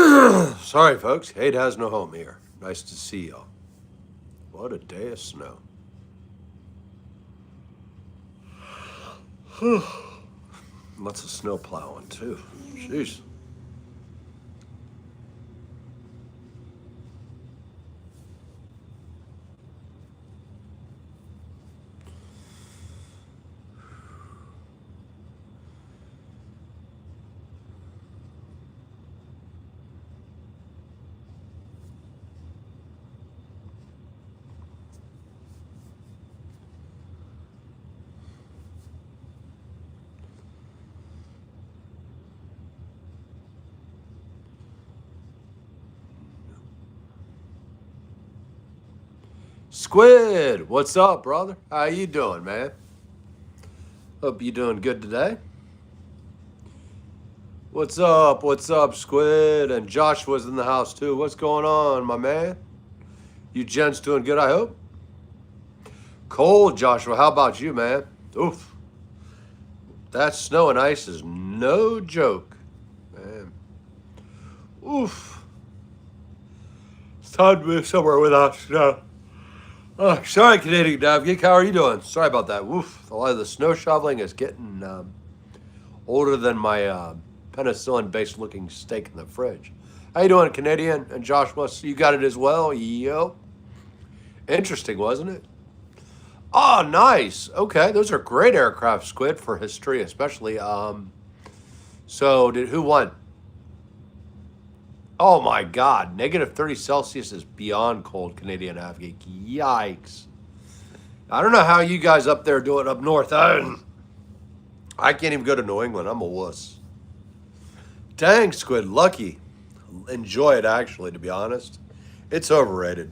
Sorry, folks. Hate has no home here. Nice to see y'all. What a day of snow. Lots of snow plowing, too. Jeez. Squid, what's up, brother? How you doing, man? Hope you doing good today. What's up? What's up, Squid? And Joshua's in the house too. What's going on, my man? You gents doing good, I hope? Cold, Joshua. How about you, man? Oof. That snow and ice is no joke, man. Oof. It's time to move somewhere without snow. Oh, sorry, Canadian Navgig. How are you doing? Sorry about that. Woof. A lot of the snow shoveling is getting older than my penicillin-based looking steak in the fridge. How you doing, Canadian? And Joshua, you got it as well? Yo. Interesting, wasn't it? Oh, nice. Okay, those are great aircraft, Squid, for history, especially. So, who won? Oh my God, negative 30 Celsius is beyond cold, Canadian Navgig. Yikes. I don't know how you guys up there do it up north. I can't even go to New England. I'm a wuss. Dang, Squid, lucky. Enjoy it, actually, to be honest. It's overrated.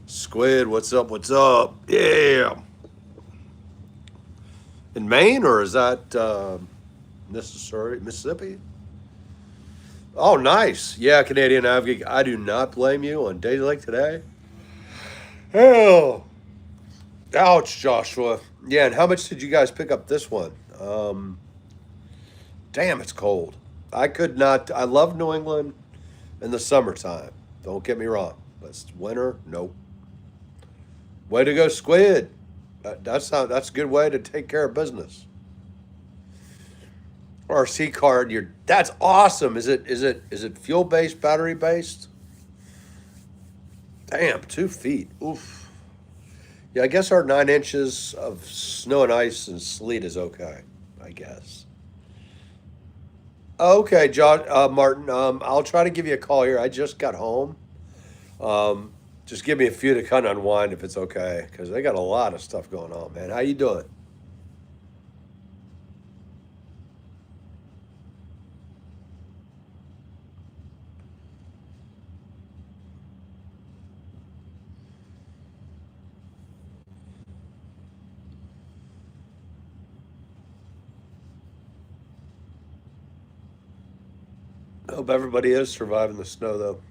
Squid, what's up? What's up? Yeah. In Maine, or is that Mississippi? Oh, nice. Yeah, Canadian Navgig. I do not blame you on days like today. Hell. Ouch, Joshua. Yeah, and how much did you guys pick up this one? Damn, it's cold. I could not. I love New England in the summertime. Don't get me wrong. But it's winter, nope. Way to go, Squid. That's a good way to take care of business. RC card, that's awesome. Is it fuel based, battery based? Damn, 2 feet. Oof. Yeah, I guess our 9 inches of snow and ice and sleet is okay. I guess. Okay, John, Martin. I'll try to give you a call here. I just got home. Just give me a few to kind of unwind if it's okay, because they got a lot of stuff going on, man. How you doing? Hope everybody is surviving the snow, though.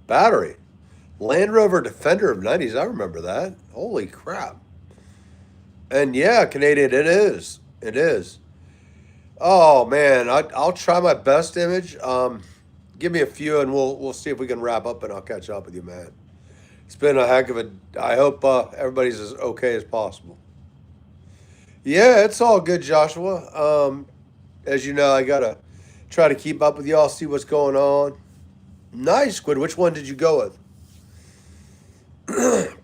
Battery. Land Rover Defender of 90s. I remember that. Holy crap. And yeah, Canadian, it is. It is. Oh man, I'll try my best, Image. Give me a few, and we'll see if we can wrap up, and I'll catch up with you, man. It's been a heck of a. I hope everybody's as okay as possible. Yeah, it's all good, Joshua. As you know, I gotta try to keep up with y'all, see what's going on. Nice, Squid. Which one did you go with?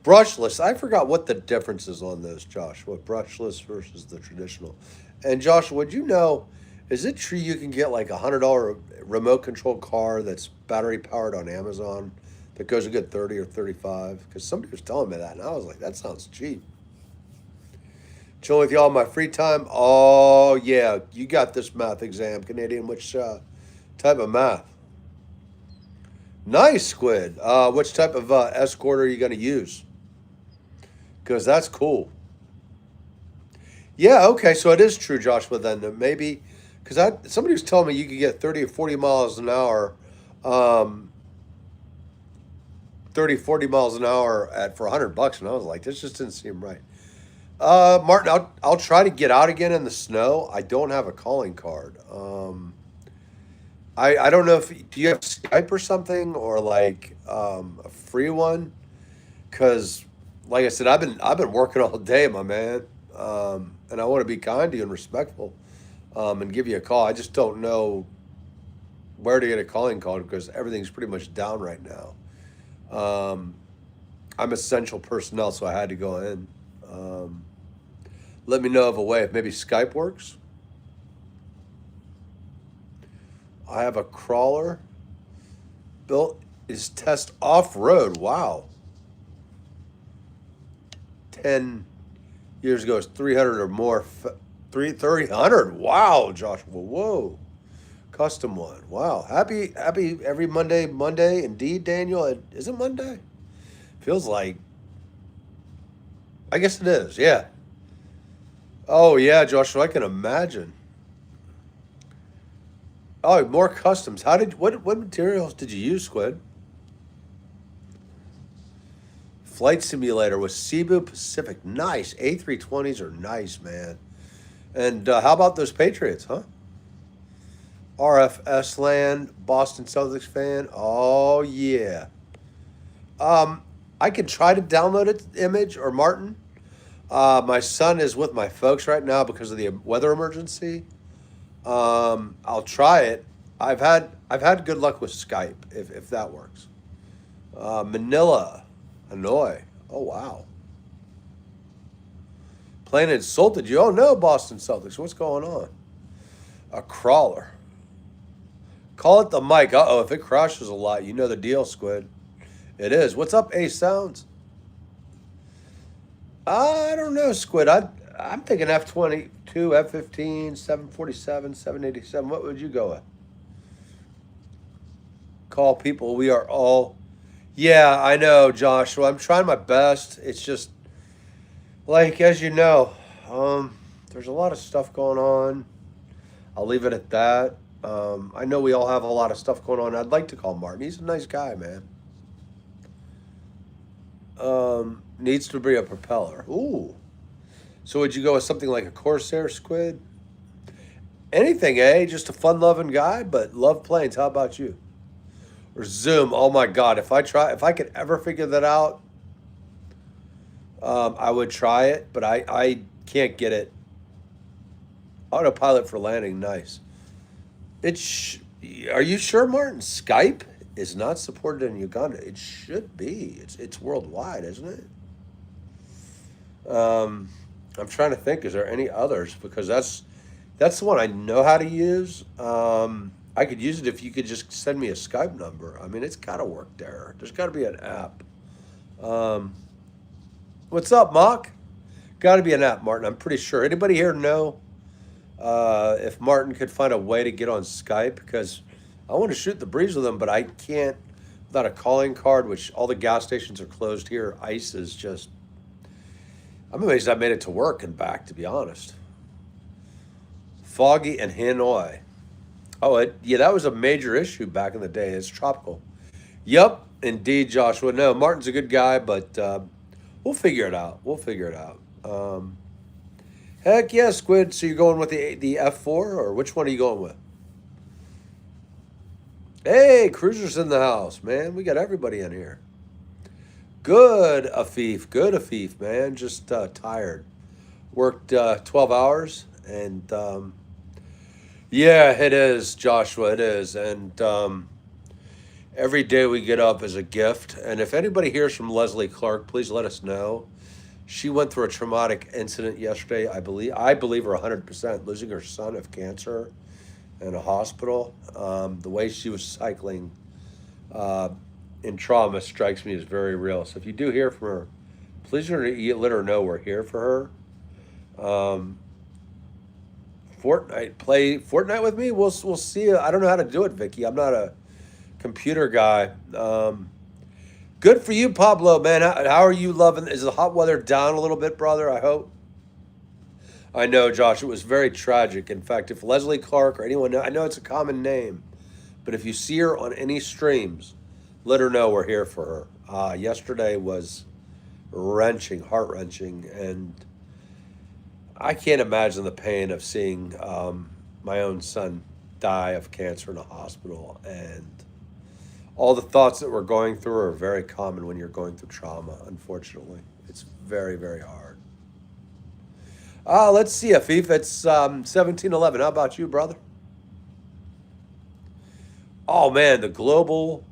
Brushless. I forgot what the difference is on those, Joshua. Brushless versus the traditional. And Joshua, would you know? Is it true you can get like $100 remote control car that's battery powered on Amazon that goes a good 30 or 35? Because somebody was telling me that, and I was like, that sounds cheap. Chilling with y'all in my free time. Oh yeah, you got this math exam, Canadian. Which type of math? Nice, Squid. Which type of escort are you going to use? Because that's cool. Yeah, okay, so it is true, Joshua, then that maybe, because somebody was telling me you could get 30 or 40 miles an hour, um, 30, 40 miles an hour for $100, and I was like, this just didn't seem right. Martin, I'll try to get out again in the snow. I don't have a calling card. I don't know if do you have Skype or something or like a free one? Because like I said, I've been working all day, my man, and I want to be kind to you and respectful, and give you a call. I just don't know where to get a calling card because everything's pretty much down right now. Um, I'm essential personnel, so I had to go in. Um, Let me know of a way if maybe Skype works. I have a crawler built is test off road. Wow. 10 years ago, it's 300 or more. 300. Wow, Joshua. Whoa. Custom one. Wow. Happy every Monday. Indeed, Daniel. Is it Monday? Feels like. I guess it is. Yeah. Oh yeah, Joshua. I can imagine. Oh, more customs. What materials did you use, Squid? Flight simulator with Cebu Pacific. Nice. A320s are nice, man. And how about those Patriots, huh? RFS land, Boston Celtics fan. Oh yeah. I can try to download it image or Martin. My son is with my folks right now because of the weather emergency. I'll try it. I've had good luck with Skype if that works. Manila, Hanoi. Oh wow. Playing insulted you. Oh no, Boston Celtics. What's going on? A crawler. Call it the mic. Uh oh, if it crashes a lot, you know the deal, Squid. It is. What's up, Ace Sounds? I don't know, Squid. I'm thinking F-22, F-15, 747, 787. What would you go with? Call people. We are all. Yeah, I know, Joshua. I'm trying my best. It's just like as you know, there's a lot of stuff going on. I'll leave it at that. I know we all have a lot of stuff going on. I'd like to call Martin. He's a nice guy, man. Needs to be a propeller. Ooh. So would you go with something like a Corsair, Squid? Anything, eh? Just a fun-loving guy, but love planes. How about you? Or Zoom? Oh my God! If I could ever figure that out, I would try it. But I can't get it. Autopilot for landing. Nice. It's. Are you sure, Martin? Skype is not supported in Uganda. It should be. It's worldwide, isn't it? Um, I'm trying to think. Is there any others? Because that's the one I know how to use. I could use it if you could just send me a Skype number. I mean, it's got to work there. There's got to be an app. Um, what's up, Mock? Got to be an app, Martin. I'm pretty sure. Anybody here know if Martin could find a way to get on Skype? Because I want to shoot the breeze with him, but I can't without a calling card, which all the gas stations are closed here. ICE is just. I'm amazed I made it to work and back, to be honest. Foggy and Hanoi. Oh, yeah, that was a major issue back in the day. It's tropical. Yep, indeed, Joshua. No, Martin's a good guy, but we'll figure it out. We'll figure it out. Heck yeah, Squid. So you're going with the F4, or which one are you going with? Hey, Cruiser's in the house, man. We got everybody in here. Good, Afif. Good, Afif, man. Just tired. Worked 12 hours, and yeah, it is, Joshua. It is, and every day we get up is a gift. And if anybody hears from Leslie Clark, please let us know. She went through a traumatic incident yesterday. I believe her 100%, losing her son of cancer in a hospital. The way she was cycling in trauma strikes me as very real. So if you do hear from her, please let her know we're here for her. Play Fortnite with me. We'll see. I don't know how to do it, Vicky. I'm not a computer guy. Good for you, Pablo, man. How are you loving? Is the hot weather down a little bit, brother? I hope. I know, Josh. It was very tragic. In fact, if Leslie Clark or anyone, I know it's a common name, but if you see her on any streams, let her know we're here for her. Yesterday was wrenching, heart wrenching, and I can't imagine the pain of seeing my own son die of cancer in a hospital. And all the thoughts that we're going through are very common when you're going through trauma, unfortunately. It's very, very hard. Let's see, Afif. It's 1711. How about you, brother? Oh, man, the global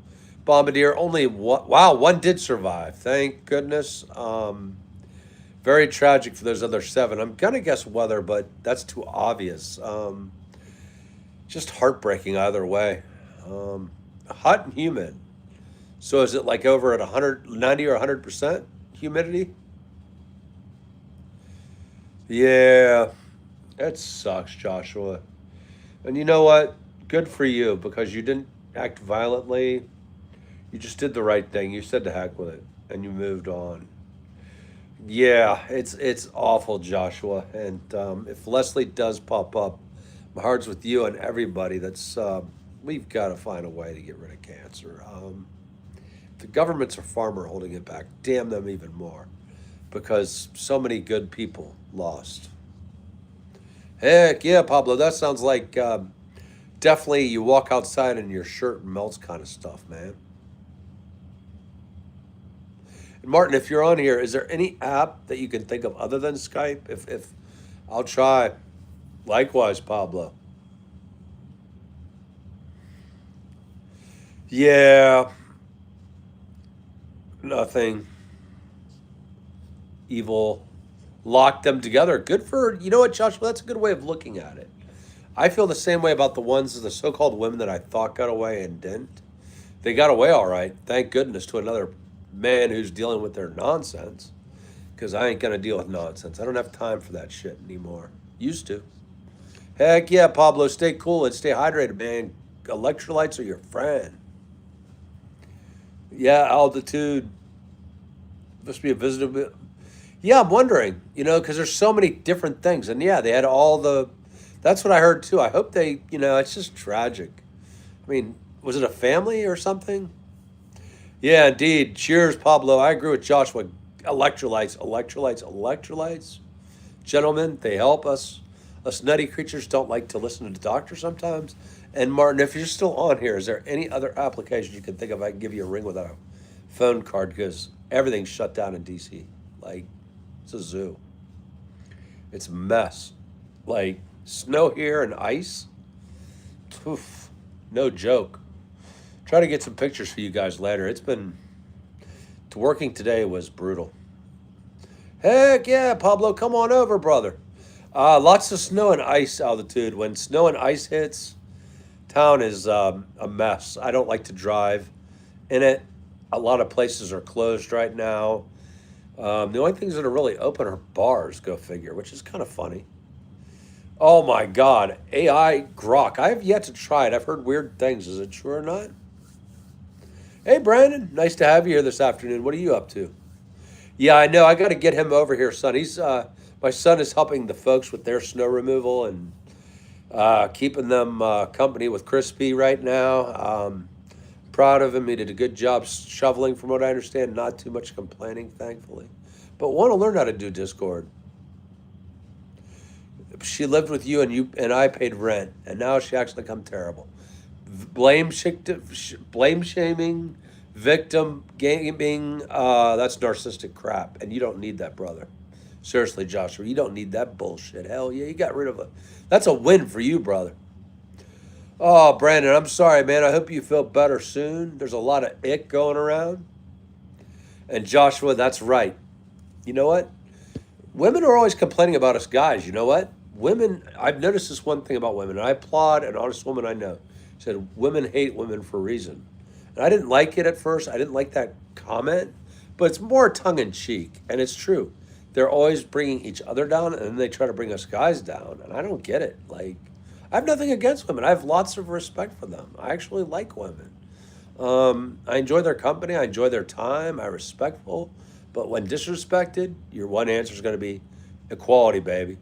bombardier only one. Wow, one did survive. Thank goodness. Very tragic for those other seven. I'm going to guess weather, but that's too obvious. Just heartbreaking either way. Hot and humid. So is it like over at 190 or 100% humidity? Yeah, that sucks, Joshua. And you know what? Good for you because you didn't act violently. You just did the right thing. You said to heck with it and you moved on. Yeah, it's awful, Joshua. And if Leslie does pop up, my heart's with you and everybody. That's we've got to find a way to get rid of cancer. The governments are far more holding it back. Damn them even more, because so many good people lost. Heck yeah, Pablo. That sounds like definitely you walk outside and your shirt melts kind of stuff, man. And Martin, if you're on here, is there any app that you can think of other than Skype? If I'll try. Likewise, Pablo. Yeah, nothing evil. Lock them together. Good for, you know what, Joshua? That's a good way of looking at it. I feel the same way about the ones, the so called women that I thought got away and didn't. They got away all right. Thank goodness to another man who's dealing with their nonsense. Because I ain't going to deal with nonsense. I don't have time for that shit anymore. Used to. Heck yeah, Pablo. Stay cool and stay hydrated, man. Electrolytes are your friend. Yeah, altitude. Must be a visitor. Yeah, I'm wondering, because there's so many different things. And yeah, they had all the, that's what I heard too. I hope they, it's just tragic. I mean, was it a family or something? Yeah, indeed. Cheers, Pablo. I agree with Joshua. Electrolytes, electrolytes, electrolytes. Gentlemen, they help us. Us nutty creatures don't like to listen to the doctor sometimes. And Martin, if you're still on here, is there any other application you can think of? I can give you a ring without a phone card because everything's shut down in DC. Like, it's a zoo. It's a mess. Like, snow here and ice. Oof, no joke. Try to get some pictures for you guys later. Working today was brutal. Heck yeah, Pablo, come on over, brother. Lots of snow and ice altitude. When snow and ice hits, town is a mess. I don't like to drive in it. A lot of places are closed right now. The only things that are really open are bars, go figure, which is kind of funny. Oh my God, AI grok. I have yet to try it. I've heard weird things. Is it true or not? Hey, Brandon, nice to have you here this afternoon. What are you up to? Yeah, I know. I got to get him over here, son. My son is helping the folks with their snow removal and keeping them company with Crispy right now. Proud of him. He did a good job shoveling, from what I understand. Not too much complaining, thankfully. But want to learn how to do Discord. She lived with you, and I paid rent, and now she actually come terrible. Blame shaming, victim gaming. That's narcissistic crap, and you don't need that, brother. Seriously, Joshua, you don't need that bullshit. Hell yeah, you got rid of it. That's a win for you, brother. Oh, Brandon, I'm sorry, man. I hope you feel better soon. There's a lot of ick going around. And Joshua, that's right. You know what? Women are always complaining about us guys. You know what? Women, I've noticed this one thing about women, and I applaud an honest woman I know. Said women hate women for a reason. And I didn't like it at first. I didn't like that comment, but it's more tongue in cheek, and it's true. They're always bringing each other down, and then they try to bring us guys down, and I don't get it. Like, I have nothing against women. I have lots of respect for them. I actually like women. I enjoy their company. I enjoy their time. I'm respectful. But when disrespected, your one answer is going to be equality, baby.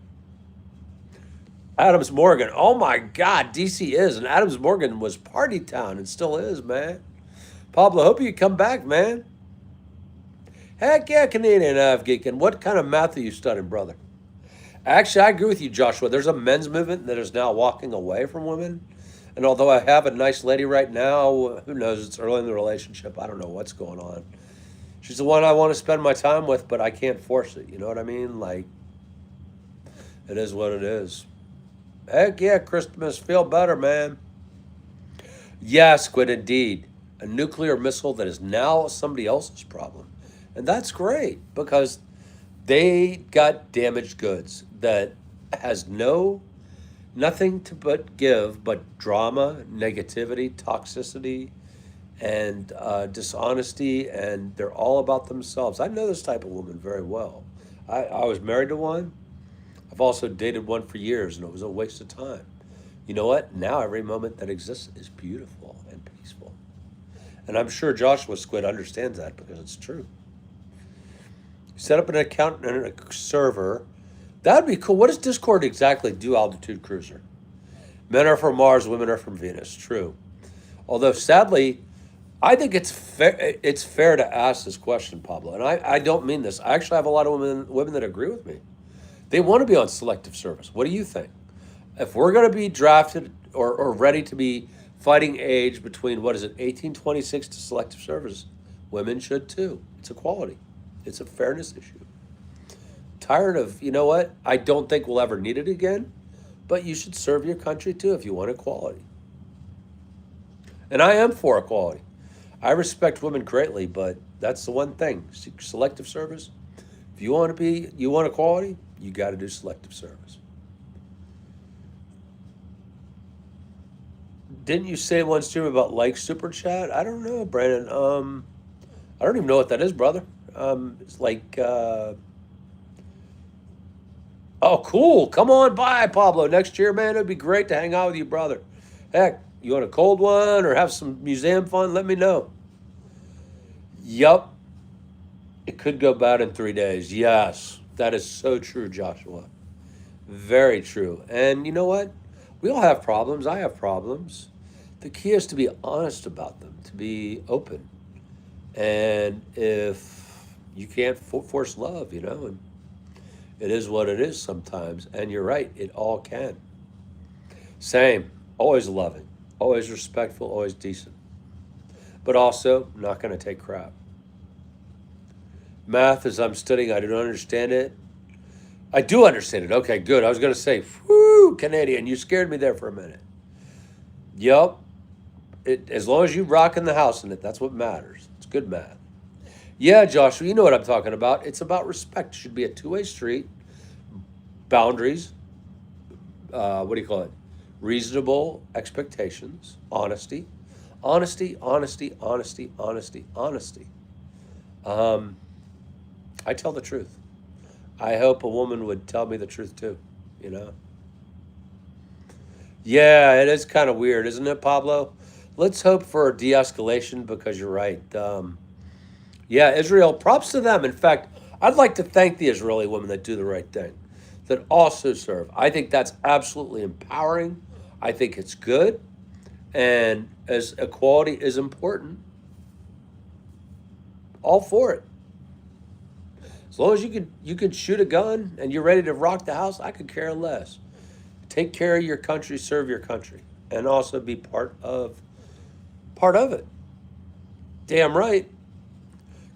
Adams Morgan. Oh my God, DC is. And Adams Morgan was party town and still is, man. Pablo, hope you come back, man. Heck yeah, Canadian Av Geekin. What kind of math are you studying, brother? Actually, I agree with you, Joshua. There's a men's movement that is now walking away from women. And although I have a nice lady right now, who knows? It's early in the relationship. I don't know what's going on. She's the one I want to spend my time with, but I can't force it. You know what I mean? Like, it is what it is. Heck yeah, Christmas. Feel better, man. Yeah, Squid, indeed. A nuclear missile that is now somebody else's problem. And that's great because they got damaged goods that has nothing to but give but drama, negativity, toxicity, and dishonesty, and they're all about themselves. I know this type of woman very well. I was married to one. I've also dated one for years, and it was a waste of time. You know what? Now every moment that exists is beautiful and peaceful. And I'm sure Joshua Squid understands that because it's true. Set up an account and a server. That'd be cool. What does Discord exactly do, Altitude Cruiser? Men are from Mars, women are from Venus. True. Although sadly, I think it's fair to ask this question, Pablo. And I don't mean this. I actually have a lot of women that agree with me. They want to be on selective service. What do you think? If we're going to be drafted or ready to be fighting age between, what is it, 1826 to selective service, women should too. It's equality. It's a fairness issue. Tired of, you know what? I don't think we'll ever need it again, but you should serve your country too if you want equality. And I am for equality. I respect women greatly, but that's the one thing. Selective service. If you want equality, you got to do selective service. Didn't you say one stream about like super chat? I don't know, Brandon. I don't even know what that is, brother. It's like, oh, cool. Come on by, Pablo. Next year, man, it'd be great to hang out with you, brother. Heck, you want a cold one or have some museum fun? Let me know. Yup. It could go bad in 3 days. Yes, that is so true, Joshua. Very true. And you know what? We all have problems. I have problems. The key is to be honest about them, to be open. And if you can't force love, and it is what it is sometimes. And you're right, it all can. Same, always loving, always respectful, always decent. But also not going to take crap. Math, as I'm studying, I don't understand it. I do understand it. Okay, good. I was going to say, whoo, Canadian, you scared me there for a minute. Yup. As long as you rock in the house in it, that's what matters. It's good math. Yeah, Joshua, you know what I'm talking about. It's about respect. It should be a two-way street. Boundaries. What do you call it? Reasonable expectations. Honesty. Honesty, honesty, honesty, honesty, honesty. I tell the truth. I hope a woman would tell me the truth too, Yeah, it is kind of weird, isn't it, Pablo? Let's hope for de-escalation because you're right. Yeah, Israel, props to them. In fact, I'd like to thank the Israeli women that do the right thing, that also serve. I think that's absolutely empowering. I think it's good. And as equality is important, all for it. As long as you can shoot a gun and you're ready to rock the house, I could care less. Take care of your country, serve your country, and also be part of it. Damn right.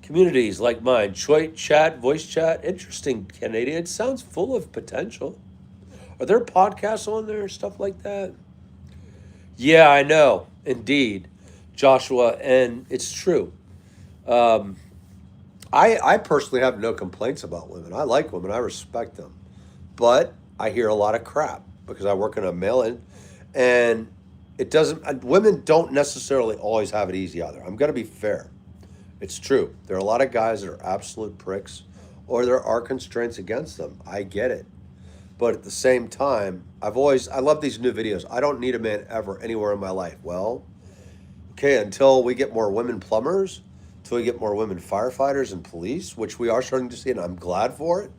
Communities like mine, chat, voice chat, interesting, Canadian. It sounds full of potential. Are there podcasts on there, stuff like that? Yeah, I know, indeed, Joshua, and it's true. I personally have no complaints about women. I like women. I respect them. But I hear a lot of crap because I work in a mail-in, and women don't necessarily always have it easy either. I'm going to be fair. It's true. There are a lot of guys that are absolute pricks, or there are constraints against them. I get it. But at the same time, I love these new videos. I don't need a man ever anywhere in my life. Well, okay, until we get more women plumbers, until we get more women firefighters and police, which we are starting to see, and I'm glad for it,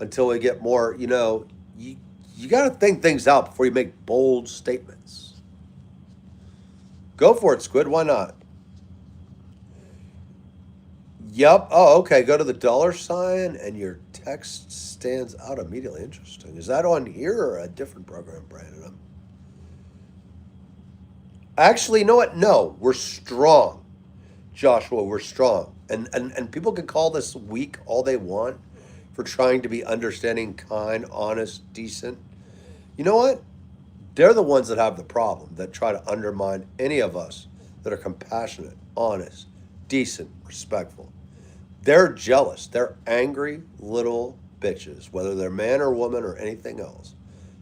until we get more, you got to think things out before you make bold statements. Go for it, Squid. Why not? Yep. Oh, okay. Go to the $sign and your text stands out immediately. Interesting. Is that on here or a different program, Brandon? Actually, you know what? No, we're strong, Joshua. We're strong, and people can call this weak all they want for trying to be understanding, kind, honest, decent. You know what? They're the ones that have the problem that try to undermine any of us that are compassionate, honest, decent, respectful. They're jealous. They're angry little bitches, whether they're man or woman or anything else.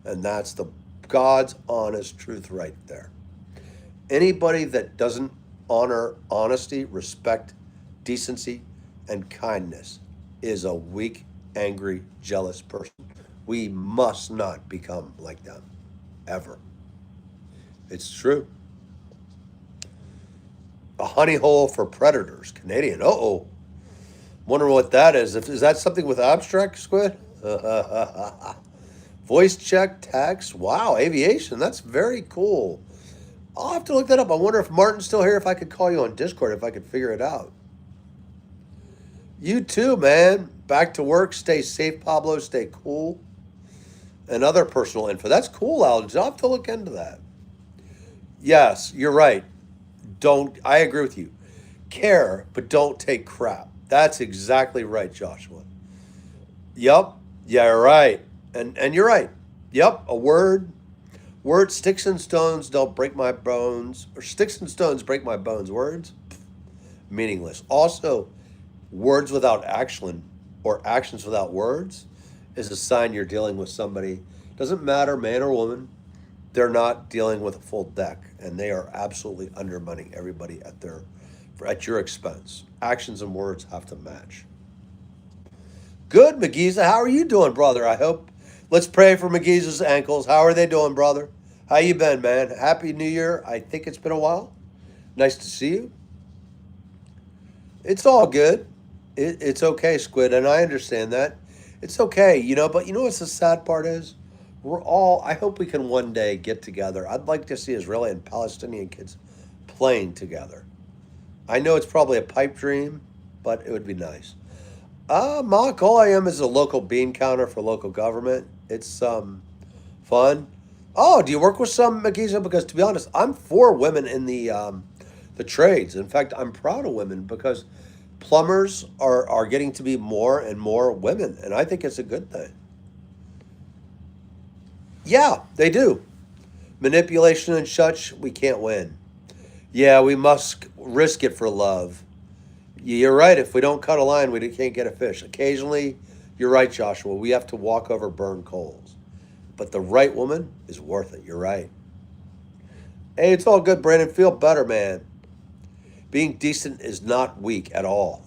And that's the God's honest truth right there. Anybody that doesn't honor honesty, respect, decency, and kindness is a weak, angry, jealous person. We must not become like them, ever. It's true. A honey hole for predators, Canadian. Uh oh. Wonder what that is. Is that something with abstract, Squid? Voice check, text. Wow, aviation. That's very cool. I'll have to look that up. I wonder if Martin's still here, if I could call you on Discord, if I could figure it out. You too, man. Back to work. Stay safe, Pablo. Stay cool. And other personal info. That's cool, Al. I'll have to look into that. Yes, you're right. I agree with you. Care, but don't take crap. That's exactly right, Joshua. Yep. Yeah, right. And you're right. Yep. A word. Sticks and stones don't break my bones. Or sticks and stones break my bones. Words, meaningless. Also, words without action or actions without words is a sign you're dealing with somebody. Doesn't matter, man or woman. They're not dealing with a full deck, and they are absolutely undermining everybody at your expense. Actions and words have to match. Good, McGeeza. How are you doing, brother? I hope. Let's pray for McGeeza's ankles. How are they doing, brother? How you been, man? Happy New Year. I think it's been a while. Nice to see you. It's all good. It's okay, Squid, and I understand that. It's okay, but you know what's the sad part is? I hope we can one day get together. I'd like to see Israeli and Palestinian kids playing together. I know it's probably a pipe dream, but it would be nice. Mark, all I am is a local bean counter for local government. It's fun. Oh, do you work with some, Magiza? Because to be honest, I'm for women in the trades. In fact, I'm proud of women because plumbers are getting to be more and more women, and I think it's a good thing. Yeah, they do. Manipulation and such, we can't win. Yeah, we must risk it for love. You're right. If we don't cut a line, we can't get a fish. Occasionally, you're right, Joshua. We have to walk over burned coals. But the right woman is worth it. You're right. Hey, it's all good, Brandon. Feel better, man. Being decent is not weak at all.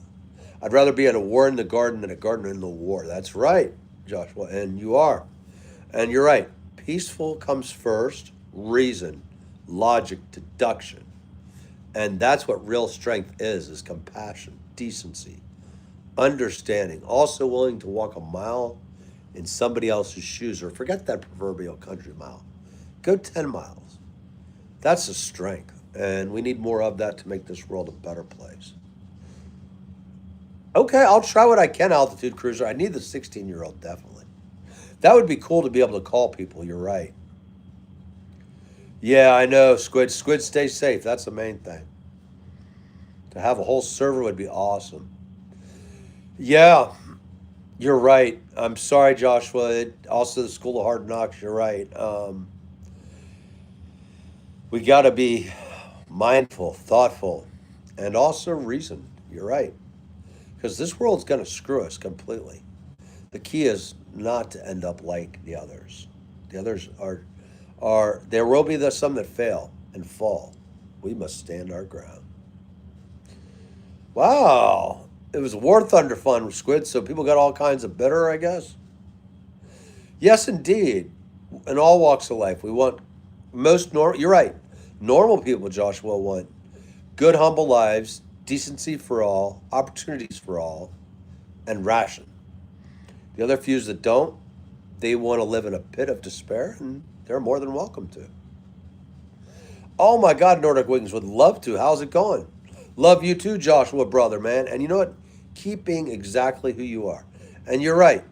I'd rather be in a war in the garden than a gardener in the war. That's right, Joshua. And you are. And you're right. Peaceful comes first. Reason, logic, deduction. And that's what real strength is compassion, decency, understanding, also willing to walk a mile in somebody else's shoes, or forget that proverbial country mile. Go 10 miles. That's a strength, and we need more of that to make this world a better place. Okay, I'll try what I can, Altitude Cruiser. I need the 16-year-old, definitely. That would be cool to be able to call people, you're right. Yeah, I know, Squid. Squid, stay safe. That's the main thing. To have a whole server would be awesome. Yeah, you're right. I'm sorry, Joshua. Also, the School of Hard Knocks, you're right. We got to be mindful, thoughtful, and also reason. You're right. Because this world's going to screw us completely. The key is not to end up like the others. The others there will be some that fail and fall. We must stand our ground. Wow. It was War Thunder Fun, Squid, so people got all kinds of bitter, I guess. Yes, indeed. In all walks of life, we want you're right. Normal people, Joshua, want good, humble lives, decency for all, opportunities for all, and ration. The other few that don't, they want to live in a pit of despair, and they're more than welcome to. Oh my God, Nordic Wings would love to. How's it going? Love you too, Joshua, brother, man. And you know what? Keep being exactly who you are. And you're right.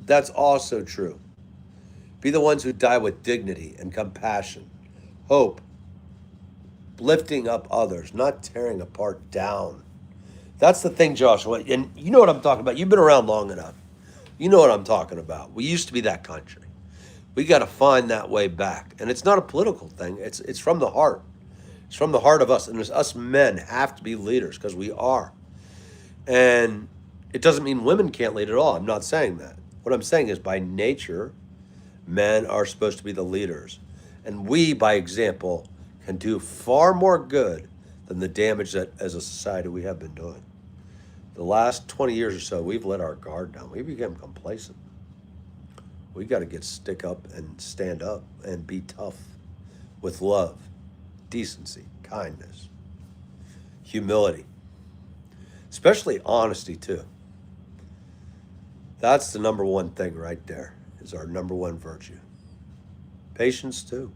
That's also true. Be the ones who die with dignity and compassion, hope, lifting up others, not tearing apart down. That's the thing, Joshua. And you know what I'm talking about. You've been around long enough. You know what I'm talking about. We used to be that country. We got to find that way back. And it's not a political thing. It's from the heart. It's from the heart of us. And us men have to be leaders because we are. And it doesn't mean women can't lead at all. I'm not saying that. What I'm saying is by nature, men are supposed to be the leaders. And we, by example, can do far more good than the damage that as a society we have been doing. The last 20 years or so, we've let our guard down. We became complacent. We got to stick up and stand up and be tough with love, decency, kindness, humility, especially honesty too. That's the number one thing right there, is our number one virtue. Patience too.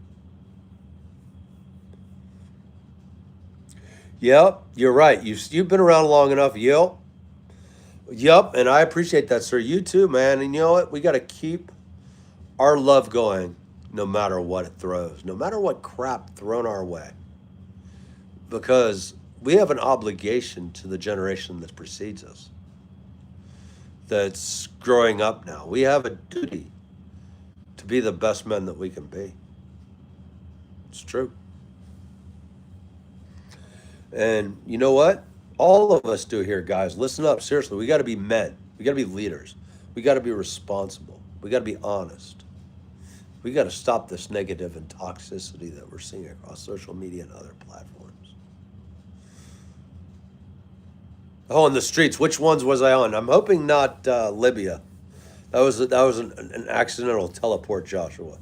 Yep, you're right. You've been around long enough. Yep, and I appreciate that, sir. You too, man. And you know what? We got to keep our love going no matter what it throws, no matter what crap thrown our way. Because we have an obligation to the generation that precedes us, that's growing up now. We have a duty to be the best men that we can be. It's true. And you know what? All of us do here, guys. Listen up. Seriously, we got to be men. We got to be leaders. We got to be responsible. We got to be honest. We got to stop this negative and toxicity that we're seeing across social media and other platforms. Oh, in the streets. Which ones was I on? I'm hoping not Libya. That was an accidental teleport, Joshua.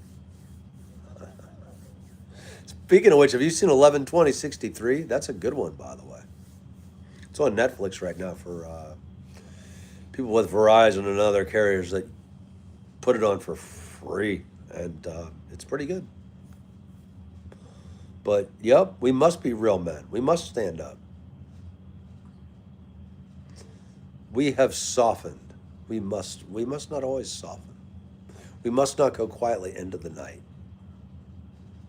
Speaking of which, have you seen 11/20/63? That's a good one, by the way. It's on Netflix right now for people with Verizon and other carriers that put it on for free, and it's pretty good. But yep, we must be real men. We must stand up. We have softened. We must not always soften. We must not go quietly into the night.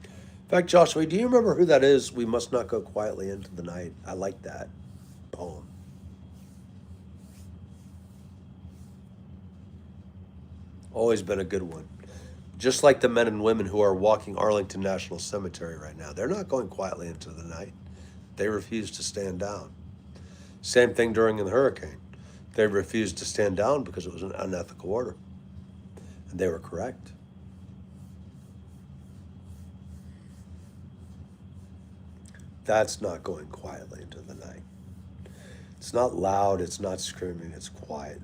In fact, Joshua, do you remember who that is? We must not go quietly into the night. I like that poem. Always been a good one. Just like the men and women who are walking Arlington National Cemetery right now. They're not going quietly into the night. They refuse to stand down. Same thing during the hurricane. They refused to stand down because it was an unethical order. And they were correct. That's not going quietly into the night. It's not loud, it's not screaming, it's quiet.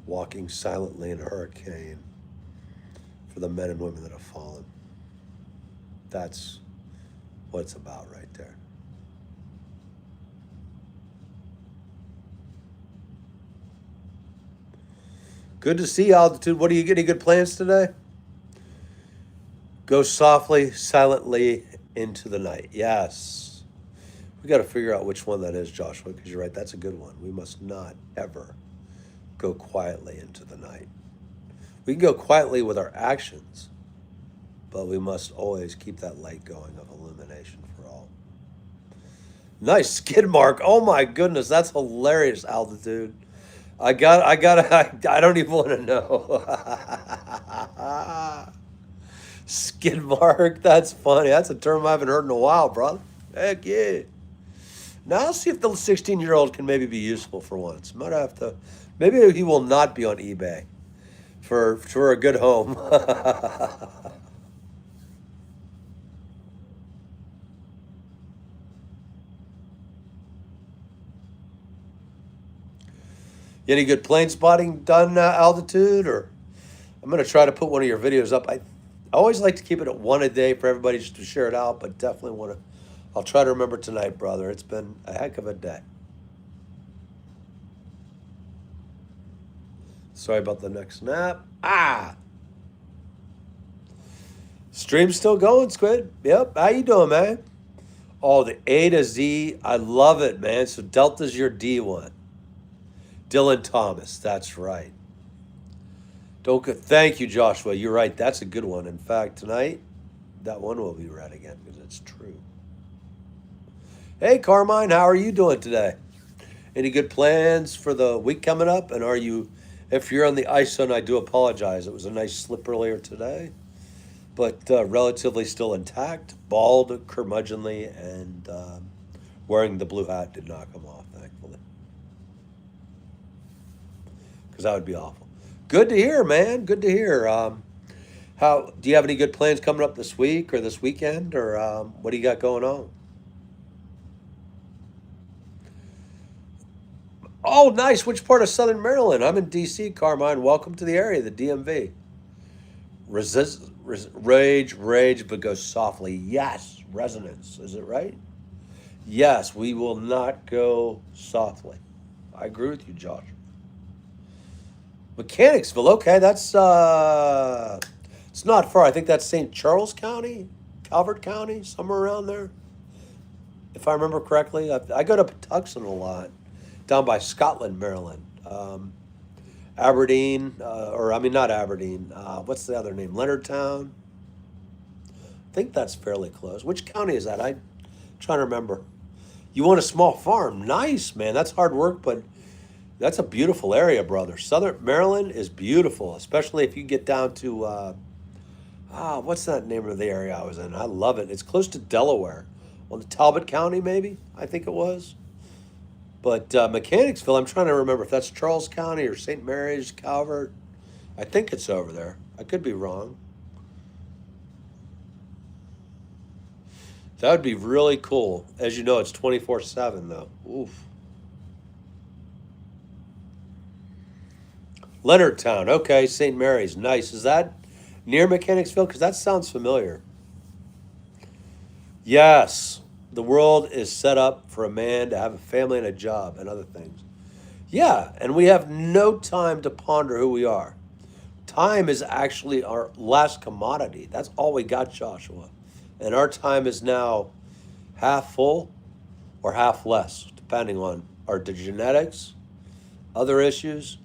Walking silently in a hurricane for the men and women that have fallen. That's what it's about right there. Good to see you, Altitude. What are you getting? Good plans today? Go softly, silently into the night. Yes. We got to figure out which one that is, Joshua, because you're right. That's a good one. We must not ever go quietly into the night. We can go quietly with our actions, but we must always keep that light going of illumination for all. Nice skid mark. Oh my goodness, that's hilarious, Altitude. I don't even want to know. Skid mark, that's funny. That's a term I haven't heard in a while, brother. Heck yeah. Now I'll see if the 16-year-old can maybe be useful for once. Might have to. Maybe he will not be on eBay for a good home. Any good plane spotting done, Altitude? Or I'm going to try to put one of your videos up. I always like to keep it at one a day for everybody just to share it out, but definitely want to. I'll try to remember tonight, brother. It's been a heck of a day. Sorry about the next snap. Stream's still going, Squid. Yep. How you doing, man? Oh, the A to Z. I love it, man. So Delta's your D1. Dylan Thomas. That's right. Thank you, Joshua. You're right. That's a good one. In fact, tonight, That one will be read again because it's true. Hey, Carmine, how are you doing today? Any good plans for the week coming up? And if you're on the ice zone, I do apologize. It was a nice slip earlier today, but relatively still intact, bald, curmudgeonly, and wearing the blue hat did not come off, thankfully, because that would be awful. Good to hear, man. Good to hear. How do you have any good plans coming up this week or this weekend, or what do you got going on? Oh, nice. Which part of Southern Maryland? I'm in D.C., Carmine. Welcome to the area, the DMV. Rage, but go softly. Yes, resonance. Is it right? Yes, we will not go softly. I agree with you, Josh. Mechanicsville. Okay, that's it's not far. I think that's St. Charles County, Calvert County, somewhere around there, if I remember correctly. I go to Patuxent a lot, down by Scotland, Maryland. Aberdeen, or I mean, not Aberdeen. What's the other name? Leonardtown. I think that's fairly close. Which county is that? I'm trying to remember. You want a small farm? Nice, man. That's hard work, but that's a beautiful area, brother. Southern Maryland is beautiful, especially if you get down to what's that name of the area I was in? I love it. It's close to Delaware, on the Talbot County, maybe I think it was. But Mechanicsville, I'm trying to remember if that's Charles County or St. Mary's, Calvert. I think it's over there. I could be wrong. That would be really cool. As you know, it's 24/7 though. Oof. Leonardtown. Okay, St. Mary's. Nice. Is that near Mechanicsville? Because that sounds familiar. Yes. The world is set up for a man to have a family and a job and other things. Yeah, and we have no time to ponder who we are. Time is actually our last commodity. That's all we got, Joshua. And our time is now half full or half less, depending on our genetics, other issues.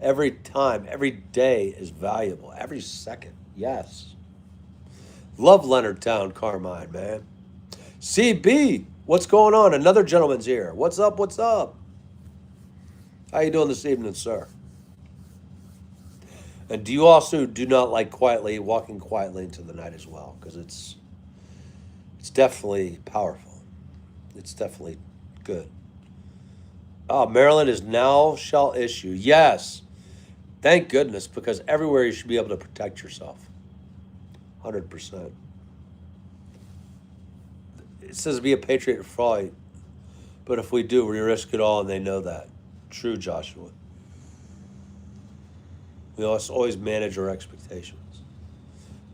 Every time, every day is valuable. Every second, yes. Love Leonardtown, Carmine, man. CB, what's going on? Another gentleman's here. What's up? What's up? How you doing this evening, sir? And do you also do not like walking quietly into the night as well? Because it's definitely powerful. It's definitely good. Oh, Maryland is now shall issue. Yes. Thank goodness, because everywhere you should be able to protect yourself. 100%. It says be a patriot fight, but if we do, we risk it all, and they know that. True, Joshua. We must always manage our expectations.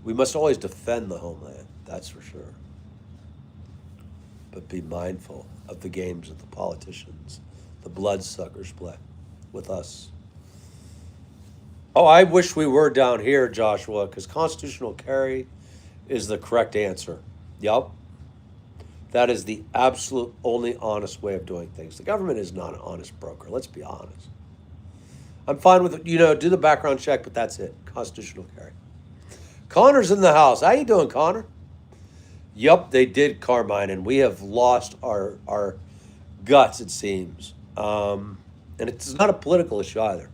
We must always defend the homeland, that's for sure. But be mindful of the games that the politicians, the bloodsuckers play with us. Oh, I wish we were down here, Joshua, because constitutional carry is the correct answer. Yup. That is the absolute only honest way of doing things. The government is not an honest broker. Let's be honest. I'm fine with, do the background check, but that's it. Constitutional carry. Connor's in the house. How you doing, Connor? Yup, they did, Carmine, and we have lost our guts, it seems. And it's not a political issue either.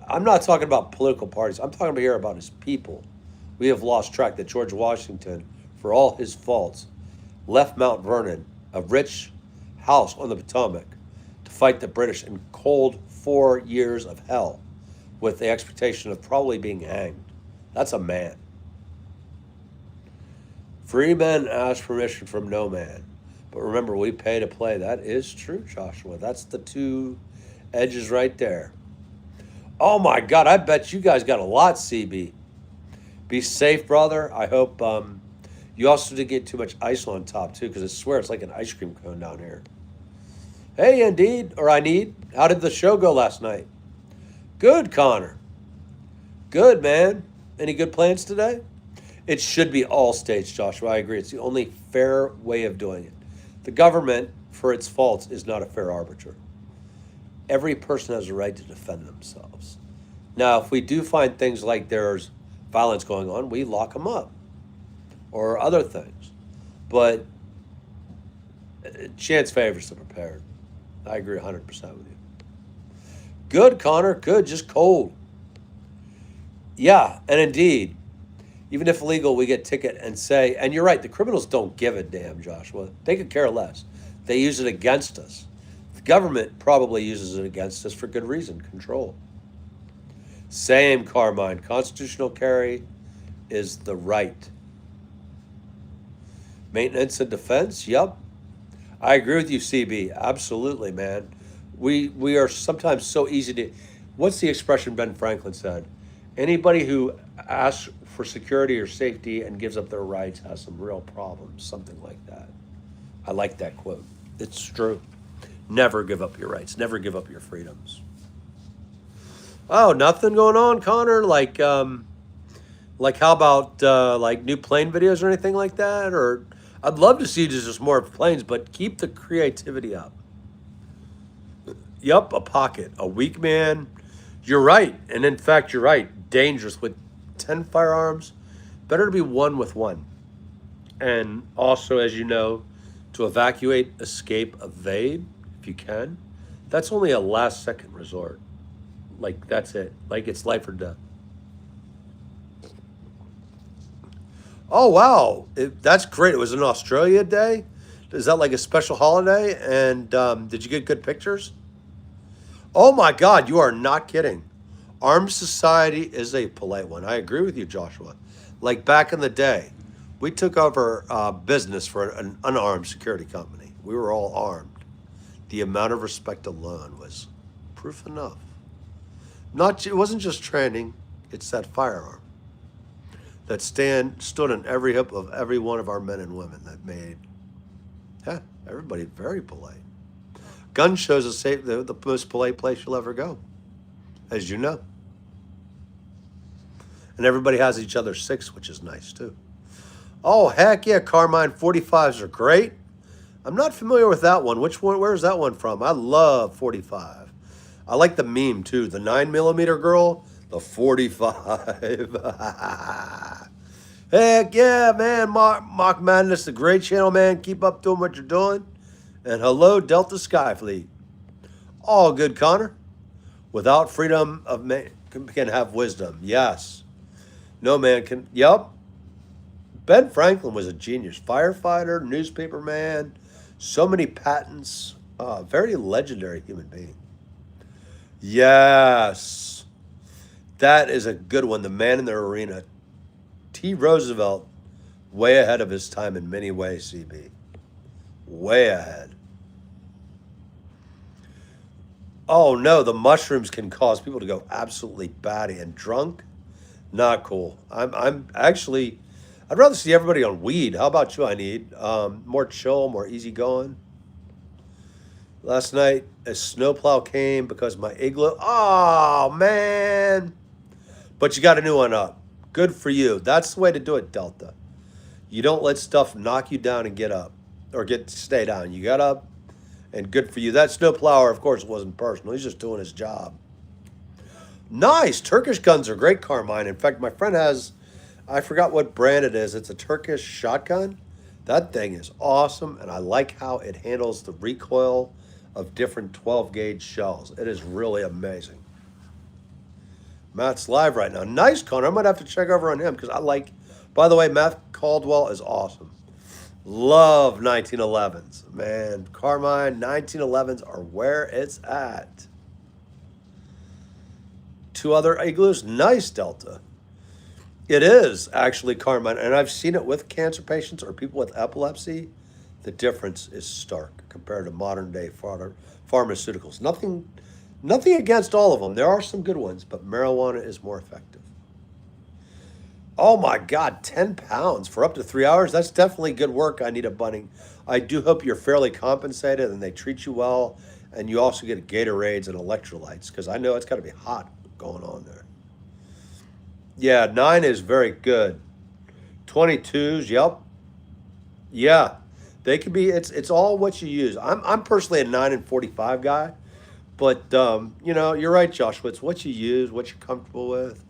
I'm not talking about political parties. I'm talking about his people. We have lost track that George Washington, for all his faults, left Mount Vernon, a rich house on the Potomac, to fight the British in cold 4 years of hell with the expectation of probably being hanged. That's a man. Free men ask permission from no man. But remember, we pay to play. That is true, Joshua. That's the two edges right there. Oh my God, I bet you guys got a lot, CB. Be safe, brother. I hope you also didn't get too much ice on top, too, because I swear it's like an ice cream cone down here. Hey, Indeed, or I need. How did the show go last night? Good, Connor. Good, man. Any good plans today? It should be all states, Joshua. I agree. It's the only fair way of doing it. The government, for its faults, is not a fair arbiter. Every person has a right to defend themselves. Now, if we do find things like there's violence going on, we lock them up. or other things. But chance favors the prepared. I agree 100% with you. Good, Connor. Good. Just cold. Yeah, and indeed, even if illegal, we get ticket and say, and you're right, the criminals don't give a damn, Joshua. They could care less. They use it against us. The government probably uses it against us for good reason, control. Same, Carmine. Constitutional carry is the right. Maintenance and defense, yep. I agree with you, CB. Absolutely, man. We are sometimes so easy to. What's the expression Ben Franklin said? Anybody who asks for security or safety and gives up their rights has some real problems. Something like that. I like that quote. It's true. Never give up your rights. Never give up your freedoms. Oh, nothing going on, Connor? Like how about like new plane videos or anything like that? Or I'd love to see just more planes, but keep the creativity up. Yup, a pocket, a weak man. You're right, and in fact, you're right. Dangerous with 10 firearms. Better to be one with one. And also, as you know, to evacuate, escape, evade, if you can. That's only a last second resort. Like, that's it. Like, it's life or death. Oh, wow. That's great. It was an Australia day? Is that like a special holiday? And did you get good pictures? Oh, my God. You are not kidding. Armed society is a polite one. I agree with you, Joshua. Like back in the day, we took over business for an unarmed security company. We were all armed. The amount of respect alone was proof enough. It wasn't just training, it's that firearm that stood on every hip of every one of our men and women that made everybody very polite. Gun shows the most polite place you'll ever go, as you know. And everybody has each other's six, which is nice too. Oh, heck yeah, Carmine 45s are great. I'm not familiar with that one. Which one? Where's that one from? I love 45. I like the meme too. The 9mm girl, the 45. Heck yeah, man. Mock Madness, the great channel, man. Keep up doing what you're doing. And hello, Delta Skyfleet. All good, Connor. Without freedom of man can have wisdom. Yes. No man can. Yep. Ben Franklin was a genius. Firefighter, newspaper man, so many patents. Very legendary human being. Yes. That is a good one. The man in the arena. T. Roosevelt, way ahead of his time in many ways, CB. Way ahead. Oh no, the mushrooms can cause people to go absolutely batty and drunk. Not cool. I'm actually, I'd rather see everybody on weed. How about you? I need more chill, more easygoing. Last night, a snowplow came because my igloo. Oh man! But you got a new one up. Good for you. That's the way to do it, Delta. You don't let stuff knock you down and get up, or stay down. You got up, and good for you. That snowplower, of course, wasn't personal. He's just doing his job. Nice. Turkish guns are great, Carmine. In fact, my friend has, I forgot what brand it is. It's a Turkish shotgun. That thing is awesome, and I like how it handles the recoil of different 12-gauge shells. It is really amazing. Matt's live right now. Nice, Connor. I might have to check over on him because I like, by the way, Matt Caldwell is awesome. Love 1911s. Man, Carmine, 1911s are where it's at. 2 other igloos. Nice, Delta. It is actually, Carmine, and I've seen it with cancer patients or people with epilepsy. The difference is stark compared to modern day pharmaceuticals. Nothing against all of them. There are some good ones, but marijuana is more effective. Oh my God, 10 pounds for up to 3 hours. That's definitely good work. I need a bunning. I do hope you're fairly compensated and they treat you well. And you also get Gatorades and electrolytes because I know it's got to be hot going on there. Yeah, 9 is very good. 22s, yep. Yeah, they can be. It's all what you use. I'm personally a 9 and 45 guy, but you know, you're right, Joshua. It's what you use, what you're comfortable with,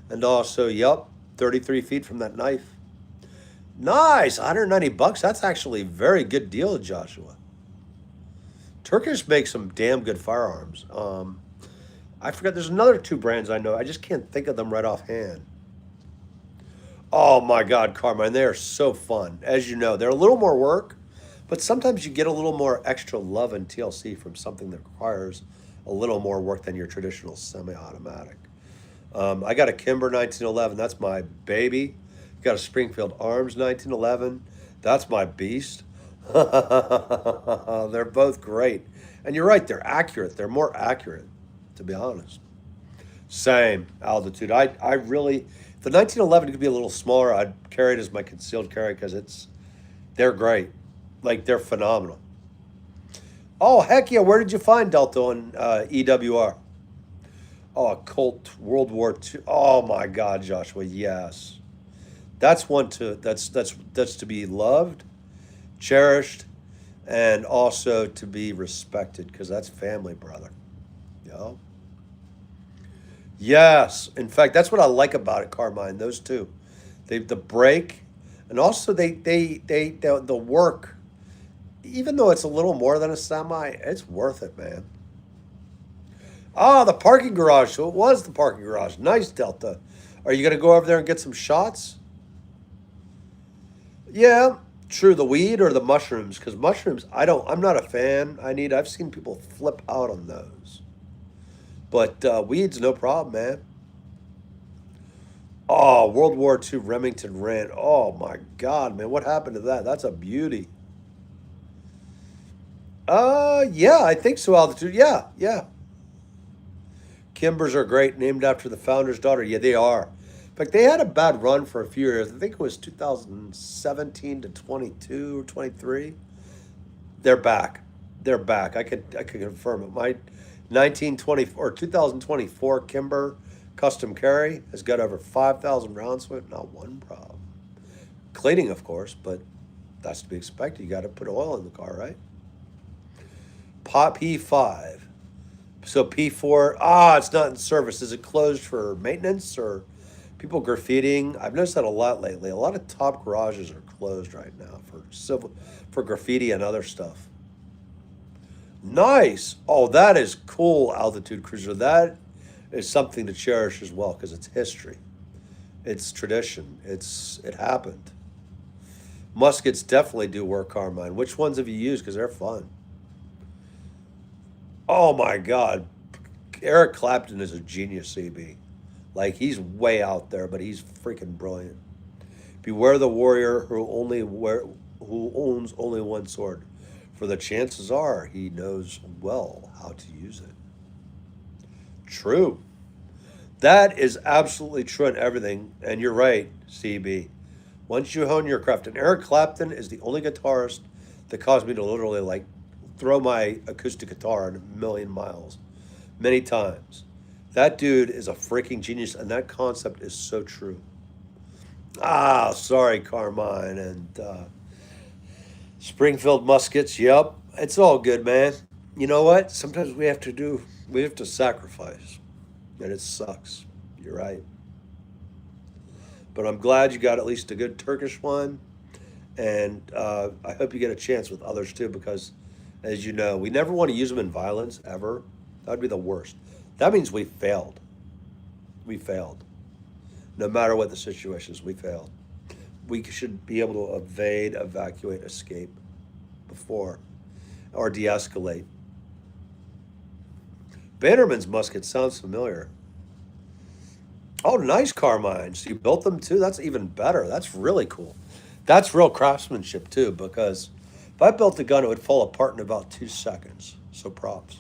and also, yep, 33 feet from that knife. Nice, 190 bucks. That's actually a very good deal, Joshua. Turkish makes some damn good firearms. I forgot. There's another two brands I know. I just can't think of them right offhand. Oh my God, Carmine, they are so fun. As you know, they're a little more work, but sometimes you get a little more extra love in TLC from something that requires a little more work than your traditional semi-automatic. I got a Kimber 1911. That's my baby. Got a Springfield Arms 1911. That's my beast. They're both great. And you're right, they're accurate. They're more accurate, to be honest. Same altitude. I really, if the 1911 could be a little smaller, I'd carry it as my concealed carry because they're great. Like, they're phenomenal. Oh, heck yeah. Where did you find Delta on EWR? Oh, a Colt World War II. Oh my God, Joshua, yes. That's one to that's to be loved, cherished, and also to be respected because that's family, brother. You know? Yes. In fact, that's what I like about it, Carmine. Those two, the break, and also the work. Even though it's a little more than a semi, it's worth it, man. Ah, the parking garage. So it was the parking garage. Nice, Delta. Are you gonna go over there and get some shots? Yeah, true. The weed or the mushrooms? Because mushrooms, I'm not a fan. I've seen people flip out on those. But weed's no problem, man. Oh, World War II Remington Rand. Oh my God, man, what happened to that? That's a beauty. Yeah, I think so. Altitude. Yeah, yeah. Kimbers are great, named after the founder's daughter. Yeah, they are. In fact, they had a bad run for a few years. I think it was 2017 to 22 or 23. They're back. They're back. I could confirm it. My 1920 or 2024 Kimber custom carry has got over 5,000 rounds to it. Not one problem. Cleaning, of course, but that's to be expected. You got to put oil in the car, right? Pop P5. So P4, it's not in service. Is it closed for maintenance or people graffitiing? I've noticed that a lot lately. A lot of top garages are closed right now for graffiti and other stuff. Nice. Oh, that is cool, Altitude Cruiser. That is something to cherish as well because it's history. It's tradition. It happened. Muskets definitely do work, Carmine. Which ones have you used? Because they're fun. Oh my God, Eric Clapton is a genius, CB. Like he's way out there, but he's freaking brilliant. Beware the warrior who owns only one sword, for the chances are he knows well how to use it. True. That is absolutely true in everything, and you're right, CB. Once you hone your craft, and Eric Clapton is the only guitarist that caused me to literally like throw my acoustic guitar in a million miles many times. That dude is a freaking genius, and that concept is so true. Sorry, Carmine and Springfield muskets. Yep, it's all good, man. You know what? Sometimes we have to sacrifice, and it sucks. You're right, but I'm glad you got at least a good Turkish one, and I hope you get a chance with others too, because as you know, we never want to use them in violence ever. That would be the worst. That means we failed. We failed. No matter what the situation is, we failed. We should be able to evade, evacuate, escape before or de escalate. Bannerman's musket sounds familiar. Oh, nice, Carmine. So you built them too? That's even better. That's really cool. That's real craftsmanship too, because if I built a gun, it would fall apart in about 2 seconds. So props.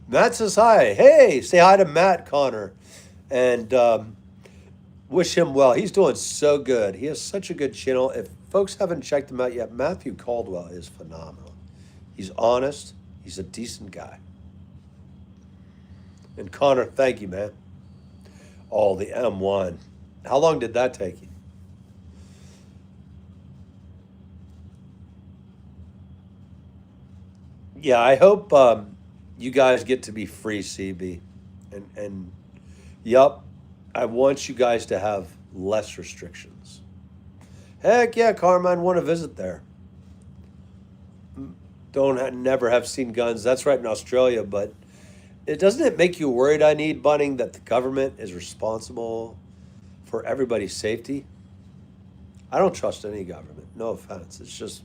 Matt says hi. Hey, say hi to Matt Connor and wish him well. He's doing so good. He has such a good channel. If folks haven't checked him out yet, Matthew Caldwell is phenomenal. He's honest. He's a decent guy. And Connor, thank you, man. Oh, the M1. How long did that take you? Yeah, I hope you guys get to be free, CB, and Yup. I want you guys to have less restrictions. Heck yeah, Carmine, want to visit there. Never have seen guns. That's right in Australia, but doesn't it make you worried, I need, Bunning, that the government is responsible for everybody's safety? I don't trust any government. No offense. It's just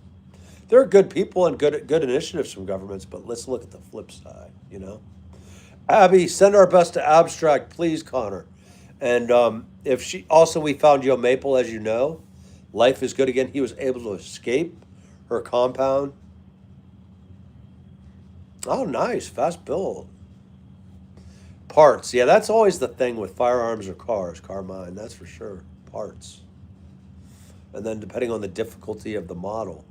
there are good people and good initiatives from governments, but let's look at the flip side, you know? Abby, send our best to Abstract, please, Connor. And if she also, we found Joe Maple, as you know. Life is good again. He was able to escape her compound. Oh, nice. Fast build. Parts. Yeah, that's always the thing with firearms or cars, Carmine. That's for sure. Parts. And then depending on the difficulty of the model.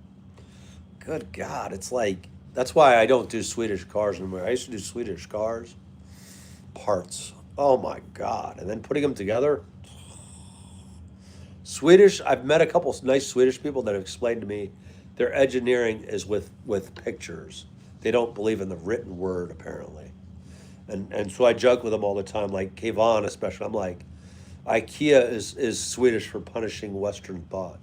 Good God. It's like, that's why I don't do Swedish cars anymore. I used to do Swedish cars. Parts. Oh my God. And then putting them together. Swedish, I've met a couple nice Swedish people that have explained to me their engineering is with pictures. They don't believe in the written word, apparently. And so I joke with them all the time, like Kayvon especially. I'm like, IKEA is Swedish for punishing Western thought.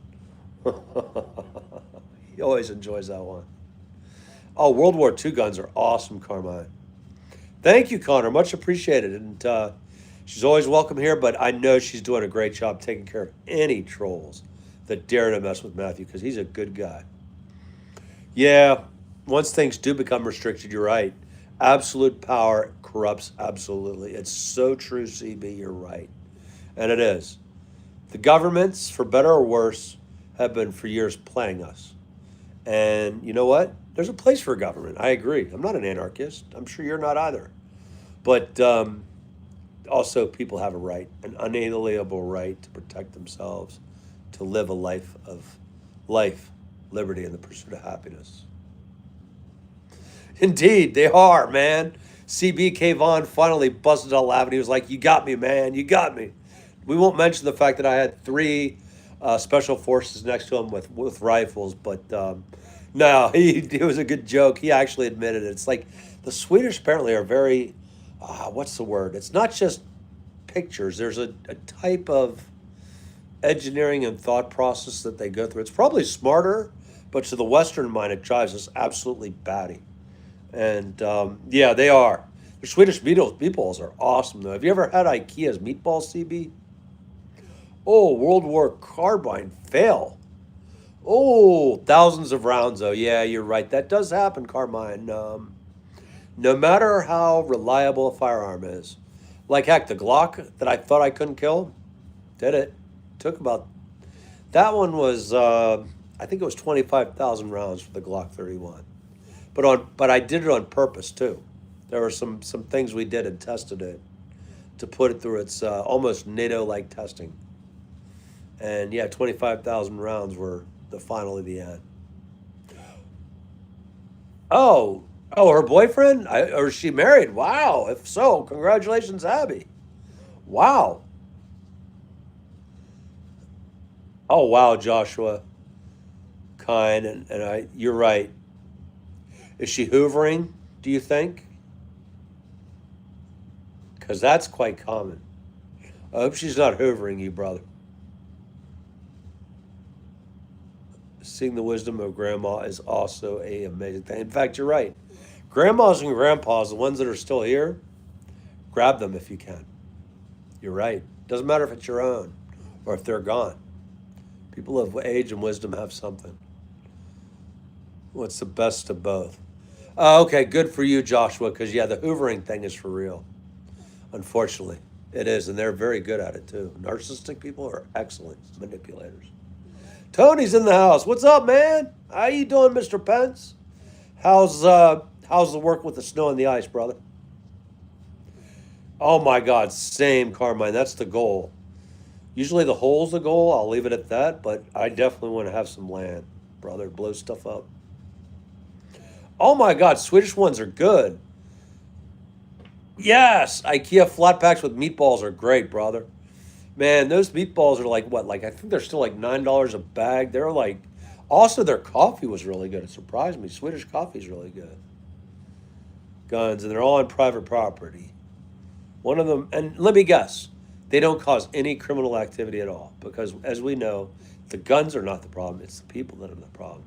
He always enjoys that one. Oh, World War II guns are awesome, Carmine. Thank you, Connor. Much appreciated. And she's always welcome here, but I know she's doing a great job taking care of any trolls that dare to mess with Matthew because he's a good guy. Yeah, once things do become restricted, you're right. Absolute power corrupts absolutely. It's so true, CB. You're right. And it is. The governments, for better or worse, have been for years playing us. And you know what? There's a place for government. I agree. I'm not an anarchist. I'm sure you're not either. But also, people have a right, an unalienable right to protect themselves, to live a life of liberty, and the pursuit of happiness. Indeed, they are, man. CBK Vaughn finally busted out laughing. He was like, "You got me, man. You got me." We won't mention the fact that I had three special forces next to him with rifles, but no, it was a good joke. He actually admitted it. It's like the Swedish apparently are very, what's the word? It's not just pictures. There's a type of engineering and thought process that they go through. It's probably smarter, but to the Western mind, it drives us absolutely batty. And yeah, they are. The Swedish meatballs are awesome, though. Have you ever had IKEA's meatballs, CB? Oh, World War carbine fail. Oh, thousands of rounds, though. Yeah, you're right. That does happen, Carmine. No matter how reliable a firearm is. Like, heck, the Glock that I thought I couldn't kill, did it. Took about... That one was, I think it was 25,000 rounds for the Glock 31. But I did it on purpose, too. There were some things we did and tested it to put it through its almost NATO-like testing. And yeah, 25,000 rounds were the finally the end. Oh, her boyfriend? Or is she married? Wow. If so, congratulations, Abby. Wow. Oh, wow, Joshua. Kind. And you're right. Is she hoovering, do you think? Because that's quite common. I hope she's not hoovering you, brother. Seeing the wisdom of grandma is also a amazing thing. In fact, you're right. Grandmas and grandpas, the ones that are still here, grab them if you can. You're right. Doesn't matter if it's your own or if they're gone. People of age and wisdom have something. What's the best of both? Okay, good for you, Joshua, because yeah, the hoovering thing is for real. Unfortunately, it is, and they're very good at it too. Narcissistic people are excellent manipulators. Tony's in the house. What's up, man? How you doing, Mr. Pence? How's the work with the snow and the ice, brother? Oh my God, same, Carmine. That's the goal. Usually the hole's the goal. I'll leave it at that, but I definitely want to have some land, brother. Blow stuff up. Oh my God, Swedish ones are good. Yes, IKEA flat packs with meatballs are great, brother. Man, those meatballs are like what? Like I think they're still like $9 a bag. They're like, also their coffee was really good. It surprised me. Swedish coffee is really good. Guns, and they're all on private property. One of them, and let me guess, they don't cause any criminal activity at all because, as we know, the guns are not the problem; it's the people that are the problem.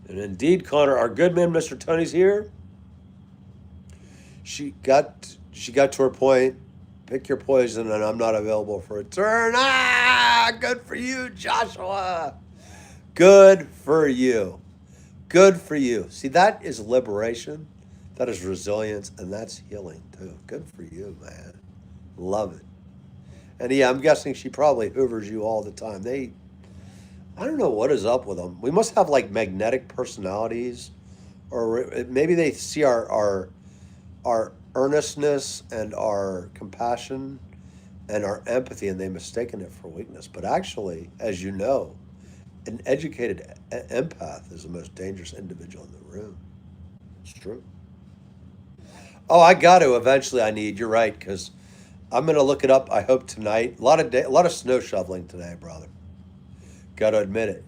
And indeed, Connor, our good man, Mr. Tony's here. She got to her point. Pick your poison, and I'm not available for a turn. Ah, good for you, Joshua. Good for you. Good for you. See, that is liberation. That is resilience, and that's healing too. Good for you, man. Love it. And yeah, I'm guessing she probably hoovers you all the time. I don't know what is up with them. We must have like magnetic personalities, or maybe they see our earnestness and our compassion and our empathy, and they mistaken it for weakness. But actually, as you know, an educated empath is the most dangerous individual in the room. It's true. Oh, I got to eventually. I need. You're right, because I'm gonna look it up. I hope tonight. A lot of snow shoveling today, brother. Got to admit it.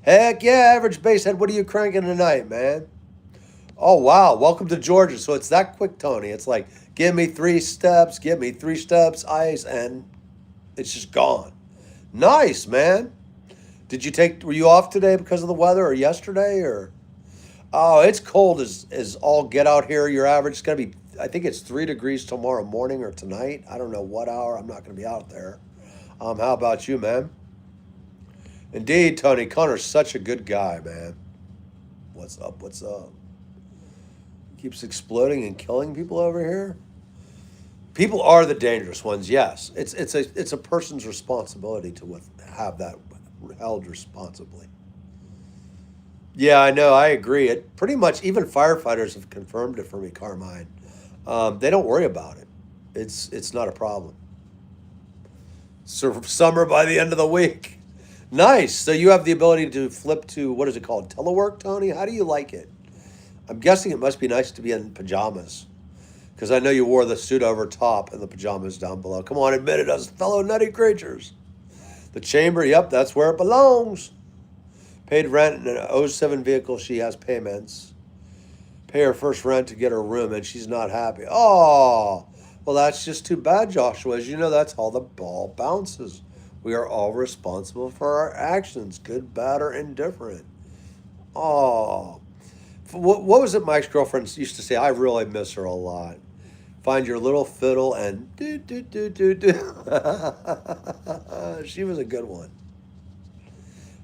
Heck yeah, average basehead. What are you cranking tonight, man? Oh wow, welcome to Georgia. So it's that quick, Tony. It's like give me 3 steps, ice, and it's just gone. Nice, man. Were you off today because of the weather or yesterday or? Oh, it's cold as all get out here. Your average is going to be, I think it's 3 degrees tomorrow morning or tonight. I don't know what hour. I'm not going to be out there. How about you, man? Indeed, Tony. Connor's such a good guy, man. What's up? What's up? Keeps exploding and killing people over here. People are the dangerous ones. Yes, it's a person's responsibility to have that held responsibly. Yeah, I know. I agree. It pretty much even firefighters have confirmed it for me, Carmine. They don't worry about it. It's not a problem. So summer by the end of the week. Nice. So you have the ability to flip to what is it called? Telework, Tony? How do you like it? I'm guessing it must be nice to be in pajamas. Because I know you wore the suit over top and the pajamas down below. Come on, admit it, us fellow nutty creatures. The chamber, yep, that's where it belongs. Paid rent in an '07 vehicle. She has payments. Pay her first rent to get her room, and she's not happy. Oh, well, that's just too bad, Joshua. As you know, that's how the ball bounces. We are all responsible for our actions, good, bad, or indifferent. Oh, what was it Mike's girlfriend used to say? I really miss her a lot. Find your little fiddle and do, do, do, do, do. She was a good one.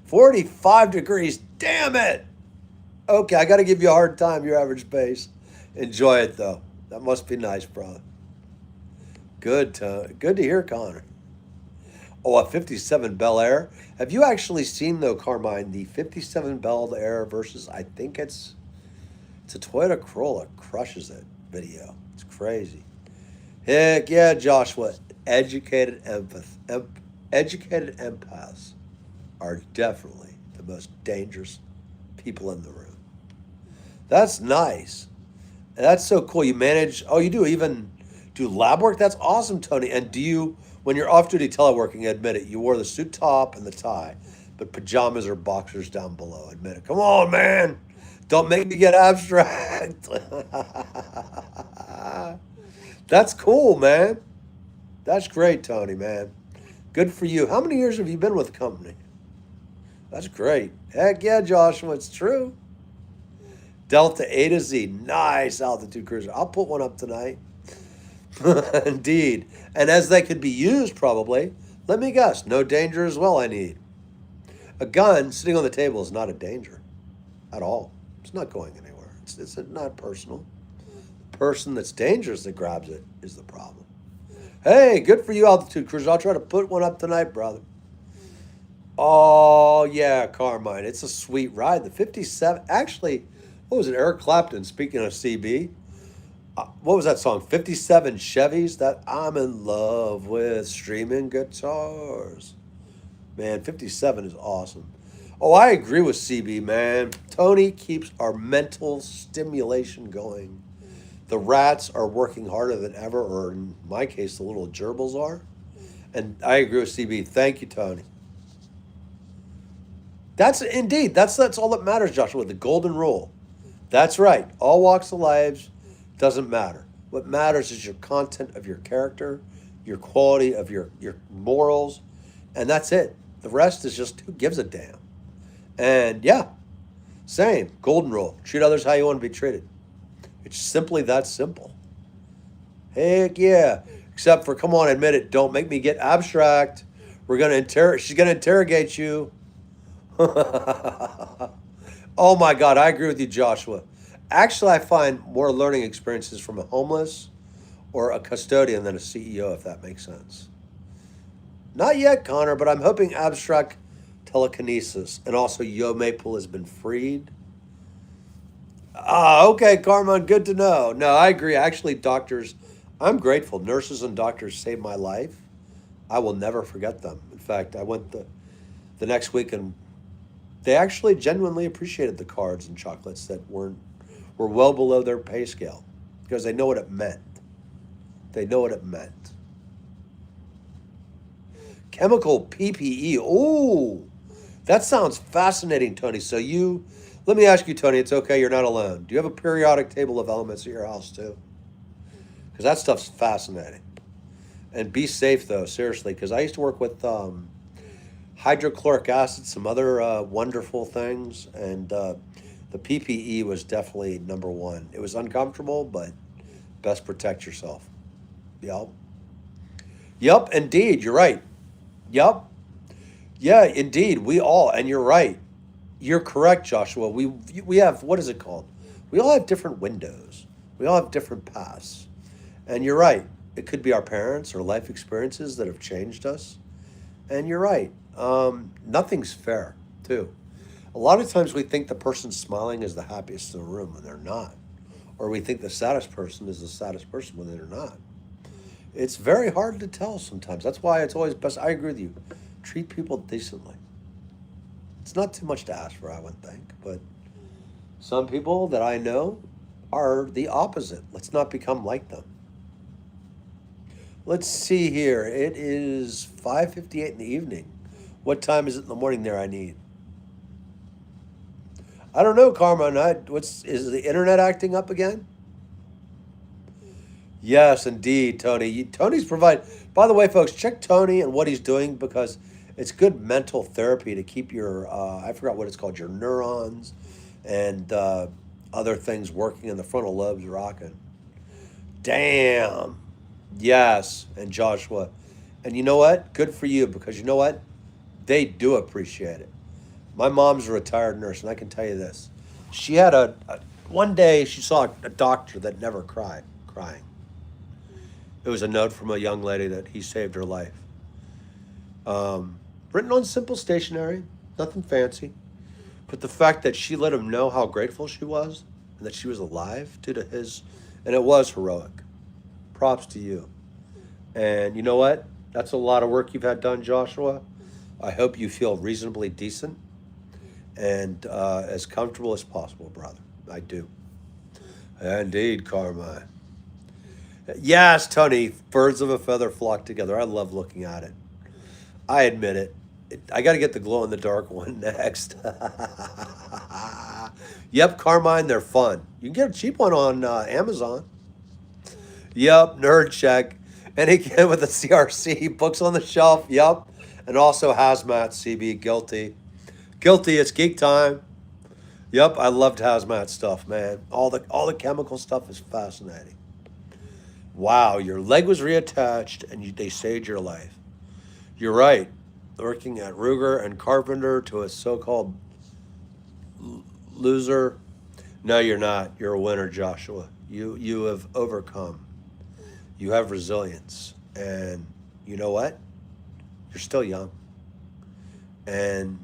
45 degrees. Damn it. Okay, I got to give you a hard time, your average base. Enjoy it, though. That must be nice, brother. Good to hear, Connor. Oh, a 57 Bel Air. Have you actually seen, though, Carmine, the 57 Bel Air versus, I think it's a Toyota Corolla crushes it video. It's crazy. Heck yeah, Joshua. Educated empaths are definitely the most dangerous people in the room. That's nice. That's so cool. You manage, oh, you do even do lab work? That's awesome, Tony. And do you, when you're off duty teleworking, admit it, you wore the suit top and the tie, but pajamas or boxers down below. Admit it. Come on, man. Don't make me get abstract. That's cool, man. That's great, Tony, man. Good for you. How many years have you been with the company? That's great. Heck yeah, Joshua, it's true. Delta A to Z. Nice altitude cruiser. I'll put one up tonight. Indeed. And as they could be used, probably, let me guess, no danger as well I need. A gun sitting on the table is not a danger at all. It's not going anywhere. It's not personal. The person that's dangerous that grabs it is the problem. Hey, good for you, altitude cruiser. I'll try to put one up tonight, brother. Oh, yeah, Carmine. It's a sweet ride. The 57, actually, what was it? Eric Clapton, speaking of CB. What was that song? 57 Chevys? That I'm in love with streaming guitars. Man, 57 is awesome. Oh, I agree with CB, man. Tony keeps our mental stimulation going. The rats are working harder than ever, or in my case, the little gerbils are. And I agree with CB. Thank you, Tony. That's all that matters, Joshua. The golden rule. That's right. All walks of life doesn't matter. What matters is your content of your character, your quality of your morals, and that's it. The rest is just who gives a damn. And yeah, same. Golden rule. Treat others how you want to be treated. It's simply that simple. Heck yeah. Except for, come on, admit it. Don't make me get abstract. We're gonna She's gonna interrogate you. Oh my God, I agree with you, Joshua. Actually, I find more learning experiences from a homeless or a custodian than a CEO, if that makes sense. Not yet, Connor, but I'm hoping abstract telekinesis and also Yo Maple has been freed. Ah, okay, Carmen, good to know. No, I agree. Actually, doctors, I'm grateful. Nurses and doctors saved my life. I will never forget them. In fact, I went the next week and they actually genuinely appreciated the cards and chocolates that were well below their pay scale because they know what it meant. They know what it meant. Chemical PPE. Oh, that sounds fascinating, Tony. Let me ask you, Tony, it's okay, you're not alone. Do you have a periodic table of elements at your house too? Because that stuff's fascinating. And be safe though, seriously, because I used to work with hydrochloric acid, some other wonderful things, and the PPE was definitely number one. It was uncomfortable, but best protect yourself. Yep. Yep, indeed, you're right. Yep. Yeah, indeed, we all, and you're right. You're correct, Joshua. We have, what is it called? We all have different windows. We all have different paths. And you're right. It could be our parents or life experiences that have changed us. And you're right. Nothing's fair, too. A lot of times we think the person smiling is the happiest in the room when they're not. Or we think the saddest person is the saddest person when they're not. It's very hard to tell sometimes. That's why it's always best. I agree with you. Treat people decently. It's not too much to ask for, I would think. But some people that I know are the opposite. Let's not become like them. Let's see here. It is 5:58 in the evening. What time is it in the morning there I need? I don't know, Karma. Is the internet acting up again? Yes, indeed, Tony. Tony's provide. By the way, folks, check Tony and what he's doing because it's good mental therapy to keep your I forgot what it's called, your neurons and other things working in the frontal lobes rocking. Damn. Yes, and Joshua. And you know what? Good for you because you know what? They do appreciate it. My mom's a retired nurse, and I can tell you this. She had one day she saw a doctor that never crying. It was a note from a young lady that he saved her life. Written on simple stationery, nothing fancy. But the fact that she let him know how grateful she was and that she was alive due to his, and it was heroic. Props to you. And you know what? That's a lot of work you've had done, Joshua. I hope you feel reasonably decent and as comfortable as possible, brother. I do. Indeed, Carmine. Yes, Tony, birds of a feather flock together. I love looking at it. I admit it. I got to get the glow in the dark one next. Yep, Carmine, they're fun. You can get a cheap one on Amazon. Yep, nerd check. And again with the CRC, books on the shelf. Yep. And also hazmat, CB, guilty. Guilty, it's geek time. Yep, I loved hazmat stuff, man. All the chemical stuff is fascinating. Wow, your leg was reattached and they saved your life. You're right. Working at Ruger and Carpenter to a so-called loser. No, you're not. You're a winner, Joshua. You have overcome. You have resilience. And you know what? You're still young. And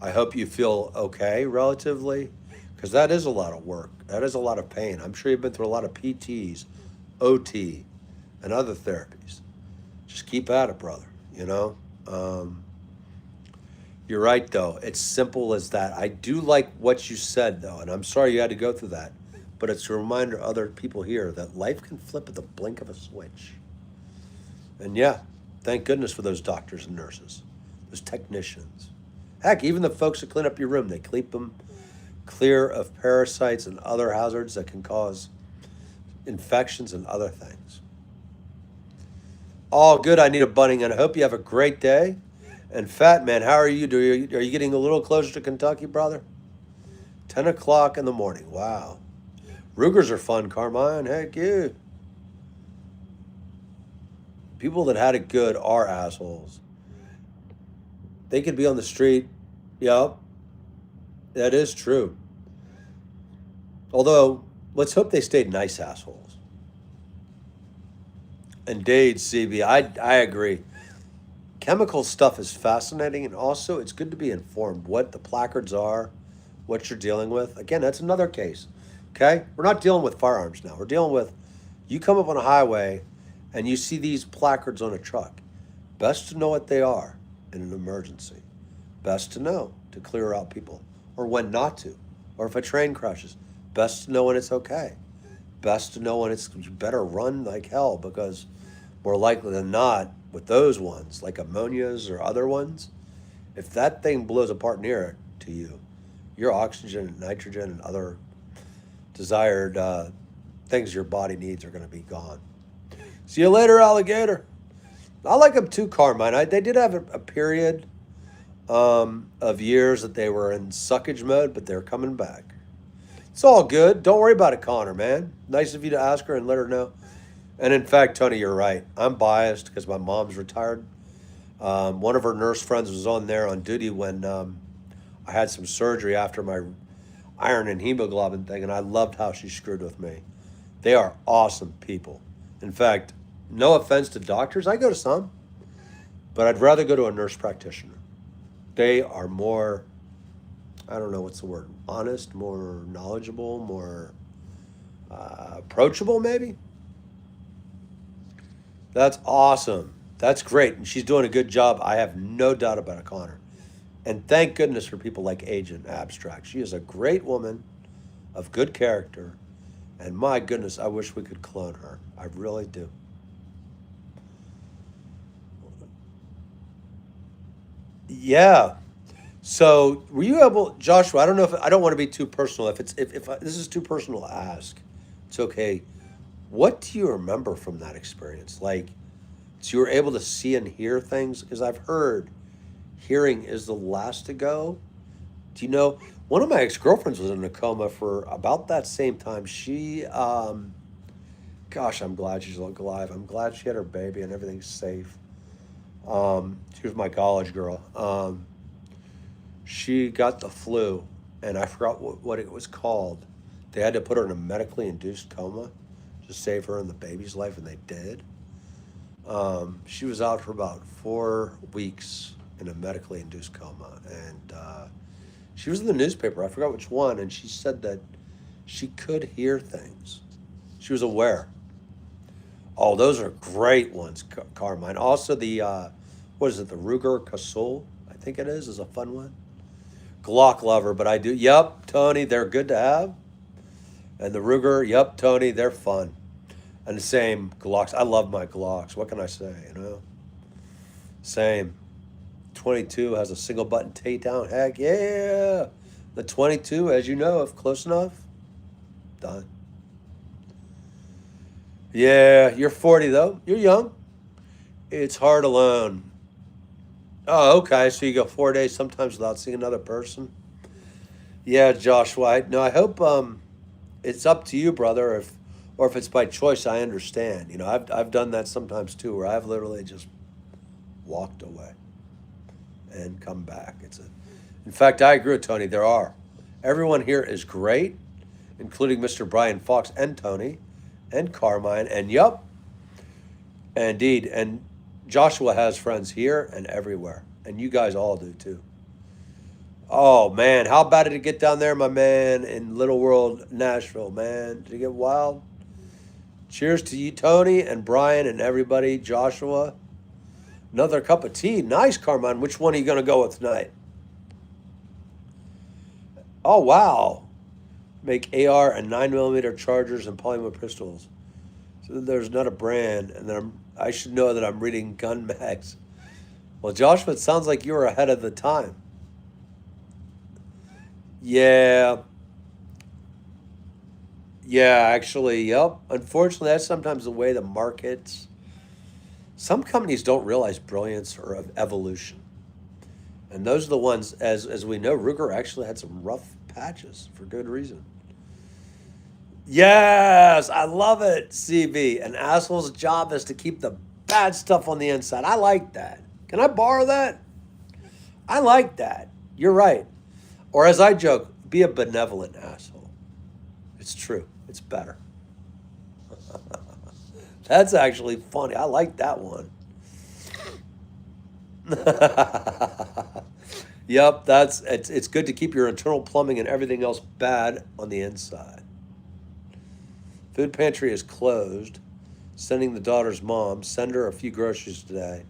I hope you feel okay relatively, because that is a lot of work. That is a lot of pain. I'm sure you've been through a lot of PTs, OT, and other therapies. Just keep at it, brother, you know? You're right, though. It's simple as that. I do like what you said, though, and I'm sorry you had to go through that. But it's a reminder to other people here that life can flip at the blink of a switch. And yeah, thank goodness for those doctors and nurses, those technicians. Heck, even the folks that clean up your room, they keep them clear of parasites and other hazards that can cause infections, and other things. All good. I need a bunning, and I hope you have a great day. And Fat Man, how are you? Are you getting a little closer to Kentucky, brother? 10 o'clock in the morning. Wow. Rugers are fun, Carmine. Heck yeah. People that had it good are assholes. They could be on the street. Yep, that is true. Although, let's hope they stayed nice assholes. Indeed, CB, I agree. Chemical stuff is fascinating, and also it's good to be informed what the placards are, what you're dealing with. Again, that's another case. Okay? We're not dealing with firearms now. We're dealing with you come up on a highway and you see these placards on a truck. Best to know what they are in an emergency. Best to know to clear out people, or when not to, or if a train crashes. Best to know when it's okay. Best to know when it's you better run like hell, because more likely than not, with those ones, like ammonias or other ones, if that thing blows apart near it to you, your oxygen and nitrogen and other desired things your body needs are going to be gone. See you later, alligator. I like them too, Carmine. They did have a period of years that they were in suckage mode, but they're coming back. It's all good. Don't worry about it, Connor, man. Nice of you to ask her and let her know. And in fact, Tony, you're right. I'm biased because my mom's retired. One of her nurse friends was on there on duty when I had some surgery after my iron and hemoglobin thing, and I loved how she screwed with me. They are awesome people. In fact, no offense to doctors, I go to some, but I'd rather go to a nurse practitioner. They are more, I don't know what's the word, honest, more knowledgeable, more approachable, maybe. That's awesome. That's great. And she's doing a good job. I have no doubt about it, Connor. And thank goodness for people like Agent Abstract. She is a great woman of good character. And my goodness, I wish we could clone her. I really do. Yeah. So were you able, Joshua? I don't know if I don't want to be too personal. If this is too personal to ask, it's okay. What do you remember from that experience? Like, so you were able to see and hear things? Because I've heard hearing is the last to go. Do you know? One of my ex-girlfriends was in a coma for about that same time. She, gosh, I'm glad she's alive. I'm glad she had her baby and everything's safe. She was my college girl. She got the flu, and I forgot what it was called. They had to put her in a medically induced coma to save her and the baby's life, and they did. She was out for about 4 weeks in a medically induced coma, and she was in the newspaper. I forgot which one, and she said that she could hear things. She was aware. Oh, those are great ones, Carmine. Also, the what is it? The Ruger Casull, I think it is a fun one. Glock lover, but I do. Yep, Tony, they're good to have. And the Ruger, yep, Tony, they're fun. And the same Glocks. I love my Glocks. What can I say? You know, same. 22 has a single button takedown. Heck yeah! The 22, as you know, if close enough, done. Yeah, you're 40 though. You're young. It's hard alone. Oh, okay. So you go 4 days sometimes without seeing another person. Yeah, Joshua. No, I hope it's up to you, brother. Or if it's by choice, I understand. You know, I've done that sometimes too, where I've literally just walked away and come back. In fact, I agree with Tony. There are. Everyone here is great, including Mr. Brian Fox and Tony and Carmine. And yup, indeed. And Joshua has friends here and everywhere. And you guys all do too. Oh, man. How about it to get down there, my man, in Little World, Nashville, man? Did it get wild? Cheers to you, Tony and Brian and everybody. Joshua. Another cup of tea. Nice, Carmine. Which one are you going to go with tonight? Oh, wow. Make AR and 9mm chargers and polymer pistols. So there's not a brand. And then I should know that I'm reading gun mags. Well, Joshua, it sounds like you were ahead of the time. Yeah. Yeah, actually, yep. Unfortunately, that's sometimes the way the markets. Some companies don't realize brilliance or of evolution, and those are the ones. As we know, Ruger actually had some rough patches for good reason. Yes, I love it, CB. An asshole's job is to keep the bad stuff on the inside. I like that. Can I borrow that? I like that. You're right. Or as I joke, be a benevolent asshole. It's true. It's better. That's actually funny. I like that one. Yep, that's it's good to keep your internal plumbing and everything else bad on the inside. Food pantry is closed. Sending the daughter's mom. Send her a few groceries today.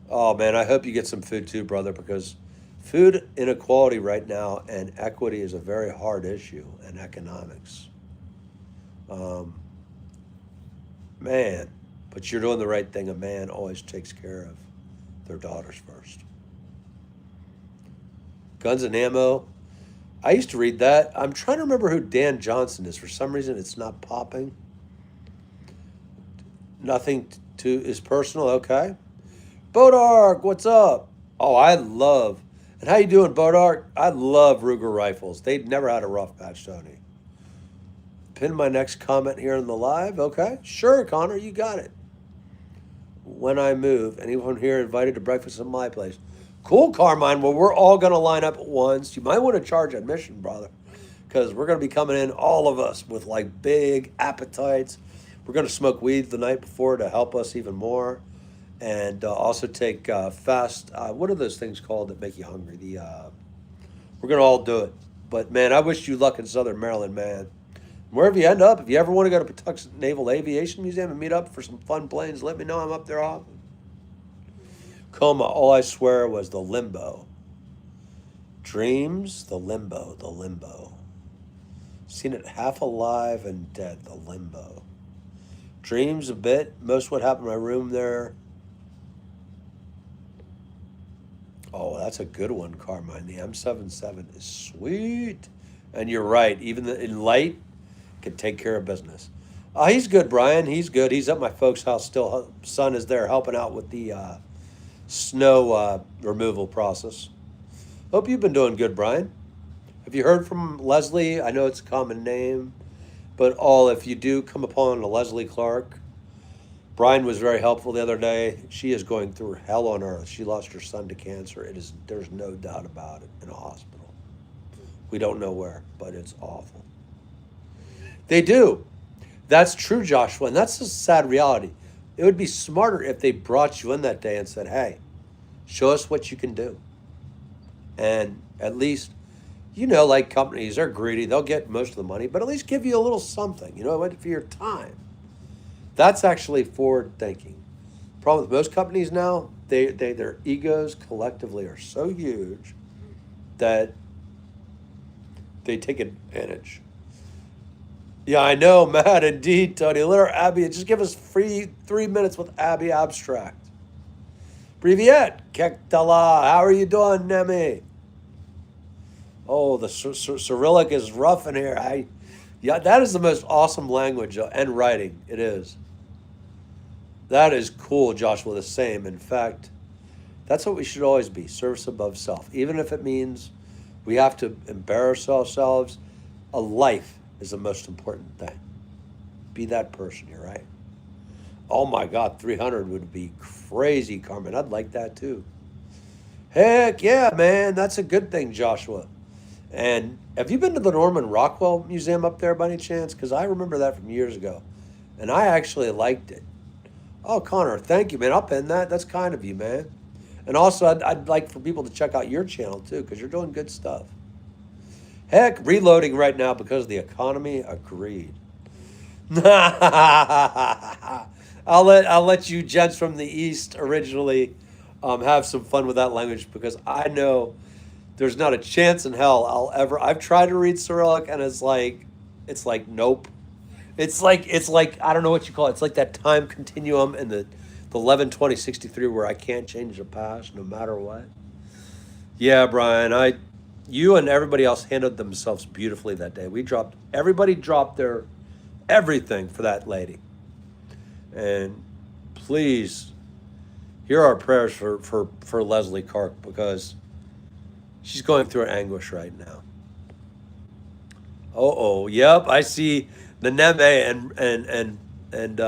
Oh man, I hope you get some food too, brother, because food inequality right now and equity is a very hard issue in economics. Um, Man, but you're doing the right thing. A man always takes care of their daughters first. Guns and ammo. I used to read that. I'm trying to remember who Dan Johnson is. For some reason, it's not popping. Nothing to is personal. Okay. Bodark, what's up? Oh, I love. And how you doing, Bodark? I love Ruger rifles. They never had a rough patch, Tony. Pin my next comment here in the live. Okay. Sure, Connor, you got it. When I move, anyone here invited to breakfast at my place? Cool, Carmine. Well, we're all going to line up at once. You might want to charge admission, brother, because we're going to be coming in, all of us, with like big appetites. We're going to smoke weed the night before to help us even more, and also take fast. What are those things called that make you hungry? We're going to all do it. But man, I wish you luck in Southern Maryland, man. Wherever you end up, if you ever want to go to Patuxent Naval Aviation Museum and meet up for some fun planes, let me know. I'm up there often. Coma, all I swear was the limbo. Dreams, the limbo, the limbo. Seen it half alive and dead, the limbo. Dreams a bit, most what happened in my room there. Oh, that's a good one, Carmine. The M77 is sweet. And you're right, even in light, can take care of business. He's good, Brian. He's good. He's at my folks' house still. Son is there helping out with the snow removal process. Hope you've been doing good, Brian. Have you heard from Leslie? I know it's a common name, but if you do come upon a Leslie Clark, Brian was very helpful the other day. She is going through hell on earth. She lost her son to cancer. There's no doubt about it, in a hospital. We don't know where, but it's awful. They do. That's true, Joshua, and that's a sad reality. It would be smarter if they brought you in that day and said, hey, show us what you can do. And at least, like companies, they're greedy. They'll get most of the money, but at least give you a little something, for your time. That's actually forward thinking. Problem with most companies now, their egos collectively are so huge that they take advantage. Yeah, I know, Matt. Indeed, Tony. Little Abby, just give us free 3 minutes with Abby Abstract. Privyet, Kektala. How are you doing, Nemi? Oh, the Cyrillic is rough in here. Yeah, that is the most awesome language and writing. It is. That is cool, Joshua. The same. In fact, that's what we should always be: service above self. Even if it means we have to embarrass ourselves, a life is the most important thing. Be that person, you're right. Oh my God, 300 would be crazy, Carmen. I'd like that too. Heck yeah, man. That's a good thing, Joshua. And have you been to the Norman Rockwell Museum up there by any chance? Because I remember that from years ago. And I actually liked it. Oh, Connor, thank you, man. I'll pin that. That's kind of you, man. And also, I'd like for people to check out your channel too, because you're doing good stuff. Heck, reloading right now because of the economy. Agreed. I'll let you gents from the East originally have some fun with that language, because I know there's not a chance in hell I've tried to read Cyrillic, and it's like nope. It's like I don't know what you call it. It's like that time continuum in the 11/20/63 where I can't change the past no matter what. Yeah, Brian, You and everybody else handled themselves beautifully that day. Everybody dropped their everything for that lady. And please hear our prayers for Leslie Clark, because she's going through anguish right now. Yep, I see the Neme and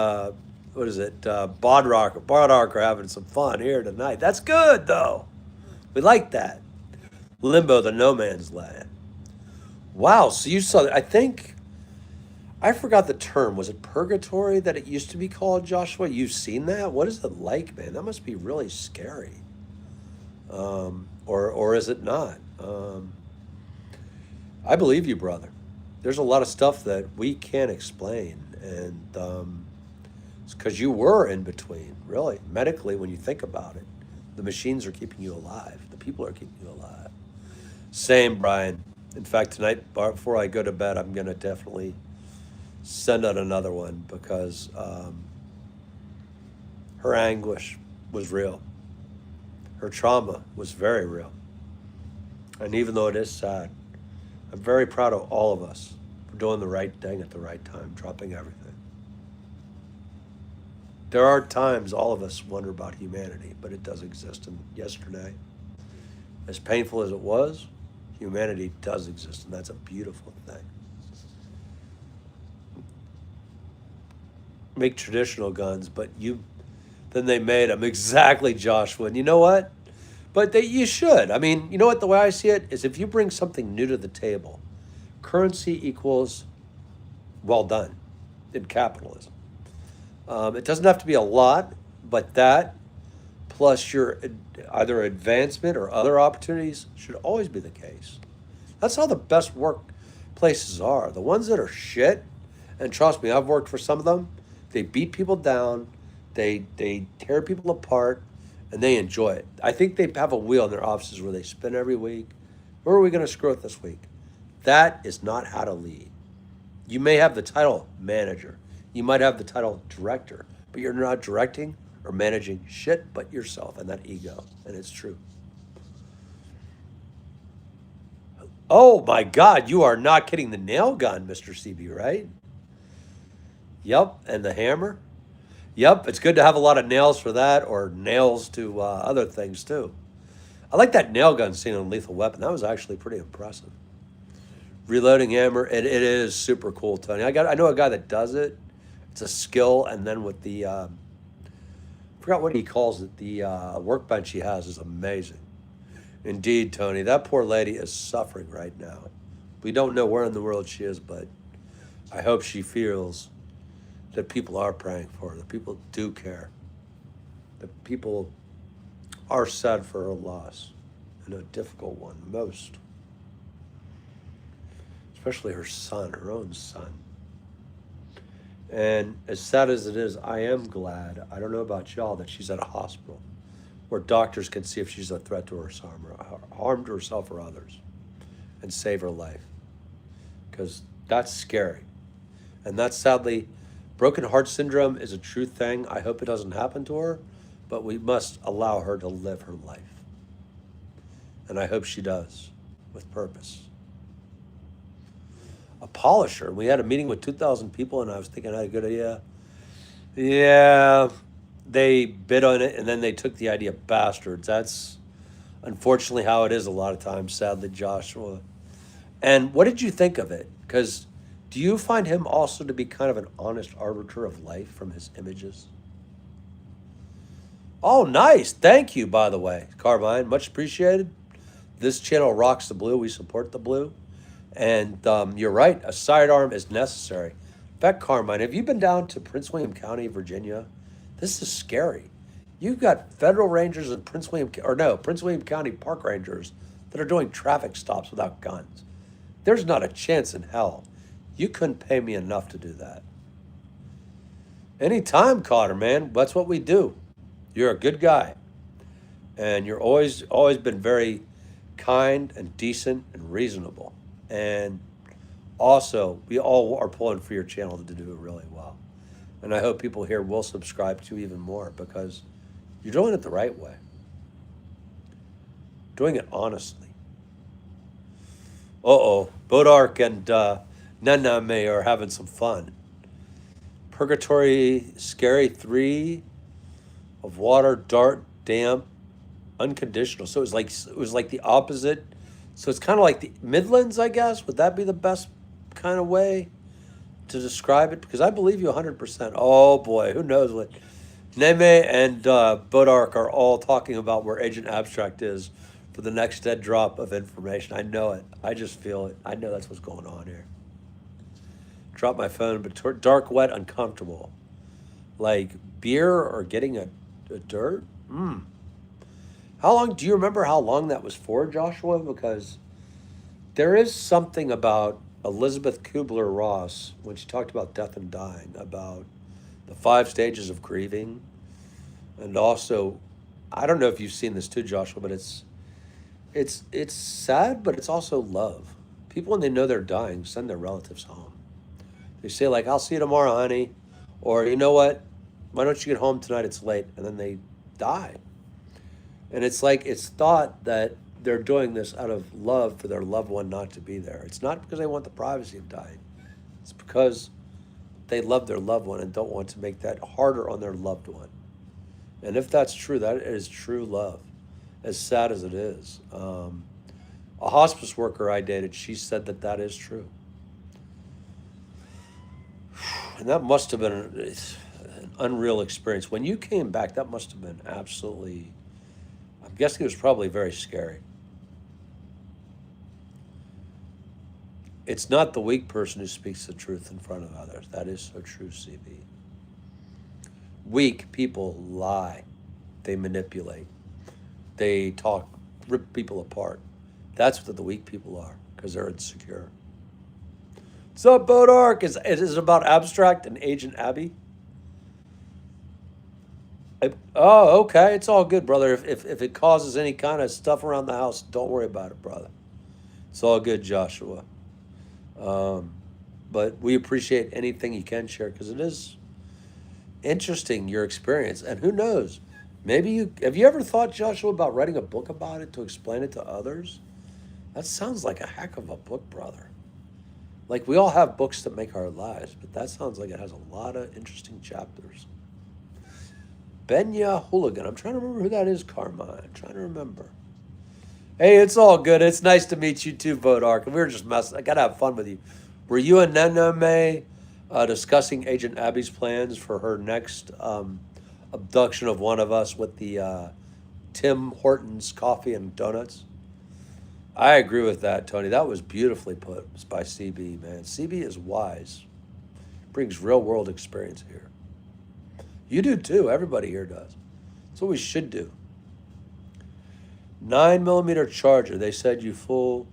what is it? Bodrock are having some fun here tonight. That's good though. We like that. Limbo, the no man's land. Wow, so you saw that. I forgot the term. Was it purgatory that it used to be called, Joshua? You've seen that? What is it like, man? That must be really scary. Or is it not? I believe you, brother. There's a lot of stuff that we can't explain, and it's because you were in between, really, medically, when you think about it. The machines are keeping you alive. The people are keeping you alive. Same, Brian. In fact, tonight, before I go to bed, I'm going to definitely send out another one, because her anguish was real. Her trauma was very real. And even though it is sad, I'm very proud of all of us for doing the right thing at the right time, dropping everything. There are times all of us wonder about humanity, but it does exist. And yesterday, as painful as it was, humanity does exist, and that's a beautiful thing. Make traditional guns, but then they made them exactly, Joshua. And you know what? But you should. I mean, you know what? The way I see it is, if you bring something new to the table, currency equals well done in capitalism. It doesn't have to be a lot, but that plus your either advancement or other opportunities should always be the case. That's how the best workplaces are. The ones that are shit, and trust me, I've worked for some of them, they beat people down, they tear people apart, and they enjoy it. I think they have a wheel in their offices where they spin every week. Where are we going to screw it this week? That is not how to lead. You may have the title manager. You might have the title director, but you're not directing or managing shit but yourself and that ego. And it's true. Oh my God, you are not kidding. The nail gun, Mr. CB, right? Yep, and the hammer. Yep, it's good to have a lot of nails for that, or nails to other things too. I like that nail gun scene on Lethal Weapon. That was actually pretty impressive. Reloading hammer, it is super cool, Tony. I know a guy that does it. It's a skill, and then with the I forgot what he calls it. The workbench he has is amazing. Indeed, Tony. That poor lady is suffering right now. We don't know where in the world she is, but I hope she feels that people are praying for her, that people do care, that people are sad for her loss, and a difficult one, most. Especially her son, her own son. And as sad as it is, I am glad, I don't know about y'all, that she's at a hospital where doctors can see if she's a threat to herself, or harm to herself or others, and save her life. Because that's scary. And that's sadly, broken heart syndrome is a true thing. I hope it doesn't happen to her, but we must allow her to live her life. And I hope she does, with purpose. A polisher. We had a meeting with 2,000 people, and I was thinking I had a good idea. Yeah, they bid on it, and then they took the idea. Bastards. That's unfortunately how it is a lot of times, sadly, Joshua. And what did you think of it? Because do you find him also to be kind of an honest arbiter of life from his images? Oh, nice. Thank you, by the way, Carmine. Much appreciated. This channel rocks the blue. We support the blue. And you're right. A sidearm is necessary. In fact, Carmine, have you been down to Prince William County, Virginia? This is scary. You've got federal rangers in Prince William County park rangers that are doing traffic stops without guns. There's not a chance in hell. You couldn't pay me enough to do that. Anytime, Cotter, man. That's what we do. You're a good guy. And you're always been very kind and decent and reasonable. And also, we all are pulling for your channel to do it really well. And I hope people here will subscribe to you even more, because you're doing it the right way. Doing it honestly. Uh-oh. Bodark and Nana May are having some fun. Purgatory Scary 3 of Water, Dart, Damp, Unconditional. So it was like the opposite. So it's kind of like the Midlands, I guess. Would that be the best kind of way to describe it? Because I believe you 100%. Oh boy, who knows what Neme and Bodark are all talking about where Agent Abstract is for the next dead drop of information. I know it. I just feel it. I know that's what's going on here. Drop my phone, but dark, wet, uncomfortable. Like beer or getting a dirt? How long, do you remember how long that was for, Joshua? Because there is something about Elizabeth Kubler-Ross when she talked about death and dying, about the 5 stages of grieving. And also, I don't know if you've seen this too, Joshua, but it's sad, but it's also love. People, when they know they're dying, send their relatives home. They say like, "I'll see you tomorrow, honey," or "You know what? Why don't you get home tonight? It's late," and then they die. And it's like it's thought that they're doing this out of love for their loved one not to be there. It's not because they want the privacy of dying. It's because they love their loved one and don't want to make that harder on their loved one. And if that's true, that is true love, as sad as it is. A hospice worker I dated, she said that that is true. And that must have been an unreal experience. When you came back, that must have been absolutely, I'm guessing it was probably very scary. It's not the weak person who speaks the truth in front of others. That is so true, CB. Weak people lie. They manipulate. They talk, rip people apart. That's what the weak people are, because they're insecure. What's up, Bodark? Is it about Abstract and Agent Abby? Oh, okay. It's all good, brother. If it causes any kind of stuff around the house, don't worry about it, brother. It's all good, Joshua. Um, but we appreciate anything you can share because it is interesting, your experience. And who knows? Maybe have you ever thought, Joshua, about writing a book about it to explain it to others? That sounds like a heck of a book, brother. Like we all have books that make our lives, but that sounds like it has a lot of interesting chapters. Benya Hooligan. I'm trying to remember who that is, Karma. I'm trying to remember. Hey, it's all good. It's nice to meet you too, Bodark. We were just messing. I gotta have fun with you. Were you and Nana May discussing Agent Abby's plans for her next abduction of one of us with the Tim Hortons coffee and donuts? I agree with that, Tony. That was beautifully put by CB, man. CB is wise. Brings real world experience here. You do too. Everybody here does. That's what we should do. 9mm charger. They said you full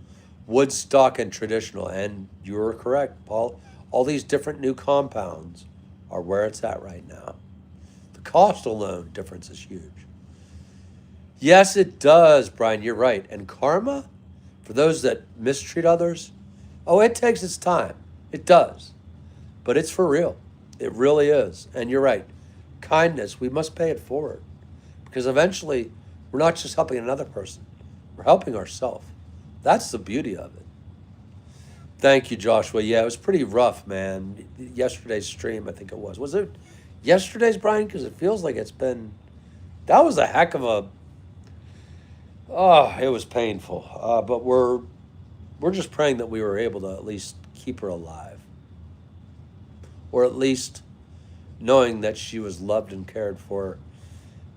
wood stock and traditional, and you were correct, Paul. All these different new compounds are where it's at right now. The cost alone difference is huge. Yes, it does, Brian. You're right. And karma, for those that mistreat others, oh, it takes its time. It does. But it's for real. It really is. And you're right. Kindness, we must pay it forward. Because eventually, we're not just helping another person, we're helping ourselves. That's the beauty of it. Thank you, Joshua. Yeah, it was pretty rough, man. Yesterday's stream, I think it was. Was it yesterday's, Brian? Because it feels like it's been, that was a heck of a, oh, it was painful. But we're just praying that we were able to at least keep her alive. Or at least knowing that she was loved and cared for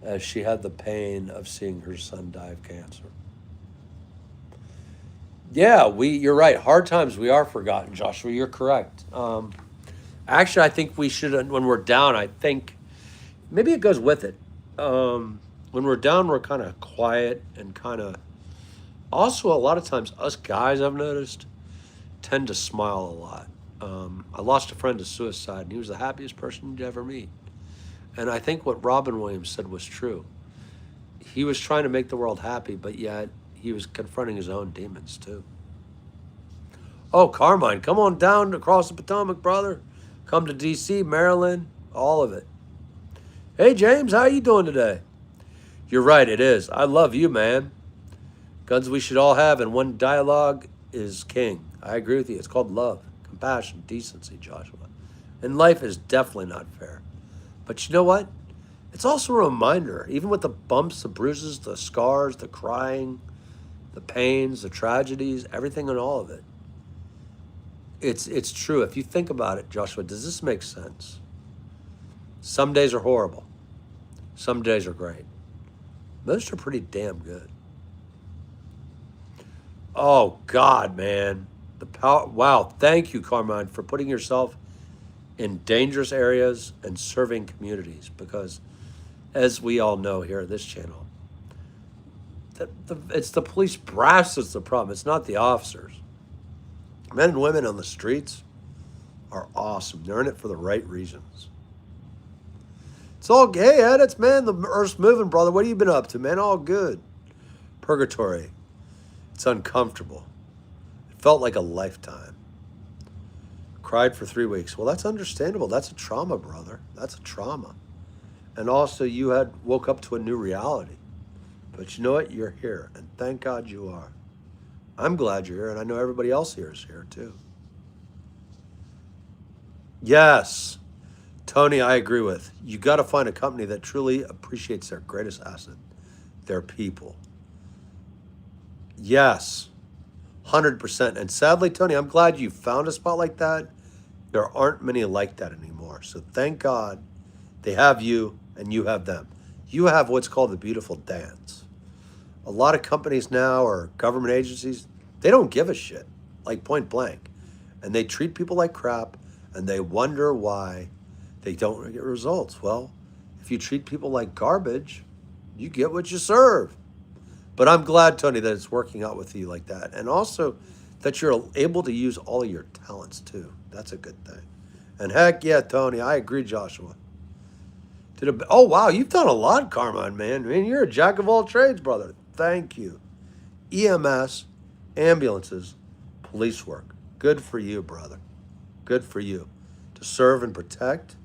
as she had the pain of seeing her son die of cancer. Yeah, you're right. Hard times we are forgotten, Joshua. You're correct. Actually, I think we should, when we're down, I think maybe it goes with it. When we're down, we're kind of quiet and kind of, also a lot of times us guys, I've noticed, tend to smile a lot. I lost a friend to suicide, and he was the happiest person you'd ever meet. And I think what Robin Williams said was true. He was trying to make the world happy, but yet he was confronting his own demons too. Oh, Carmine, come on down across the Potomac, brother. Come to D.C., Maryland, all of it. Hey, James, how you doing today? You're right, it is. I love you, man. Guns we should all have, and one dialogue is king. I agree with you. It's called love, compassion, decency, Joshua. And life is definitely not fair. But you know what? It's also a reminder, even with the bumps, the bruises, the scars, the crying, the pains, the tragedies, everything and all of it. It's true. If you think about it, Joshua, does this make sense? Some days are horrible. Some days are great. Most are pretty damn good. Oh God, man. The power. Wow. Thank you, Carmine, for putting yourself in dangerous areas and serving communities, because as we all know here at this channel, it's the police brass that's the problem. It's not the officers. Men and women on the streets are awesome. They're in it for the right reasons. It's all, hey, Ed, it's, man, the earth's moving, brother. What have you been up to, man? All good. Purgatory. It's uncomfortable. It felt like a lifetime. Cried for 3 weeks. Well, that's understandable. That's a trauma, brother. That's a trauma. And also, you had woke up to a new reality. But you know what? You're here, and thank God you are. I'm glad you're here, and I know everybody else here is here, too. Yes. Tony, I agree with. You got to find a company that truly appreciates their greatest asset, their people. Yes, 100%. And sadly, Tony, I'm glad you found a spot like that. There aren't many like that anymore. So thank God they have you and you have them. You have what's called the beautiful dance. A lot of companies now, or government agencies, they don't give a shit, like point blank. And they treat people like crap, and they wonder why they don't get results. Well, if you treat people like garbage, you get what you serve. But I'm glad, Tony, that it's working out with you like that. And also that you're able to use all of your talents, too. That's a good thing. And heck yeah, Tony, I agree, Joshua. Oh, wow, you've done a lot, Carmine, man. I mean, you're a jack of all trades, brother. Thank you. EMS, ambulances, police work. Good for you, brother. Good for you. To serve and protect,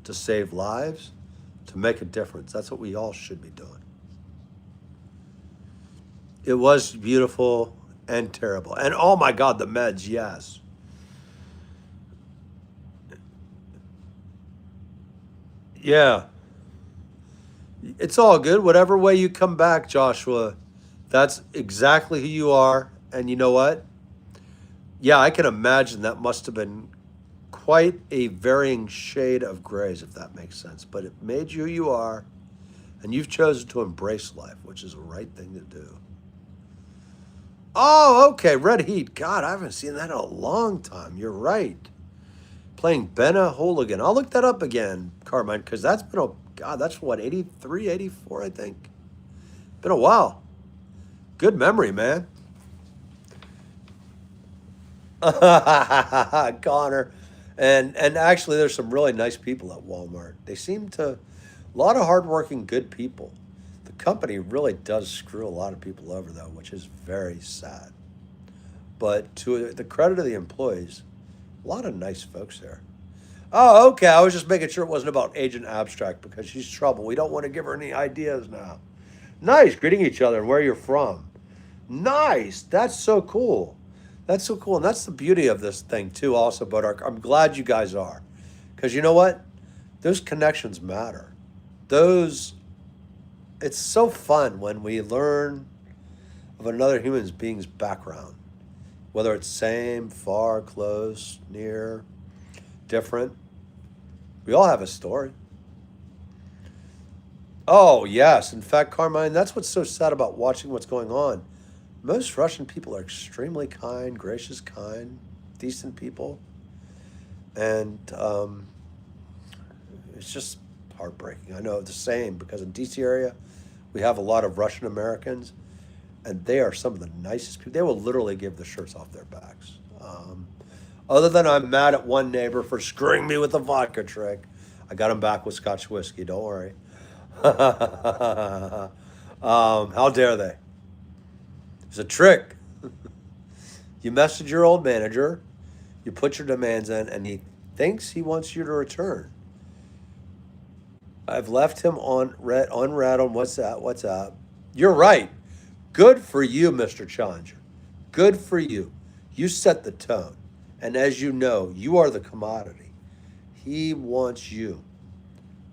to save lives, to make a difference. That's what we all should be doing. It was beautiful and terrible. And oh my God, the meds, yes. Yeah. It's all good. Whatever way you come back, Joshua, that's exactly who you are. And you know what? Yeah, I can imagine that must have been quite a varying shade of grays, if that makes sense. But it made you who you are, and you've chosen to embrace life, which is the right thing to do. Oh, okay, Red Heat. God, I haven't seen that in a long time. You're right. Playing Benna Hooligan. I'll look that up again, Carmine, because that's been that's what, 83, 84, I think. Been a while. Good memory, man. Connor. And actually, there's some really nice people at Walmart. They seem to, a lot of hardworking, good people. The company really does screw a lot of people over, though, which is very sad. But to the credit of the employees, a lot of nice folks there. Oh, okay. I was just making sure it wasn't about Agent Abstract, because she's trouble. We don't want to give her any ideas now. Nice. Greeting each other and where you're from. Nice. That's so cool. That's so cool. And that's the beauty of this thing, too, also, Bodark. I'm glad you guys are. Because you know what? Those connections matter. It's so fun when we learn of another human being's background. Whether it's same, far, close, near, different. We all have a story. Oh, yes. In fact, Carmine, that's what's so sad about watching what's going on. Most Russian people are extremely kind, gracious, kind, decent people. And it's just heartbreaking. I know the same, because in D.C. area, we have a lot of Russian Americans, and they are some of the nicest people. They will literally give the shirts off their backs. Other than I'm mad at one neighbor for screwing me with the vodka trick. I got him back with Scotch whiskey, don't worry. How dare they? It's a trick. You message your old manager, you put your demands in, and he thinks he wants you to return. I've left him on red on WhatsApp. You're right. Good for you, Mr. Challenger. Good for you. You set the tone. And as you know, you are the commodity. He wants you.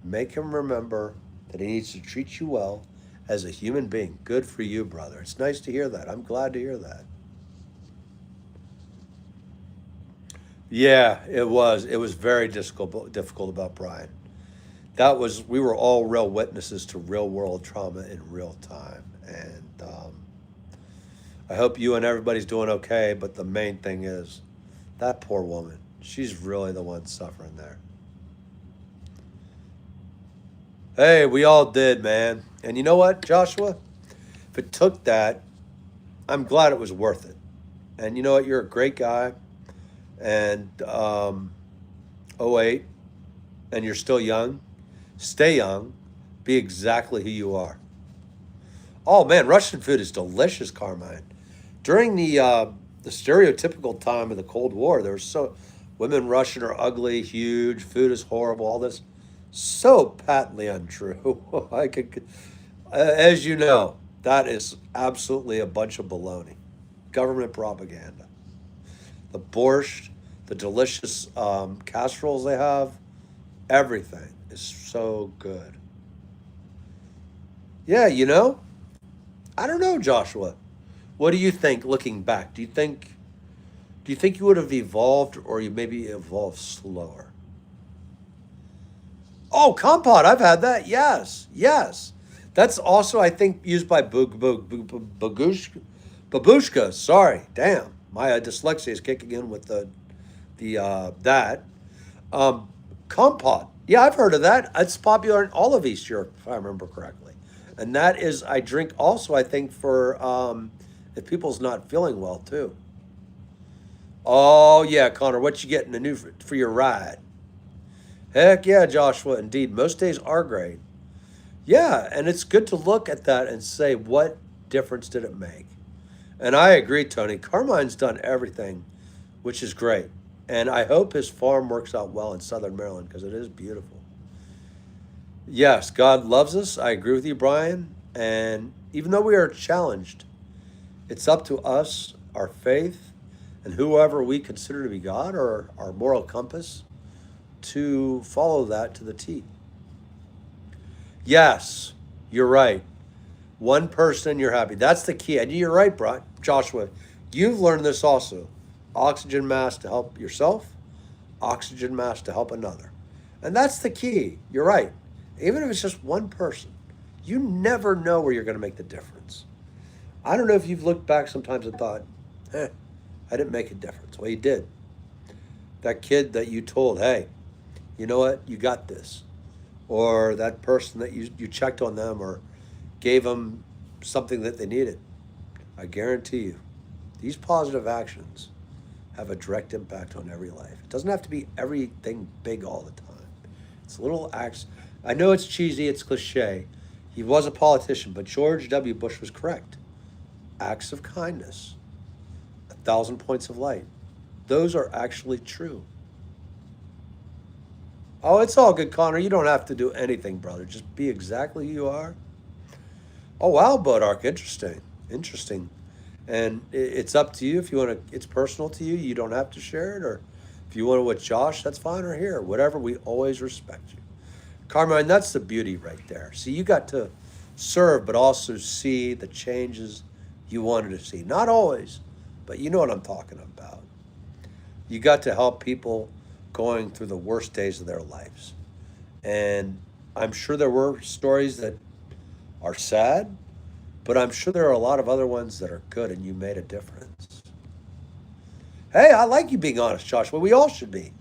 Make him remember that he needs to treat you well as a human being. Good for you, brother. It's nice to hear that. I'm glad to hear that. Yeah, it was. It was very difficult about Brian. We were all real witnesses to real world trauma in real time. And I hope you and everybody's doing okay. But the main thing is that poor woman, she's really the one suffering there. Hey, we all did, man. And you know what, Joshua? If it took that, I'm glad it was worth it. And you know what? You're a great guy. And oh 08, and you're still young. Stay young. Be exactly who you are. Oh man, Russian food is delicious, Carmine. During the stereotypical time of the Cold War, there was so women Russian are ugly, huge, food is horrible, all this so patently untrue. I could, as you know, that is absolutely a bunch of baloney, government propaganda. The borscht, the delicious casseroles they have, everything is so good. Yeah, I don't know, Joshua. What do you think looking back? Do you think you would have evolved or you maybe evolved slower? Oh, compote, I've had that. Yes, yes. That's also, I think, used by babushka. Sorry, damn, my dyslexia is kicking in with the that. Um, Compote. Yeah, I've heard of that. It's popular in all of East Europe, if I remember correctly. And that is, I drink also, I think, for if people's not feeling well too. Oh yeah, Connor, what you getting a new for your ride? Heck yeah, Joshua. Indeed, most days are great. Yeah, and it's good to look at that and say, what difference did it make? And I agree, Tony. Carmine's done everything, which is great. And I hope his farm works out well in Southern Maryland because it is beautiful. Yes, God loves us. I agree with you, Brian. And even though we are challenged, it's up to us, our faith, and whoever we consider to be God or our moral compass to follow that to the T. Yes, you're right. One person, you're happy. That's the key. And you're right, Brian. Joshua. You've learned this also. Oxygen mask to help yourself, oxygen mask to help another. And that's the key. You're right. Even if it's just one person, you never know where you're going to make the difference. I don't know if you've looked back sometimes and thought, I didn't make a difference. Well, you did. That kid that you told, hey, you know what? You got this. Or that person that you checked on them or gave them something that they needed. I guarantee you, these positive actions have a direct impact on every life. It doesn't have to be everything big all the time. It's little acts. I know it's cheesy, it's cliche. He was a politician, but George W. Bush was correct. Acts of kindness, 1,000 points of light. Those are actually true. Oh, it's all good, Connor. You don't have to do anything, brother. Just be exactly who you are. Oh, wow, Bodark. Interesting. Interesting. And it's up to you if you want to, it's personal to you. You don't have to share it. Or if you want to with Josh, that's fine, or here. Whatever, we always respect you. Carmine, that's the beauty right there. See, you got to serve, but also see the changes you wanted to see. Not always, but you know what I'm talking about. You got to help people going through the worst days of their lives. And I'm sure there were stories that are sad, but I'm sure there are a lot of other ones that are good and you made a difference. Hey, I like you being honest, Joshua. We all should be.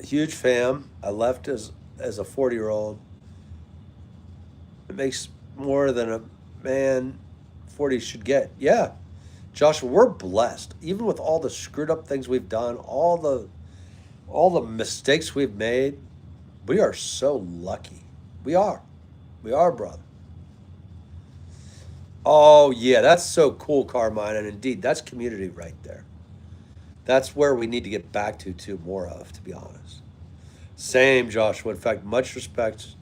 A huge fam. I left as a 40-year-old. It makes more than a man 40 should get. Yeah. Joshua, we're blessed. Even with all the screwed up things we've done, all the mistakes we've made, we are so lucky. We are. We are, brother. Oh, yeah, that's so cool, Carmine. And indeed, that's community right there. That's where we need to get back to more of, to be honest. Same, Joshua. In fact, much respect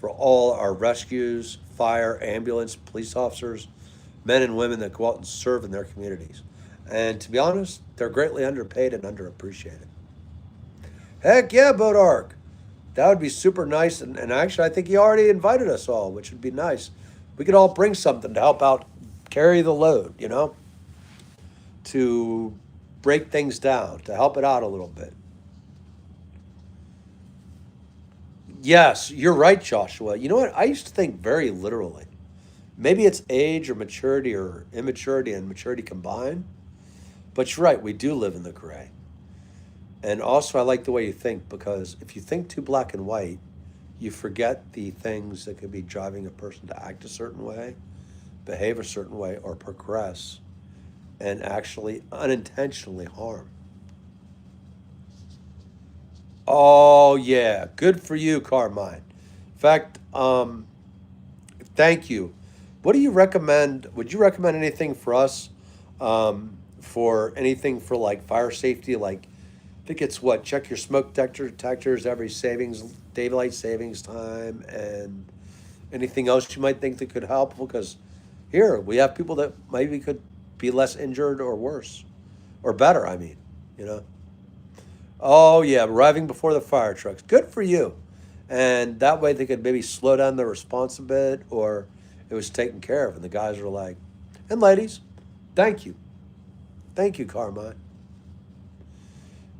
for all our rescues, fire, ambulance, police officers, men and women that go out and serve in their communities. And to be honest, they're greatly underpaid and underappreciated. Heck yeah, Bodark. That would be super nice. And actually, I think he already invited us all, which would be nice. We could all bring something to help out, carry the load, to break things down, to help it out a little bit. Yes, you're right, Joshua. You know what? I used to think very literally. Maybe it's age or immaturity and maturity combined. But you're right, we do live in the gray. And also, I like the way you think because if you think too black and white, you forget the things that could be driving a person to act a certain way, behave a certain way, or progress and actually unintentionally harm. Oh, yeah. Good for you, Carmine. In fact, thank you. What do you recommend? Would you recommend anything for us for anything for like fire safety? Like, I think it's what? Check your smoke detectors every daylight savings time, and anything else you might think that could help. Because here we have people that maybe could be less injured or worse, or better. I mean, you know. Oh yeah, arriving before the fire trucks. Good for you. And that way they could maybe slow down their response a bit, or it was taken care of. And the guys were like, and ladies, thank you. Thank you, Carmine.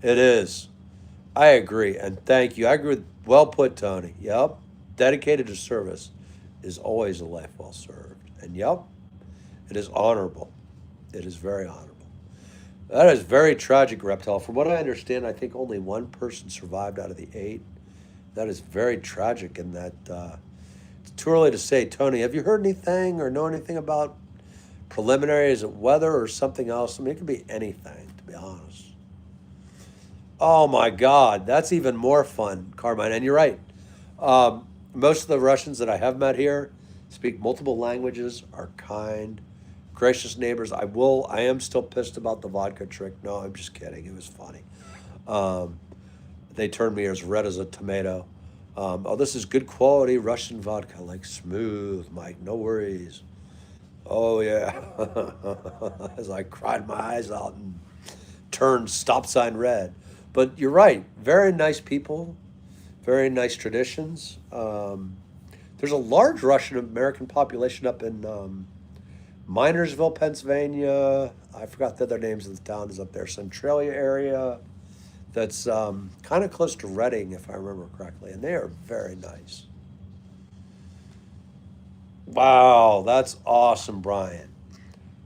It is. I agree. And thank you. I agree with, well put, Tony. Yep. Dedicated to service is always a life well served. And yep, it is honorable. It is very honorable. That is very tragic, Reptile. From what I understand, I think only one person survived out of the 8. That is very tragic, and that it's too early to say. Tony, have you heard anything or know anything about preliminary? Is it weather or something else? I mean, it could be anything, to be honest. Oh my God, that's even more fun, Carmine. And you're right. Most of the Russians that I have met here speak multiple languages, are kind, gracious neighbors. I am still pissed about the vodka trick. No, I'm just kidding. It was funny. Um, they turned me as red as a tomato. Oh, this is good quality Russian vodka, like smooth, Mike. No worries. Oh yeah. As I cried my eyes out and turned stop sign red. But you're right. Very nice people. Very nice traditions. There's a large Russian American population up in Minersville, Pennsylvania. I forgot the other names of the towns up there. Centralia area. That's kind of close to Reading, if I remember correctly, and they are very nice. Wow, that's awesome, Brian.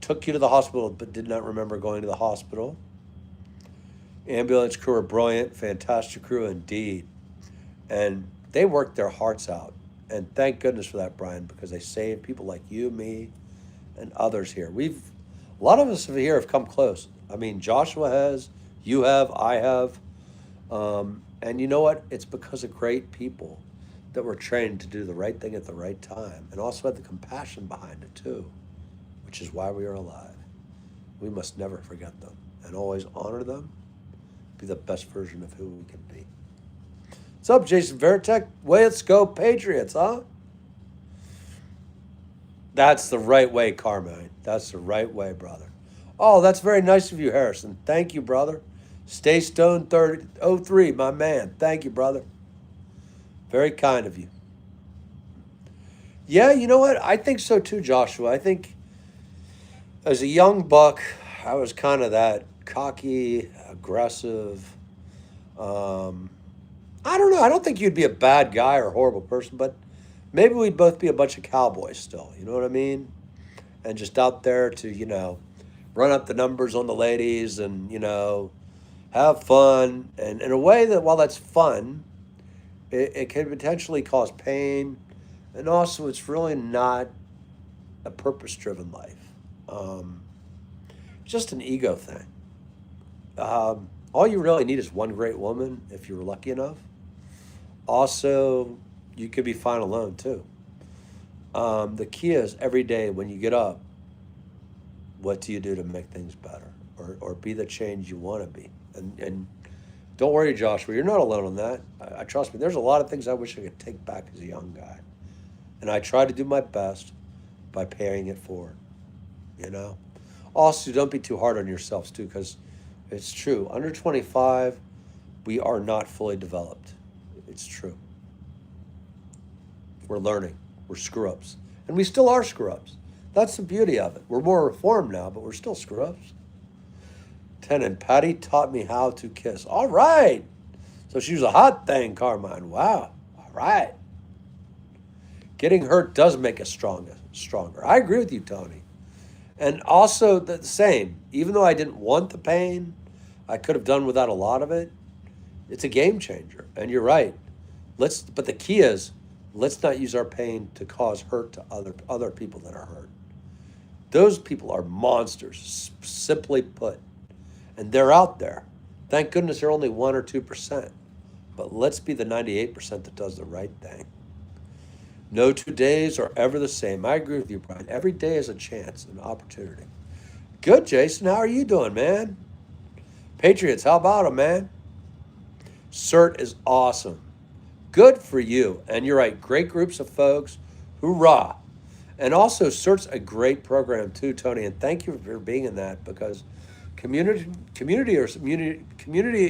Took you to the hospital, but did not remember going to the hospital. Ambulance crew are brilliant, fantastic crew indeed, and they worked their hearts out. And thank goodness for that, Brian, because they saved people like you, me, and others here. A lot of us here have come close. I mean, Joshua has, you have, I have. And you know what? It's because of great people that were trained to do the right thing at the right time and also had the compassion behind it too, which is why we are alive. We must never forget them and always honor them, be the best version of who we can be. What's up, Jason Veritek? Let's go, Patriots, huh? That's the right way, Carmine. That's the right way, brother. Oh, that's very nice of you, Harrison. Thank you, brother. Stay Stone 3003, my man. Thank you, brother. Very kind of you. Yeah, you know what? I think so too, Joshua. I think as a young buck, I was kind of that cocky, aggressive. Um, I don't know. I don't think you'd be a bad guy or a horrible person, but maybe we'd both be a bunch of cowboys still. You know what I mean? And just out there to, run up the numbers on the ladies and, have fun. And in a way that while that's fun, it can potentially cause pain. And also, it's really not a purpose driven life. Um, it's just an ego thing. All you really need is one great woman if you were lucky enough. Also, you could be fine alone too. The key is every day when you get up, what do you do to make things better or be the change you want to be? And don't worry, Joshua, you're not alone on that. I trust me. There's a lot of things I wish I could take back as a young guy. And I try to do my best by paying it forward, you know? Also, don't be too hard on yourselves too, because it's true. Under 25, we are not fully developed. It's true. We're learning. We're screw-ups. And we still are screw-ups. That's the beauty of it. We're more reformed now, but we're still screw-ups. 10, and Patty taught me how to kiss. All right. So she was a hot thing, Carmine. Wow. All right. Getting hurt does make us stronger. I agree with you, Tony. And also the same. Even though I didn't want the pain, I could have done without a lot of it. It's a game changer. And you're right. But the key is, let's not use our pain to cause hurt to other people that are hurt. Those people are monsters, simply put. And they're out there. Thank goodness they're only 1 or 2%. But let's be the 98% that does the right thing. No 2 days are ever the same. I agree with you, Brian. Every day is a chance, an opportunity. Good, Jason. How are you doing, man? Patriots, how about them, man? CERT is awesome. Good for you. And you're right. Great groups of folks. Hoorah. And also, CERT's a great program too, Tony. And thank you for being in that, because community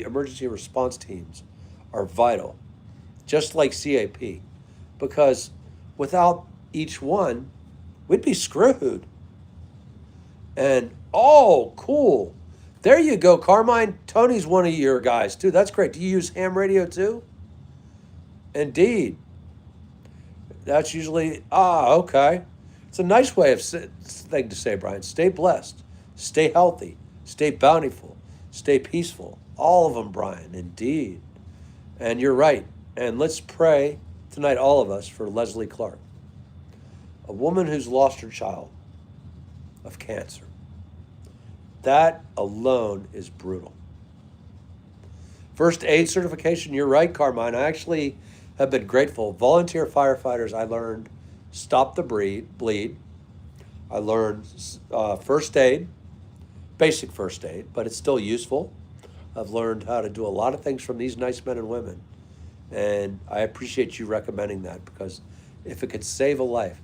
emergency response teams are vital, just like CAP, because without each one, we'd be screwed. And oh, cool. There you go, Carmine. Tony's one of your guys too. That's great. Do you use ham radio too? Indeed. That's usually, okay. It's a nice way of thing to say, Brian. Stay blessed. Stay healthy. Stay bountiful. Stay peaceful. All of them, Brian. Indeed. And you're right. And let's pray tonight, all of us, for Leslie Clark, a woman who's lost her child of cancer. That alone is brutal. First aid certification, you're right, Carmine. I actually have been grateful. Volunteer firefighters, I learned stop the bleed. I learned first aid, basic first aid, but it's still useful. I've learned how to do a lot of things from these nice men and women. And I appreciate you recommending that, because if it could save a life,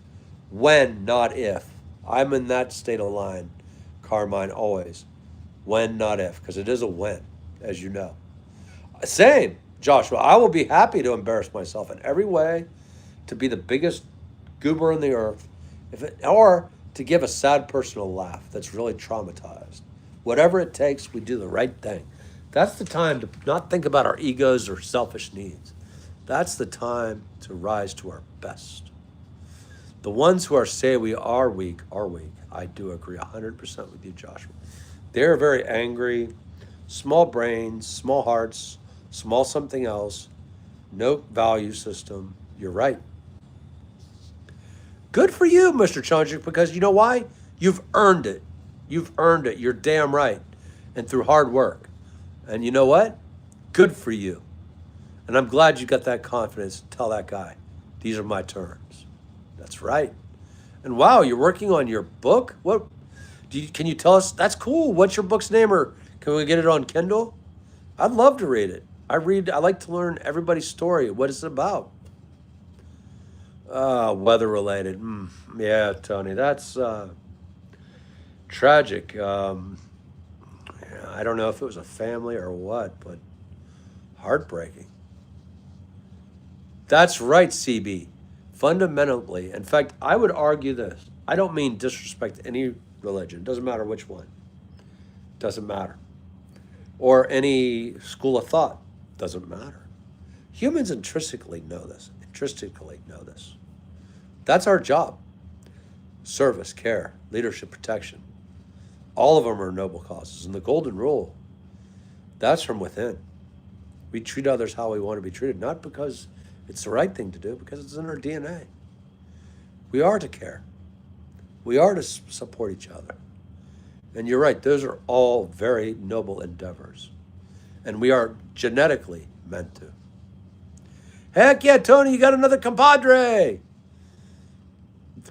when, not if. I'm in that state of line, Carmine, always. When, not if, because it is a when, as you know. Same, Joshua. I will be happy to embarrass myself in every way, to be the biggest goober on the earth, or to give a sad person a laugh that's really traumatized. Whatever it takes, we do the right thing. That's the time to not think about our egos or selfish needs. That's the time to rise to our best. The ones who say we are weak are weak. I do agree 100% with you, Joshua. They're very angry, small brains, small hearts, small something else, no value system. You're right. Good for you, Mr. Chandrik, because you know why? You've earned it. You've earned it. You're damn right. And through hard work. And you know what? Good for you. And I'm glad you got that confidence to tell that guy, these are my terms. That's right. And wow, you're working on your book? What? Can you tell us? That's cool. What's your book's name? Or can we get it on Kindle? I'd love to read it. I like to learn everybody's story, what it's about. Weather related. Yeah, Tony, that's tragic. I don't know if it was a family or what, but heartbreaking. That's right, CB. Fundamentally, in fact, I would argue this. I don't mean disrespect any religion. Doesn't matter which one. Doesn't matter. Or any school of thought. Doesn't matter. Humans intrinsically know this. That's our job. Service, care, leadership, protection. All of them are noble causes. And the golden rule, that's from within. We treat others how we want to be treated, not because it's the right thing to do, because it's in our DNA. We are to care. We are to support each other. And you're right, those are all very noble endeavors. And we are genetically meant to. Heck yeah, Tony, you got another compadre.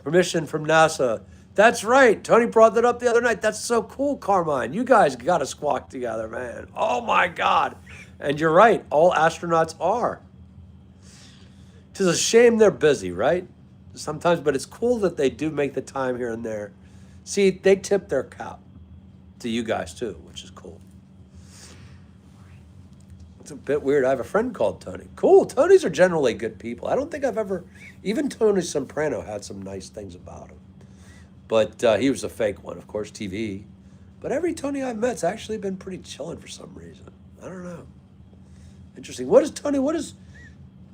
Permission from NASA. That's right. Tony brought that up the other night. That's so cool, Carmine. You guys got to squawk together, man. Oh, my God. And you're right. All astronauts are. It's a shame they're busy, right? Sometimes, but it's cool that they do make the time here and there. See, they tip their cap. to you guys too, which is cool. It's a bit weird. I have a friend called Tony. Cool. Tonys are generally good people. I don't think I've ever, even Tony Soprano had some nice things about him. But he was a fake one, of course, TV. But every Tony I've met's actually been pretty chilling for some reason. I don't know. Interesting. What is Tony?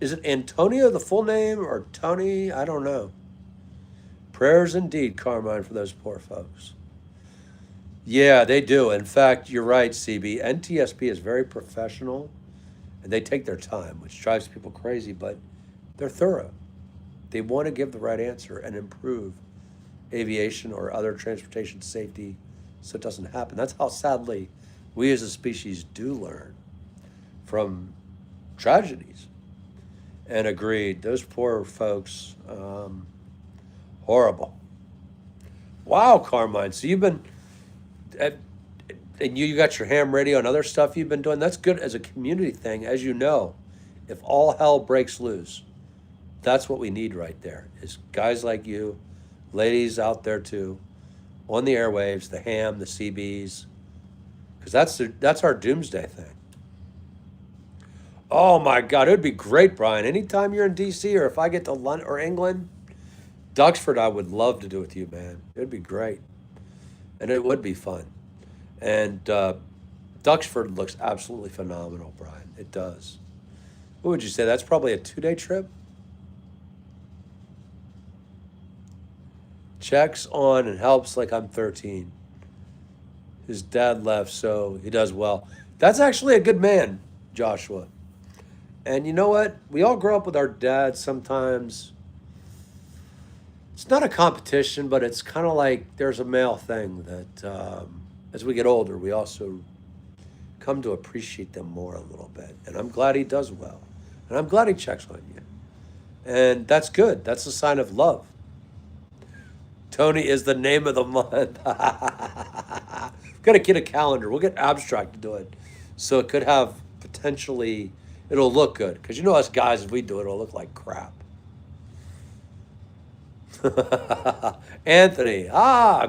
Is it Antonio, the full name, or Tony? I don't know. Prayers indeed, Carmine, for those poor folks. Yeah, they do. In fact, you're right, CB. NTSB is very professional, and they take their time, which drives people crazy, but they're thorough. They want to give the right answer and improve aviation or other transportation safety so it doesn't happen. That's how, sadly, we as a species do learn from tragedies. And agreed, those poor folks, horrible. Wow, Carmine. So you've been, and you got your ham radio and other stuff you've been doing. That's good as a community thing. As you know, if all hell breaks loose, that's what we need right there, is guys like you, ladies out there too, on the airwaves, the ham, the CBs, because that's our doomsday thing. Oh my God, it would be great, Brian. Anytime you're in DC, or if I get to London or England, Duxford, I would love to do with you, man. It would be great, and it would be fun. And Duxford looks absolutely phenomenal, Brian. It does. What would you say? That's probably a 2-day trip. Checks on and helps like I'm 13. His dad left, so he does well. That's actually a good man, Joshua. And you know what? We all grow up with our dads sometimes. It's not a competition, but it's kind of like there's a male thing that as we get older, we also come to appreciate them more a little bit. And I'm glad he does well. And I'm glad he checks on you. And that's good. That's a sign of love. Tony is the name of the month. Got to get a calendar. We'll get Abstract to do it. So it could have potentially, it'll look good. Because you know us guys, if we do it, it'll look like crap. Anthony.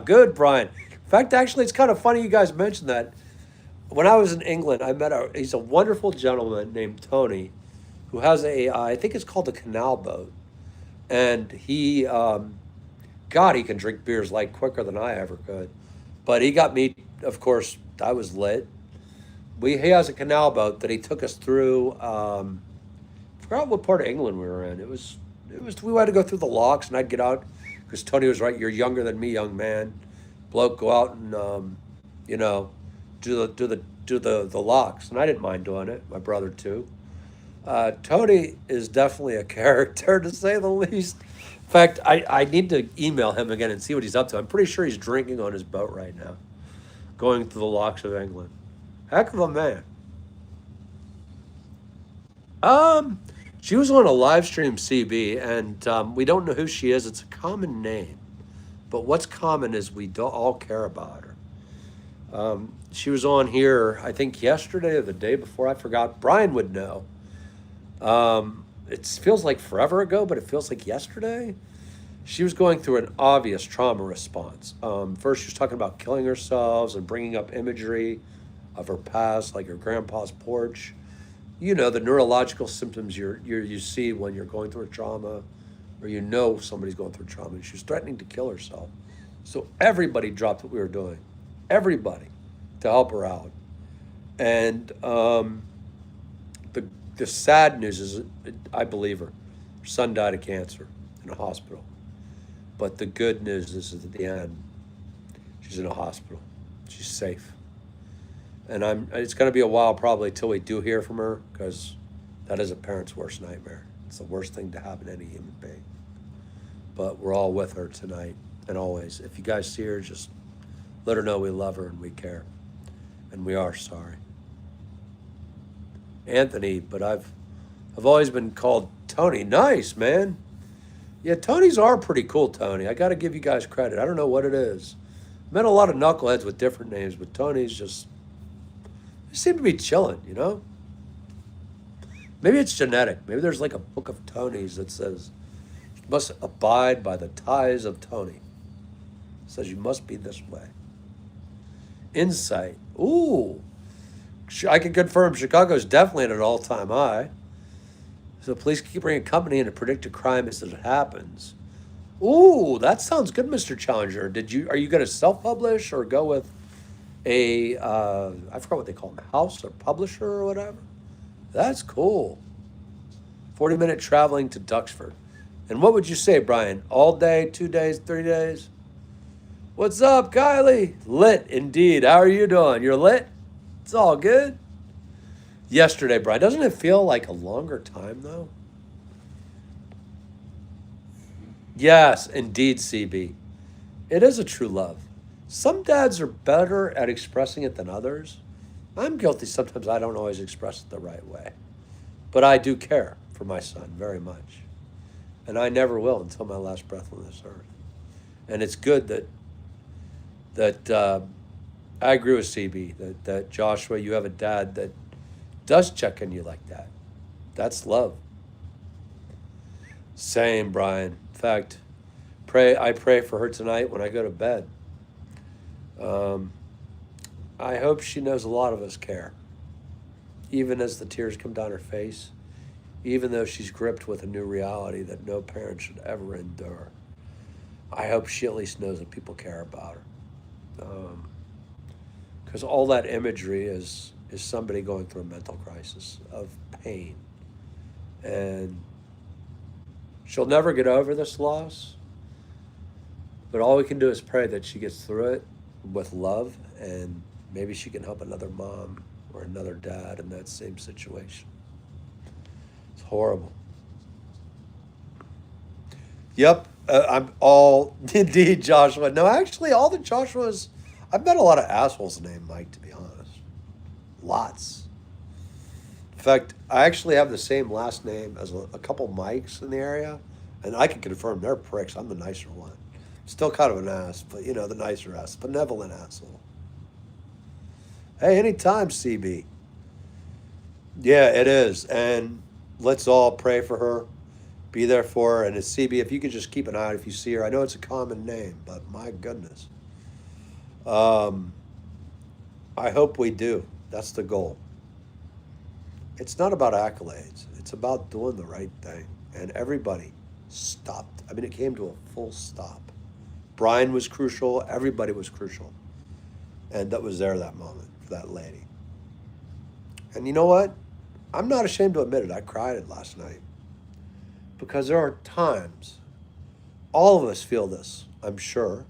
Good, Brian. In fact, actually, it's kind of funny you guys mentioned that. When I was in England, I met he's a wonderful gentleman named Tony who has I think it's called a canal boat. And he, God, he can drink beers like quicker than I ever could. But he got me, of course, I was lit. He has a canal boat that he took us through. I forgot what part of England we were in. We had to go through the locks, and I'd get out because Tony was right. You're younger than me, young man. Bloke, go out and do the locks, and I didn't mind doing it. My brother too. Tony is definitely a character, to say the least. In fact, I need to email him again and see what he's up to. I'm pretty sure he's drinking on his boat right now, going through the locks of England. Heck of a man. She was on a live stream, CB, and we don't know who she is. It's a common name, but what's common is we don't all care about her. She was on here, I think yesterday or the day before. I forgot. Brian would know. It feels like forever ago, but it feels like yesterday. She was going through an obvious trauma response. First, she was talking about killing herself and bringing up imagery of her past, like her grandpa's porch. You know, the neurological symptoms you see when you're going through a trauma, or you know somebody's going through trauma. She was threatening to kill herself. So everybody dropped what we were doing. Everybody, to help her out. And the sad news is, I believe her. Her son died of cancer in a hospital. But the good news is at the end, she's in a hospital. She's safe. And it's going to be a while probably till we do hear from her, because that is a parent's worst nightmare. It's the worst thing to happen to any human being. But we're all with her tonight and always. If you guys see her, just let her know we love her and we care. And we are sorry. Anthony, but I've always been called Tony. Nice, man. Yeah, Tonys are pretty cool, Tony. I got to give you guys credit. I don't know what it is. Met a lot of knuckleheads with different names, but Tony's just, they seem to be chilling, you know? Maybe it's genetic. Maybe there's like a book of Tonys that says, you must abide by the ties of Tony. It says you must be this way. Insight. Ooh. I can confirm Chicago's definitely at an all-time high. So police keep bringing company in to predict a crime as it happens. Ooh, that sounds good, Mr. Challenger. Are you going to self-publish or go with I forgot what they call them, house or publisher or whatever? That's cool. 40-minute traveling to Duxford. And what would you say, Brian? All day, 2 days, 3 days? What's up, Kylie? Lit, indeed. How are you doing? You're lit? It's all good. Yesterday, Brian. Doesn't it feel like a longer time, though? Yes, indeed, CB. It is a true love. Some dads are better at expressing it than others. I'm guilty. Sometimes I don't always express it the right way. But I do care for my son very much. And I never will until my last breath on this earth. And it's good that I agree with CB, that Joshua, you have a dad that does check on you like that. That's love. Same, Brian. In fact, I pray for her tonight when I go to bed. I hope she knows a lot of us care, even as the tears come down her face, even though she's gripped with a new reality that no parent should ever endure. I hope she at least knows that people care about her. Because all that imagery is somebody going through a mental crisis of pain. And she'll never get over this loss, but all we can do is pray that she gets through it with love, and maybe she can help another mom or another dad in that same situation. It's horrible. Yep, I'm all, indeed, Joshua. No, actually, all the Joshuas, I've met a lot of assholes named Mike, to be honest. Lots. In fact, I actually have the same last name as a couple Mikes in the area, and I can confirm they're pricks. I'm the nicer one. Still kind of an ass, but the nicer ass. Benevolent asshole. Hey, anytime, CB. Yeah, it is. And let's all pray for her. Be there for her. And it's CB, if you could just keep an eye out if you see her. I know it's a common name, but my goodness. I hope we do. That's the goal. It's not about accolades. It's about doing the right thing. And everybody stopped. I mean, it came to a full stop. Brian was crucial. Everybody was crucial. And that was there that moment for that lady. And you know what? I'm not ashamed to admit it. I cried it last night. Because there are times, all of us feel this, I'm sure,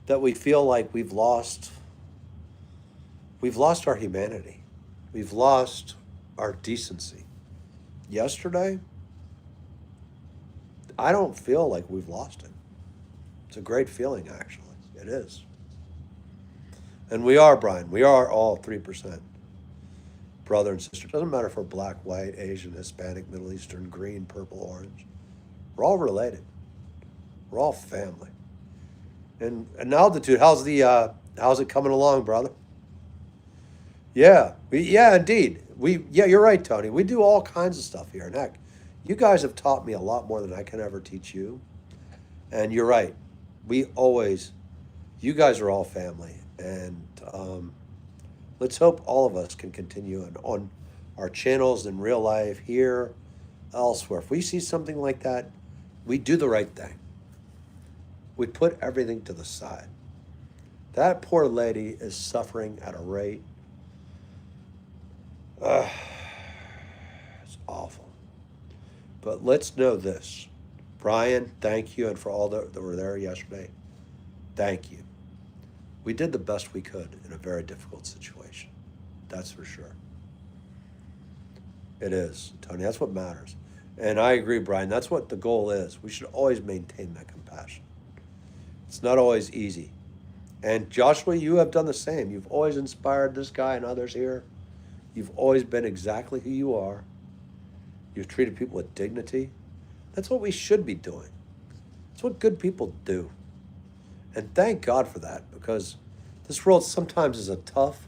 that we feel like we've lost our humanity. We've lost our decency. Yesterday, I don't feel like we've lost it. It's a great feeling, actually. It is. And we are, Brian. We are all 3%. Brother and sister. Doesn't matter if we're black, white, Asian, Hispanic, Middle Eastern, green, purple, orange. We're all related. We're all family. And altitude, how's it coming along, brother? Yeah. Indeed. You're right, Tony. We do all kinds of stuff here. And heck, you guys have taught me a lot more than I can ever teach you. And you're right. You guys are all family. And let's hope all of us can continue on our channels in real life, here, elsewhere. If we see something like that, we do the right thing. We put everything to the side. That poor lady is suffering at a rate. It's awful. But let's know this. Brian, thank you. And for all that were there yesterday, thank you. We did the best we could in a very difficult situation. That's for sure. It is, Tony. That's what matters. And I agree, Brian. That's what the goal is. We should always maintain that compassion. It's not always easy. And Joshua, you have done the same. You've always inspired this guy and others here. You've always been exactly who you are. You've treated people with dignity. That's what we should be doing. That's what good people do. And thank God for that, because this world sometimes is a tough,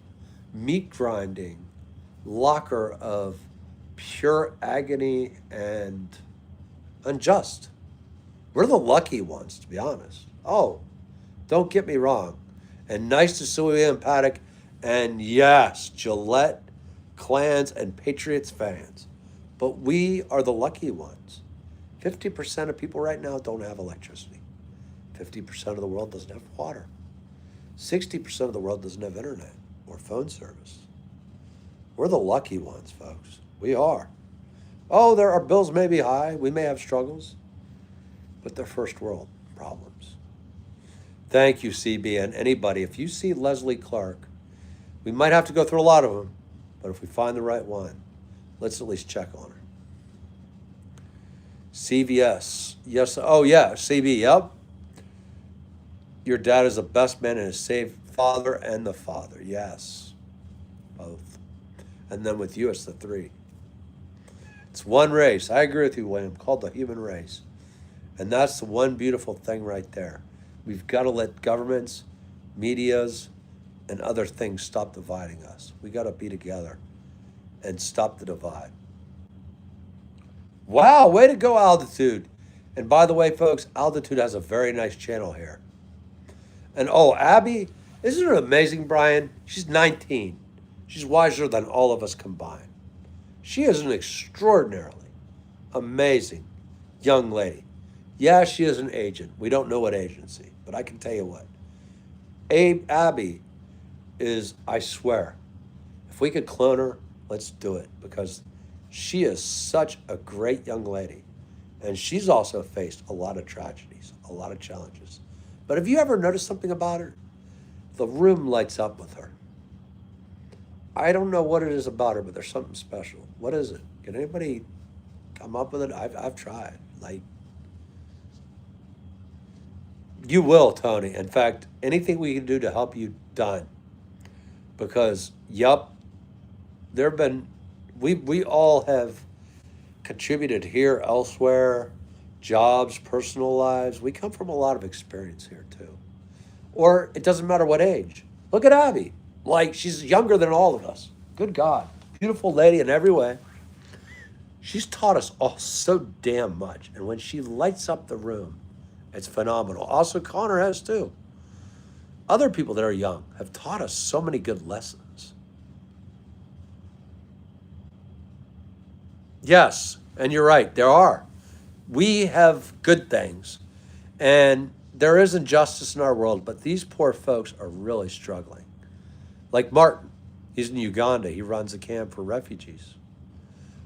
meat-grinding locker of pure agony and unjust. We're the lucky ones, to be honest. Oh, don't get me wrong. And nice to see you in Paddock. And yes, Gillette, Clans, and Patriots fans. But we are the lucky ones. 50% of people right now don't have electricity. 50% of the world doesn't have water. 60% of the world doesn't have internet or phone service. We're the lucky ones, folks. We are. Oh, our bills may be high. We may have struggles. But they're first world problems. Thank you, CB, and anybody. If you see Leslie Clark, we might have to go through a lot of them, but if we find the right one, let's at least check on her. CVS. Yes. Oh, yeah. CB. Yep. Your dad is the best man and has saved father and the father. Yes. Both. And then with you, it's the three. It's one race. I agree with you, William, called the human race. And that's the one beautiful thing right there. We've got to let governments, medias, and other things stop dividing us. We got to be together and stop the divide. Wow, way to go, Altitude. And by the way, folks, Altitude has a very nice channel here. And oh, Abby, isn't it amazing, Brian? She's 19. She's wiser than all of us combined. She is an extraordinarily amazing young lady. Yeah, she is an agent. We don't know what agency, but I can tell you what. Abby is, I swear, if we could clone her, let's do it, because she is such a great young lady. And she's also faced a lot of tragedies, a lot of challenges. But have you ever noticed something about her? The room lights up with her. I don't know what it is about her, but there's something special. What is it? Can anybody come up with it? I've tried. Like, you will, Tony. In fact, anything we can do to help you, done. Because, yup, there have been, we all have contributed here, elsewhere, jobs, personal lives. We come from a lot of experience here, too. Or it doesn't matter what age. Look at Abby. Like, she's younger than all of us. Good God. Beautiful lady in every way. She's taught us all so damn much. And when she lights up the room, it's phenomenal. Also, Connor has too. Other people that are young have taught us so many good lessons. Yes, and you're right, there are. We have good things, and there is injustice in our world, but these poor folks are really struggling. Like Martin, he's in Uganda, he runs a camp for refugees.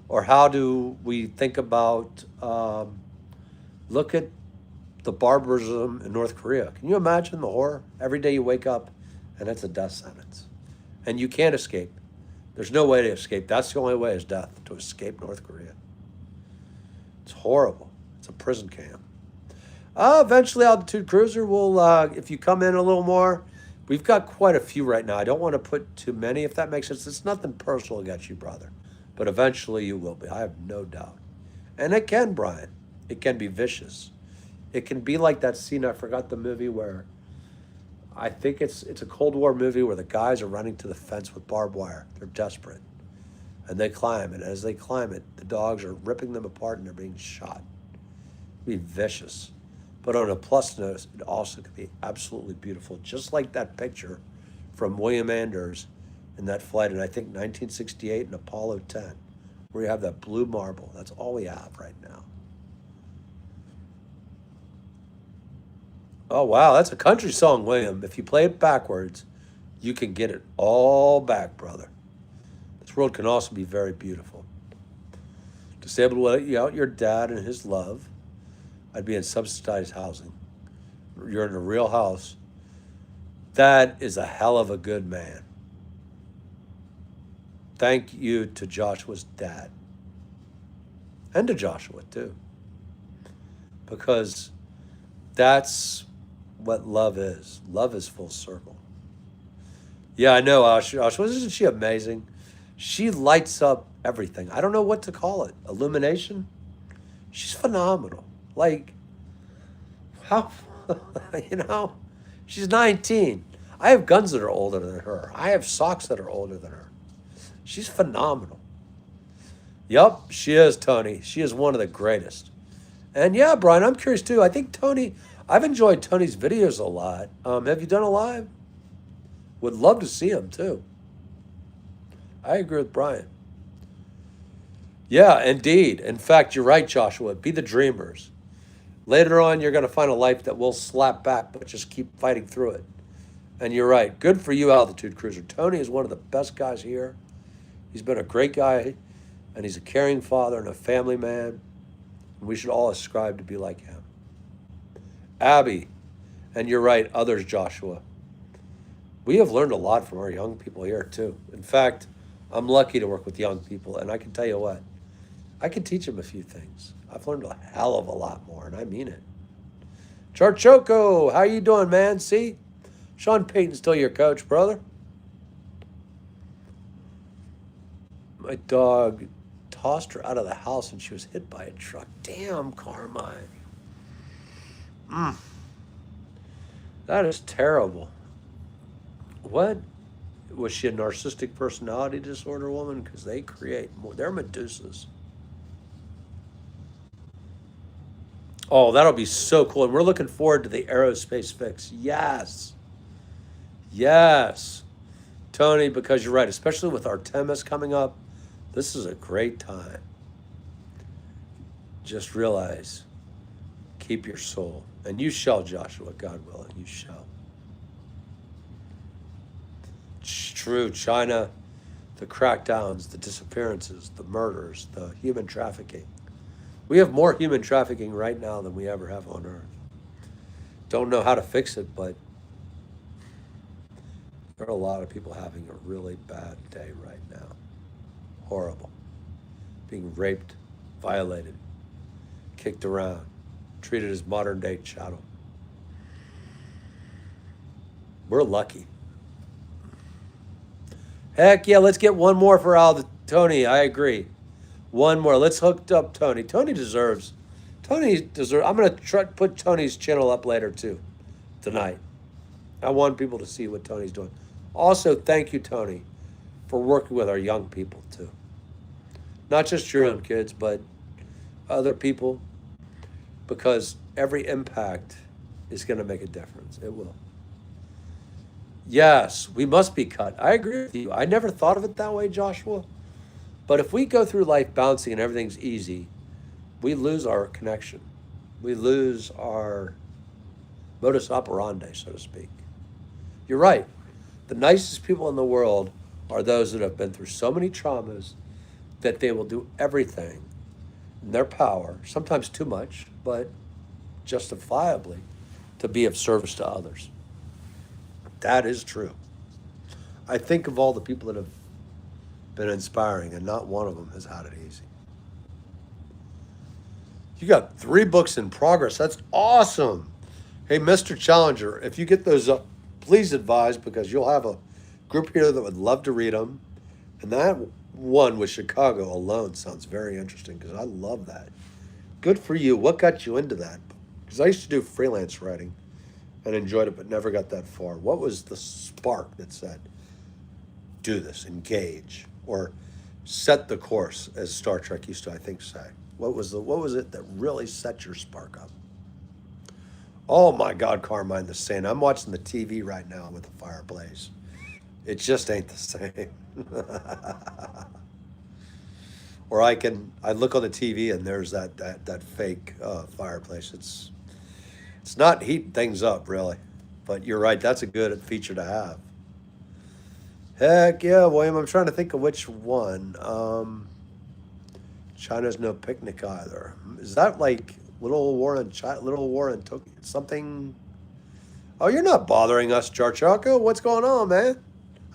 Or how do we think about, look at the barbarism in North Korea. Can you imagine the horror? Every day you wake up and it's a death sentence. And you can't escape. There's no way to escape. That's the only way is death, to escape North Korea. It's horrible. It's a prison camp. Eventually, Altitude Cruiser will, if you come in a little more, we've got quite a few right now. I don't want to put too many, if that makes sense. It's nothing personal against you, brother. But eventually you will be. I have no doubt. And it can, Brian. It can be vicious. It can be like that scene, I forgot the movie, where I think it's a Cold War movie where the guys are running to the fence with barbed wire. They're desperate. And they climb it. As they climb it, the dogs are ripping them apart and they're being shot. It'd be vicious. But on a plus note, it also could be absolutely beautiful. Just like that picture from William Anders in that flight in, I think, 1968 in Apollo 10, where you have that blue marble. That's all we have right now. Oh, wow, that's a country song, William. If you play it backwards, you can get it all back, brother. This world can also be very beautiful. To be able to let you out your dad and his love, I'd be in subsidized housing. You're in a real house. That is a hell of a good man. Thank you to Joshua's dad. And to Joshua, too. Because that's what love is. Love is full circle. Yeah, I know, Joshua. Isn't she amazing? She lights up everything. I don't know what to call it. Illumination? She's phenomenal. Like, how, she's 19. I have guns that are older than her. I have socks that are older than her. She's phenomenal. Yup, she is, Tony. She is one of the greatest. And yeah, Brian, I'm curious too. I think Tony, I've enjoyed Tony's videos a lot. Have you done a live? Would love to see him too. I agree with Brian. Yeah, indeed. In fact, you're right, Joshua. Be the dreamers. Later on, you're going to find a life that will slap back, but just keep fighting through it. And you're right. Good for you, Altitude Cruiser. Tony is one of the best guys here. He's been a great guy, and he's a caring father and a family man. And we should all ascribe to be like him. Abby, and you're right, others, Joshua. We have learned a lot from our young people here, too. In fact, I'm lucky to work with young people, and I can tell you what, I can teach them a few things. I've learned a hell of a lot more, and I mean it. Charchoco, how you doing, man? See? Sean Payton's still your coach, brother. My dog tossed her out of the house and she was hit by a truck. Damn, Carmine. That is terrible. What? Was she a narcissistic personality disorder woman? Because they create more. They're Medusas. Oh, that'll be so cool. And we're looking forward to the aerospace fix. Yes. Yes. Tony, because you're right, especially with Artemis coming up, this is a great time. Just realize, keep your soul. And you shall, Joshua, God willing, you shall. It's true, China, the crackdowns, the disappearances, the murders, the human trafficking. We have more human trafficking right now than we ever have on Earth. Don't know how to fix it, but there are a lot of people having a really bad day right now. Horrible. Being raped, violated, kicked around, treated as modern day chattel. We're lucky. Heck yeah, let's get one more for Tony. I agree. One more. Let's hook up Tony. Tony deserves. I'm going to put Tony's channel up later too, tonight. I want people to see what Tony's doing. Also, thank you, Tony, for working with our young people too. Not just your own kids, but other people, because every impact is going to make a difference. It will. Yes, we must be cut. I agree with you. I never thought of it that way, Joshua. But if we go through life bouncing and everything's easy, we lose our connection. We lose our modus operandi, so to speak. You're right. The nicest people in the world are those that have been through so many traumas that they will do everything in their power, sometimes too much, but justifiably, to be of service to others. That is true. I think of all the people that have been inspiring, and not one of them has had it easy. You got 3 books in progress. That's awesome. Hey, Mr. Challenger, if you get those up, please advise, because you'll have a group here that would love to read them. And that one with Chicago alone sounds very interesting, because I love that. Good for you. What got you into that? Because I used to do freelance writing and enjoyed it, but never got that far. What was the spark that said, do this, engage, or set the course, as Star Trek used to, I think, say? What was it that really set your spark up? Oh my God, Carmine the Saint. I'm watching the TV right now with the fireplace. It just ain't the same. Or I look on the TV and there's that fake fireplace. It's not heating things up, really. But you're right, that's a good feature to have. Heck yeah, William. I'm trying to think of which one. China's no picnic either. Is that like Little War in Tokyo? Something? Oh, you're not bothering us, Charchaco. What's going on, man?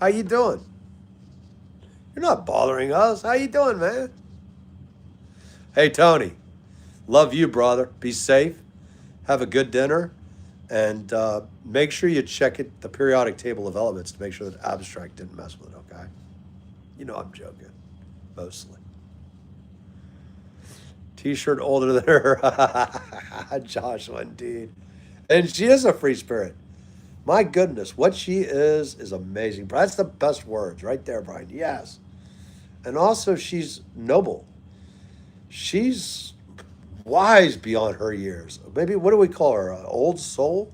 How you doing? You're not bothering us. How you doing, man? Hey, Tony. Love you, brother. Be safe. Have a good dinner. And make sure you check the periodic table of elements to make sure that abstract didn't mess with it, okay? You know I'm joking, mostly. T-shirt older than her. Joshua, indeed. And she is a free spirit. My goodness, what she is amazing. That's the best words right there, Brian. Yes. And also, she's noble. She's wise beyond her years. Maybe, what do we call her? An old soul?